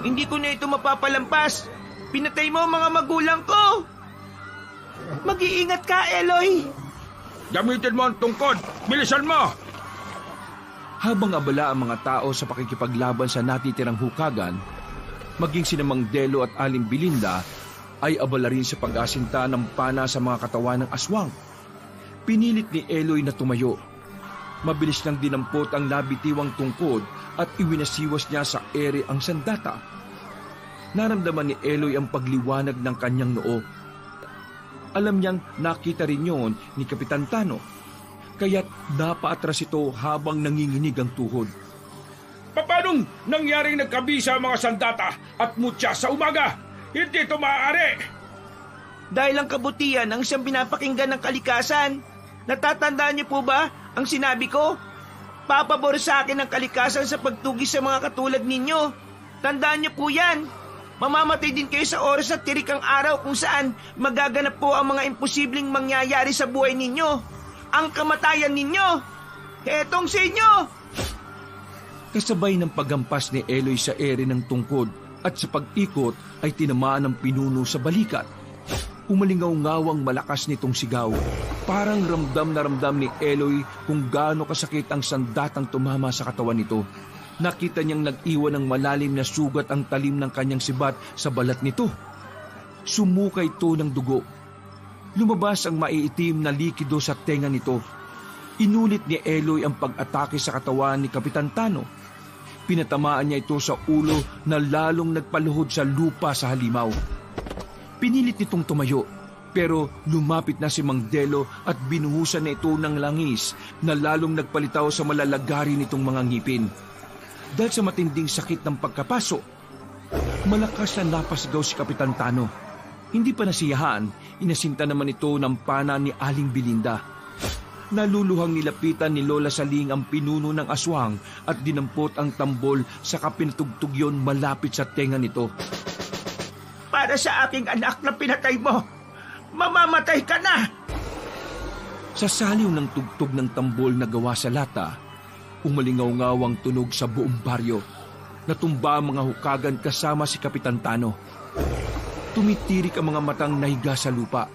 Hindi ko na ito mapapalampas. Pinatay mo ang mga magulang ko. Mag-iingat ka, Eloy. Gamitin mo ang tungkod! Bilisan mo! Habang abala ang mga tao sa pakikipaglaban sa natitirang hukagan, maging sina Mang Delo at Aling Belinda ay abala rin sa pag-asinta ng pana sa mga katawan ng aswang. Pinilit ni Eloy na tumayo. Mabilis nang dinampot ang nabitiwang tungkod at iwinasiwas niya sa ere ang sandata. Naramdaman ni Eloy ang pagliwanag ng kanyang noo. Alam niyang nakita rin yon ni Kapitan Tano, kaya't napaatras ito habang nanginginig ang tuhod. Paanong nangyaring nagkabisa ang mga sandata at mutya sa umaga? Hindi ito maaari! Dahil ang kabutihan ang siyang pinapakinggan ng kalikasan. Natatandaan niyo po ba ang sinabi ko? Papabor sa akin ang kalikasan sa pagtugis sa mga katulad ninyo. Tandaan niyo po yan. Mamamatay din kayo sa oras at tirik ang araw kung saan magaganap po ang mga imposibleng mangyayari sa buhay ninyo. Ang kamatayan ninyo. Hetong sa inyo! Kasabay ng paghampas ni Eloy sa ere ng tungkod at sa pag-ikot ay tinamaan ng pinuno sa balikat. Umalingaw-ngawang malakas nitong sigaw. Parang ramdam na ramdam ni Eloy kung gaano kasakit ang sandatang tumama sa katawan nito. Nakita niyang nag-iwan ng malalim na sugat ang talim ng kanyang sibat sa balat nito. Sumuka ito ng dugo. Lumabas ang maiitim na likido sa tenga nito. Inulit ni Eloy ang pag-atake sa katawan ni Kapitan Tano. Pinatamaan niya ito sa ulo na lalong nagpaluhod sa lupa sa halimaw. Pinilit nitong tumayo, pero lumapit na si Mang Delo at binuhusan na ito ng langis na lalong nagpalitaw sa malalagari nitong mga ngipin. Dahil sa matinding sakit ng pagkapaso, malakas na napasigaw si Kapitan Tano. Hindi pa nasiyahan, inasinta naman ito ng pana ni Aling Belinda. Naluluhang nilapitan ni Lola Saling ang pinuno ng aswang at dinampot ang tambol sa kapinatugtog yon malapit sa tenga nito. Para sa aking anak na pinatay mo, mamamatay ka na! Sa saliw ng tugtog ng tambol na gawa sa lata, Umalingaw-ngaw ang tunog sa buong baryo. Natumba ang mga hukagan kasama si Kapitan Tano. Tumitirik ang mga matang nahiga sa lupa.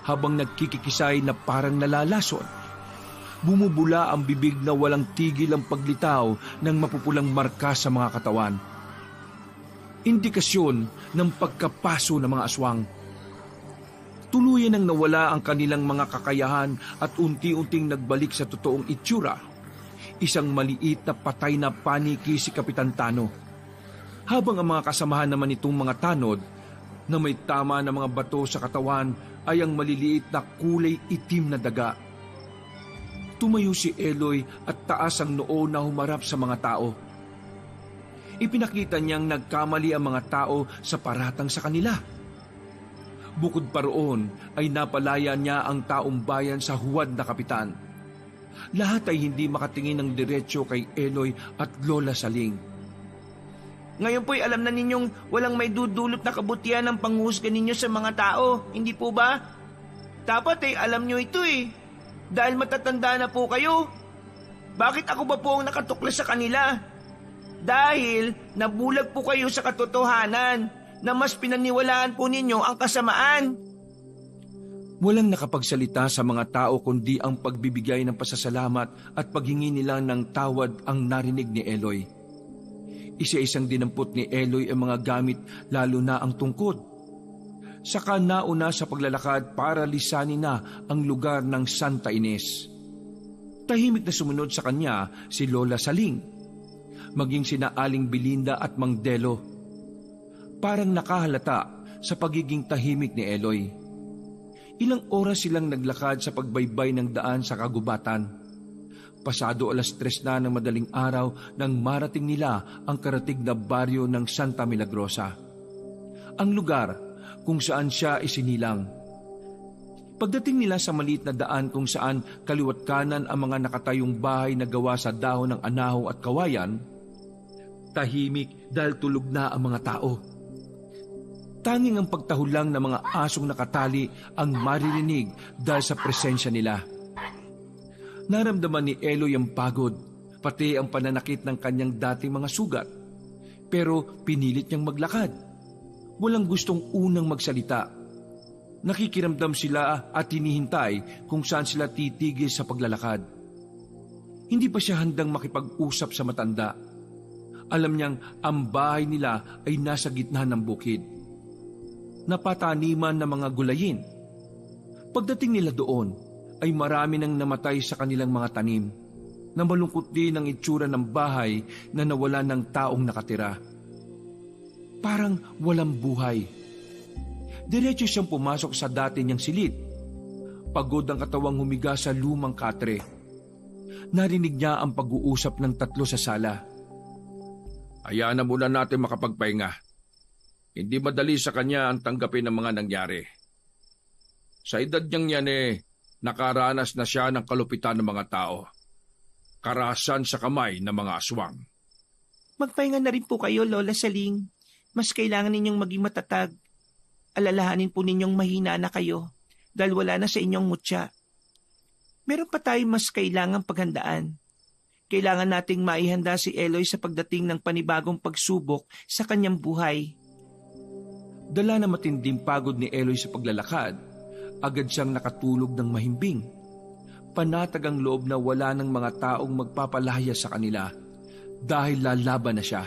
Habang nagkikikisay na parang nalalason, bumubula ang bibig na walang tigil ang paglitaw ng mapupulang marka sa mga katawan. Indikasyon ng pagkapaso ng mga aswang. Tuluyan nang nawala ang kanilang mga kakayahan at unti-unting nagbalik sa totoong itsura. Isang maliit na patay na paniki si Kapitan Tano. Habang ang mga kasamahan naman itong mga tanod na may tama na mga bato sa katawan ay ang maliliit na kulay itim na daga. Tumayo si Eloy at taas ang noo na humarap sa mga tao. Ipinakita niyang nagkamali ang mga tao sa paratang sa kanila. Bukod pa roon ay napalaya niya ang taong bayan sa huwad na kapitan. Lahat ay hindi makatingin ng diretsyo kay Eloy at Lola Saling. Ngayon po'y alam na ninyong walang may dudulot na kabutihan ng panghusga ninyo sa mga tao, hindi po ba? Dapat ay alam nyo ito dahil matatanda na po kayo. Bakit ako ba po ang nakatuklas sa kanila? Dahil nabulag po kayo sa katotohanan na mas pinaniwalaan po ninyo ang kasamaan. Walang nakapagsalita sa mga tao kundi ang pagbibigay ng pasasalamat at paghingi nila ng tawad ang narinig ni Eloy. Isa-isang dinampot ni Eloy ang mga gamit lalo na ang tungkod. Saka nauna sa paglalakad para lisanin na ang lugar ng Santa Ines. Tahimik na sumunod sa kanya si Lola Saling, maging sina Aling Belinda at Mang Delo. Parang nakahalata sa pagiging tahimik ni Eloy. Ilang oras silang naglakad sa pagbaybay ng daan sa kagubatan. Pasado 3:00 na ng madaling araw nang marating nila ang karatig na baryo ng Santa Milagrosa. Ang lugar kung saan siya isinilang. Pagdating nila sa maliit na daan kung saan kaliwat kanan ang mga nakatayong bahay na gawa sa dahon ng anahaw at kawayan, tahimik dahil tulog na ang mga tao. Tanging ang pagtahulang ng mga asong nakatali ang maririnig dahil sa presensya nila. Naramdaman ni Eloy ang pagod, pati ang pananakit ng kanyang dating mga sugat. Pero pinilit niyang maglakad. Walang gustong unang magsalita. Nakikiramdam sila at hinihintay kung saan sila titigil sa paglalakad. Hindi pa siya handang makipag-usap sa matanda. Alam niyang ang bahay nila ay nasa gitna ng bukid. Napataniman ng mga gulayin. Pagdating nila doon, ay marami nang namatay sa kanilang mga tanim, na malungkot din ang itsura ng bahay na nawala ng taong nakatira. Parang walang buhay. Diretso siyang pumasok sa dati niyang silid. Pagod ang katawang humiga sa lumang katre. Narinig niya ang pag-uusap ng tatlo sa sala. Hayaan na muna natin makapagpahinga. Hindi madali sa kanya ang tanggapin ng mga nangyari. Sa edad niyang yan nakaranas na siya ng kalupitan ng mga tao. Karasan sa kamay ng mga aswang. Magpahinga na rin po kayo, Lola Saling. Mas kailangan ninyong maging matatag. Alalahanin po ninyong mahina na kayo dahil wala na sa inyong mutya. Meron pa tayong mas kailangang paghandaan. Kailangan nating maihanda si Eloy sa pagdating ng panibagong pagsubok sa kanyang buhay. Dala na matinding pagod ni Eloy sa paglalakad, agad siyang nakatulog ng mahimbing. Panatag ang loob na wala ng mga taong magpapalaya sa kanila dahil lalaban na siya.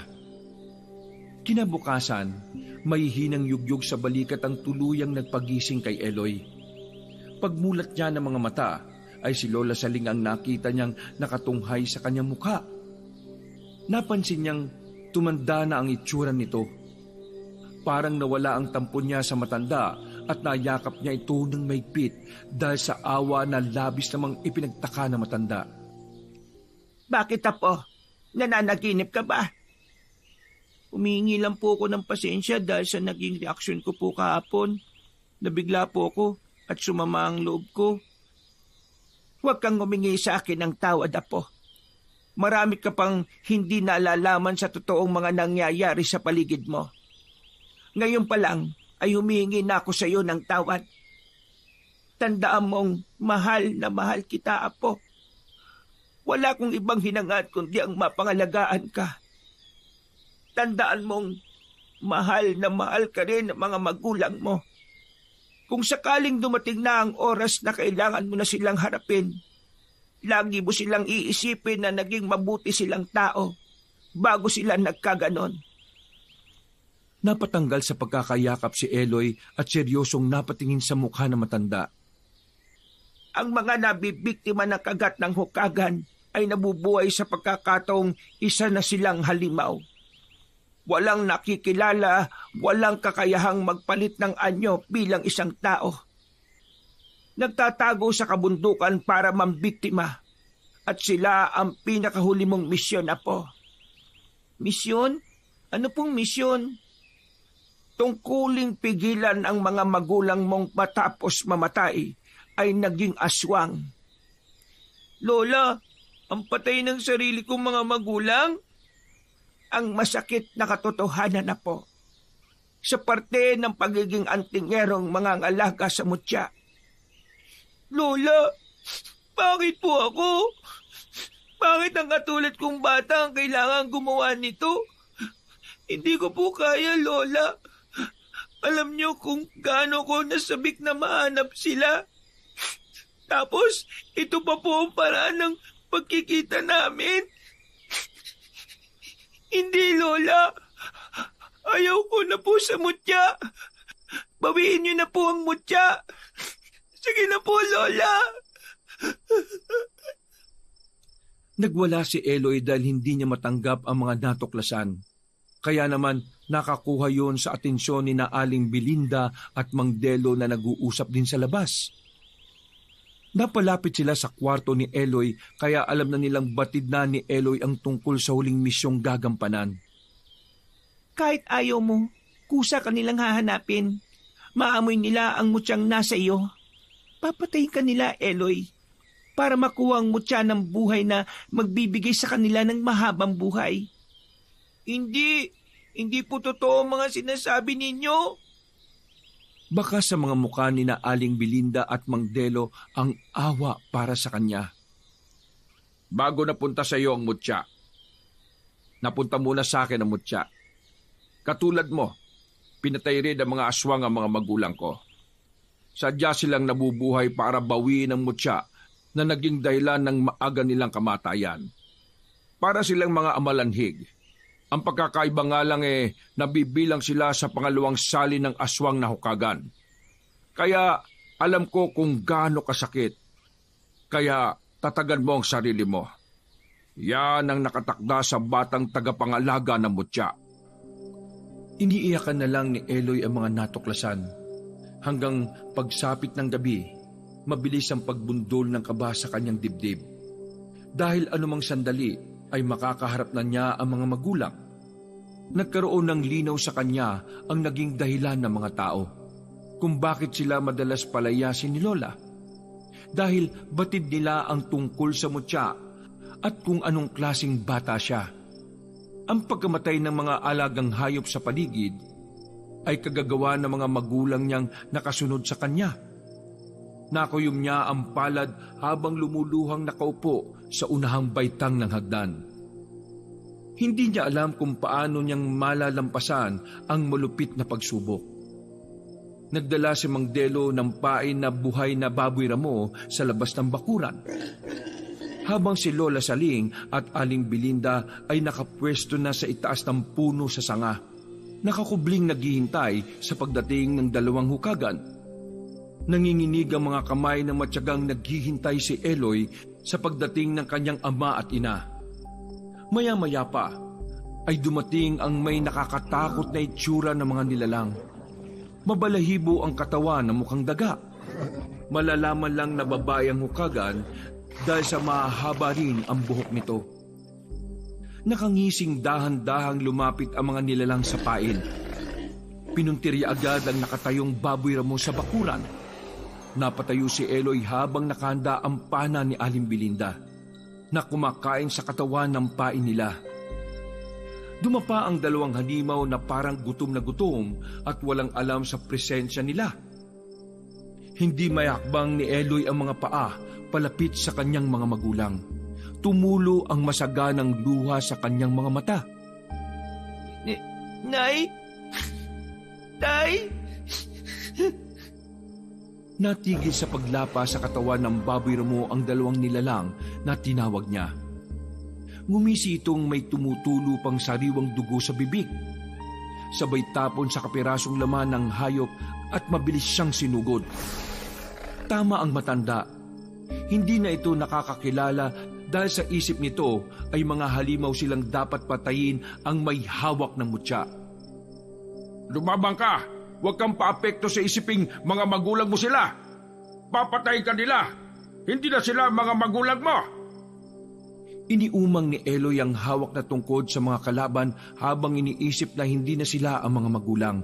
Kinabukasan, may hinang yugyug sa balikat ang tuluyang nagpagising kay Eloy. Pagmulat niya ng mga mata, ay si Lola Saling ang nakita niyang nakatunghay sa kanyang mukha. Napansin niyang tumanda na ang itsura nito. Parang nawala ang tampon niya sa matanda at nayakap niya ito ng maigpit dahil sa awa na labis namang ipinagtaka ng matanda. Bakit apo? Nananaginip ka ba? Humingi lang po ako ng pasensya dahil sa naging reaksyon ko po kahapon. Nabigla po ako at sumama ang loob ko. Huwag kang humingi sa akin ng tawad, apo. Marami ka pang hindi nalalaman sa totoong mga nangyayari sa paligid mo. Ngayon pa lang ay humingi na ako sa iyo ng tawad. Tandaan mong mahal na mahal kita, apo. Wala kong ibang hinangad kundi ang mapangalagaan ka. Tandaan mong mahal na mahal ka rin ng mga magulang mo. Kung sakaling dumating na ang oras na kailangan mo na silang harapin, lagi mo silang iisipin na naging mabuti silang tao bago sila nagkaganon. Napatanggal sa pagkakayakap si Eloy at seryosong napatingin sa mukha ng matanda. Ang mga nabibiktima ng kagat ng hukagan ay nabubuhay sa pagkakataong isa na silang halimaw. Walang nakikilala, walang kakayahang magpalit ng anyo bilang isang tao. Nagtatago sa kabundukan para mambiktima at sila ang pinakahuli mong misyon, Apo. Misyon? Ano pong misyon? Tungkuling pigilan ang mga magulang mong matapos mamatay ay naging aswang. Lola, ang patay ng sarili kong mga magulang? Ang masakit na katotohanan, Apo. Sa parte ng pagiging antingerong mga ngalaga sa mutya. Lola, bakit po ako? Bakit ang katulad kong bata ang kailangan gumawa nito? Hindi ko po kaya, Lola. Alam niyo kung gaano ko nasabik na mahanap sila. Tapos, ito pa po ang paraan ng pagkikita namin. Hindi, Lola. Ayaw ko na po sa mutya. Bawiin niyo na po ang mutya. Sige na po, Lola. Nagwala si Eloy dahil hindi niya matanggap ang mga natuklasan. Kaya naman nakakuha yon sa atensyon ni na Aling Belinda at Mang Delo na nag-uusap din sa labas. Napalapit sila sa kwarto ni Eloy kaya alam na nilang batid na ni Eloy ang tungkol sa huling misyong gagampanan. Kahit ayaw mo, kusa ka nilang hahanapin. Maamoy nila ang mutyang nasa iyo. Papatayin ka nila, Eloy, para makuha ang mutya ng buhay na magbibigay sa kanila ng mahabang buhay. Hindi po totoo ang mga sinasabi ninyo. Baka sa mga mukha ni na Aling Belinda at Mang Delo ang awa para sa kanya. Bago napunta sa iyo ang mutya, napunta muna sa akin ang mutya. Katulad mo, pinatay rin ang mga aswang ang mga magulang ko. Sadya silang nabubuhay para bawiin ang mutya na naging dahilan ng maaga nilang kamatayan. Para silang mga amalanhig. Ang pagkakaiba nga lang nabibilang sila sa pangalawang sali ng aswang na hukagan. Kaya alam ko kung gaano kasakit. Kaya tatagan mo ang sarili mo. Yan ang nakatakda sa batang tagapangalaga ng mutya. Iniiyakan na lang ni Eloy ang mga natuklasan. Hanggang pagsapit ng gabi, mabilis ang pagbundol ng kaba sa kanyang dibdib. Dahil anumang sandali ay makakaharap na niya ang mga magulang. Nagkaroon ng linaw sa kanya ang naging dahilan ng mga tao kung bakit sila madalas palayasin ni Lola. Dahil batid nila ang tungkol sa mutya at kung anong klaseng bata siya. Ang pagkamatay ng mga alagang hayop sa paligid ay kagagawa ng mga magulang niyang nakasunod sa kanya. Nakuyom niya ang palad habang lumuluhang nakaupo sa unahang baitang ng hagdan. Hindi niya alam kung paano niyang malalampasan ang malupit na pagsubok. Nagdala si Mang Delo ng pain na buhay na baboy ramo sa labas ng bakuran. Habang si Lola Saling at Aling Belinda ay nakapwesto na sa itaas ng puno sa sanga, nakakubling naghihintay sa pagdating ng dalawang hukagan. Nanginginig ang mga kamay ng matyagang naghihintay si Eloy sa pagdating ng kanyang ama at ina. Maya-maya pa ay dumating ang may nakakatakot na itsura ng mga nilalang. Mabalahibo ang katawan na mukhang daga. Malalaman lang na babae ang hukagan dahil sa mahaba rin ang buhok nito. Nakangising dahan-dahang lumapit ang mga nilalang sa pain. Pinuntirya agad ang nakatayong baboy ramo sa bakuran. Napatayo si Eloy habang nakahanda ang pana ni Aling Belinda na kumakain sa katawan ng pain nila. Dumapa ang dalawang halimaw na parang gutom na gutom at walang alam sa presensya nila. Hindi mayakbang ni Eloy ang mga paa palapit sa kanyang mga magulang. tumulo ang masaganang luha sa kanyang mga mata. Nay? Tay? Natigil sa paglapa sa katawan ng Baboy Ramo ang dalawang nilalang na tinawag niya. Ngumisi itong may tumutulo pang sariwang dugo sa bibig. Sabay tapon sa kapirasong laman ng hayop at mabilis siyang sinugod. Tama ang matanda. Hindi na ito nakakakilala dahil sa isip nito ay mga halimaw silang dapat patayin ang may hawak ng mutya. Lumabang ka! Huwag kang paapekto sa isiping mga magulang mo sila. Papatay ka nila. Hindi na sila mga magulang mo. Iniumang ni Eloy ang hawak na tungkod sa mga kalaban habang iniisip na hindi na sila ang mga magulang.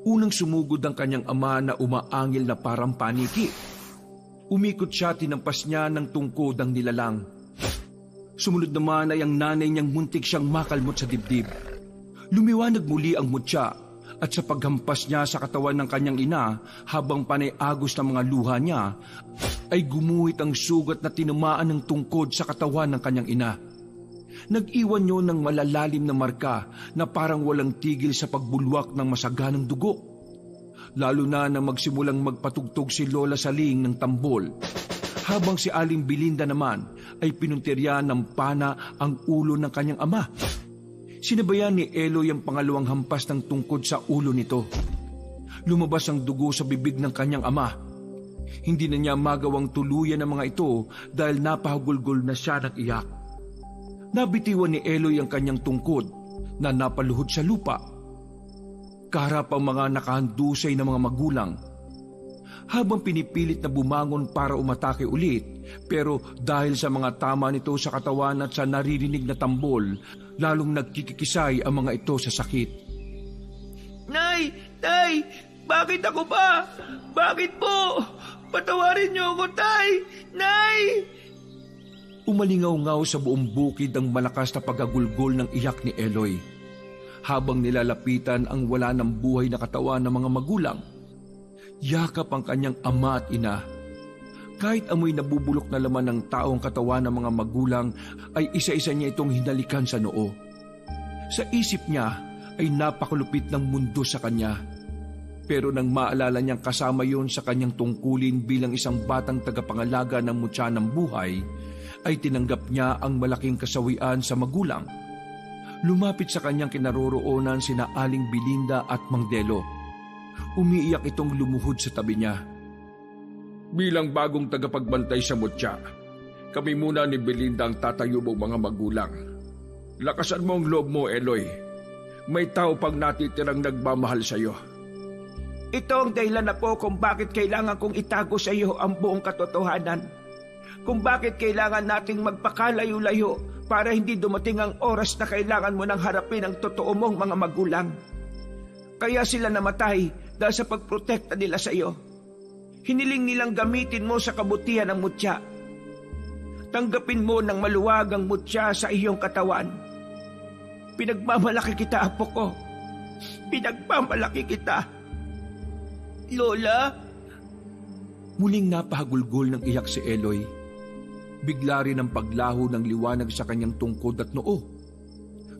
Unang sumugod ang kanyang ama na umaangil na parang paniki. Umikot siya, tinampas niya ng tungkod ang nilalang. Sumunod naman ay ang nanay niyang muntik siyang makalmot sa dibdib. Lumiwanag muli ang mutya at sa paghampas niya sa katawan ng kanyang ina habang panay-agos ng mga luha niya, ay gumuhit ang sugat na tinamaan ng tungkod sa katawan ng kanyang ina. Nag-iwan yun ng malalalim na marka na parang walang tigil sa pagbulwak ng masaganang dugo. Lalo na magsimulang magpatugtog si Lola Saling ng tambol, habang si Aling Belinda naman ay pinuntirya ng pana ang ulo ng kanyang ama. Sinabayan ni Eloy ang pangalawang hampas ng tungkod sa ulo nito. Lumabas ang dugo sa bibig ng kanyang ama. Hindi na niya magawang tuluyan ang mga ito dahil napahagulgol na siya ng iyak. Nabitiwan ni Eloy ang kanyang tungkod na napaluhod sa lupa. Kaharap ang mga nakahandusay na mga magulang. Habang pinipilit na bumangon para umatake ulit, pero dahil sa mga tama nito sa katawan at sa naririnig na tambol, lalong nagkikisay ang mga ito sa sakit. Nay! Tay! Bakit ako ba? Bakit po? Patawarin niyo ako, Tay! Nay! Umalingaw-ngaw sa buong bukid ang malakas na pagagulgol ng iyak ni Eloy. Habang nilalapitan ang wala ng buhay na katawan ng mga magulang, yakap ang kanyang ama at ina. Kahit amoy nabubulok na laman ng taong katawan ng mga magulang, ay isa-isa niya itong hinalikan sa noo. Sa isip niya ay napakalupit ng mundo sa kanya. Pero nang maalala niyang kasama yon sa kanyang tungkulin bilang isang batang tagapangalaga ng mutya ng buhay, ay tinanggap niya ang malaking kasawian sa magulang. Lumapit sa kanyang kinaroroonan sina Aling Belinda at Mang Delo. Umiiyak itong lumuhod sa tabi niya. Bilang bagong tagapagbantay sa mutya, kami muna ni Belinda ang tatayo mong mga magulang. Lakasan mo ang loob mo, Eloy. May tao pang natitirang nagmamahal sa iyo. Ito ang dahilan na po kung bakit kailangan kong itago sa iyo ang buong katotohanan. Kung bakit kailangan nating magpakalayo-layo para hindi dumating ang oras na kailangan mo nang harapin ang totoo mong mga magulang. Kaya sila namatay dahil sa pagprotekta nila sa iyo. Hiniling nilang gamitin mo sa kabutihan ng mutya. Tanggapin mo ng maluwag ang mutya sa iyong katawan. Pinagmamalaki kita, apo ko. Pinagmamalaki kita. Lola? Muling napahagulgol ng iyak si Eloy. Bigla rin ang paglaho ng liwanag sa kanyang tungkod at noo.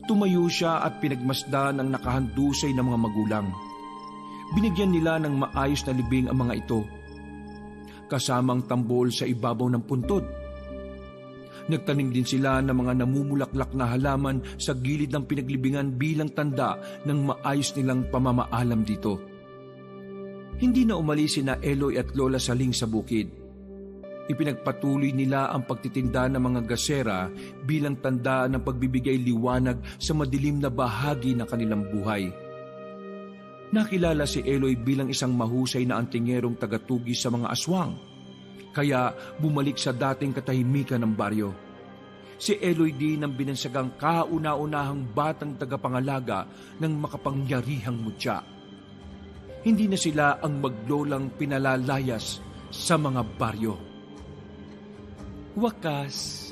Tumayo siya at pinagmasdan ang nakahandusay ng mga magulang. Binigyan nila ng maayos na libing ang mga ito, kasamang tambol sa ibabaw ng puntod. Nagtanim din sila ng mga namumulaklak na halaman sa gilid ng pinaglibingan bilang tanda ng maayos nilang pamamaalam dito. Hindi na umalis sina Eloy at Lola Saling sa bukid. Ipinagpatuloy nila ang pagtitinda ng mga gasera bilang tanda ng pagbibigay liwanag sa madilim na bahagi ng kanilang buhay. Nakilala si Eloy bilang isang mahusay na antingerong tagatugis sa mga aswang, kaya bumalik sa dating katahimikan ng baryo. Si Eloy din ang binansagang kauna-unahang batang tagapangalaga ng makapangyarihang mutya. Hindi na sila ang maglolang pinalalayas sa mga baryo. Wakas.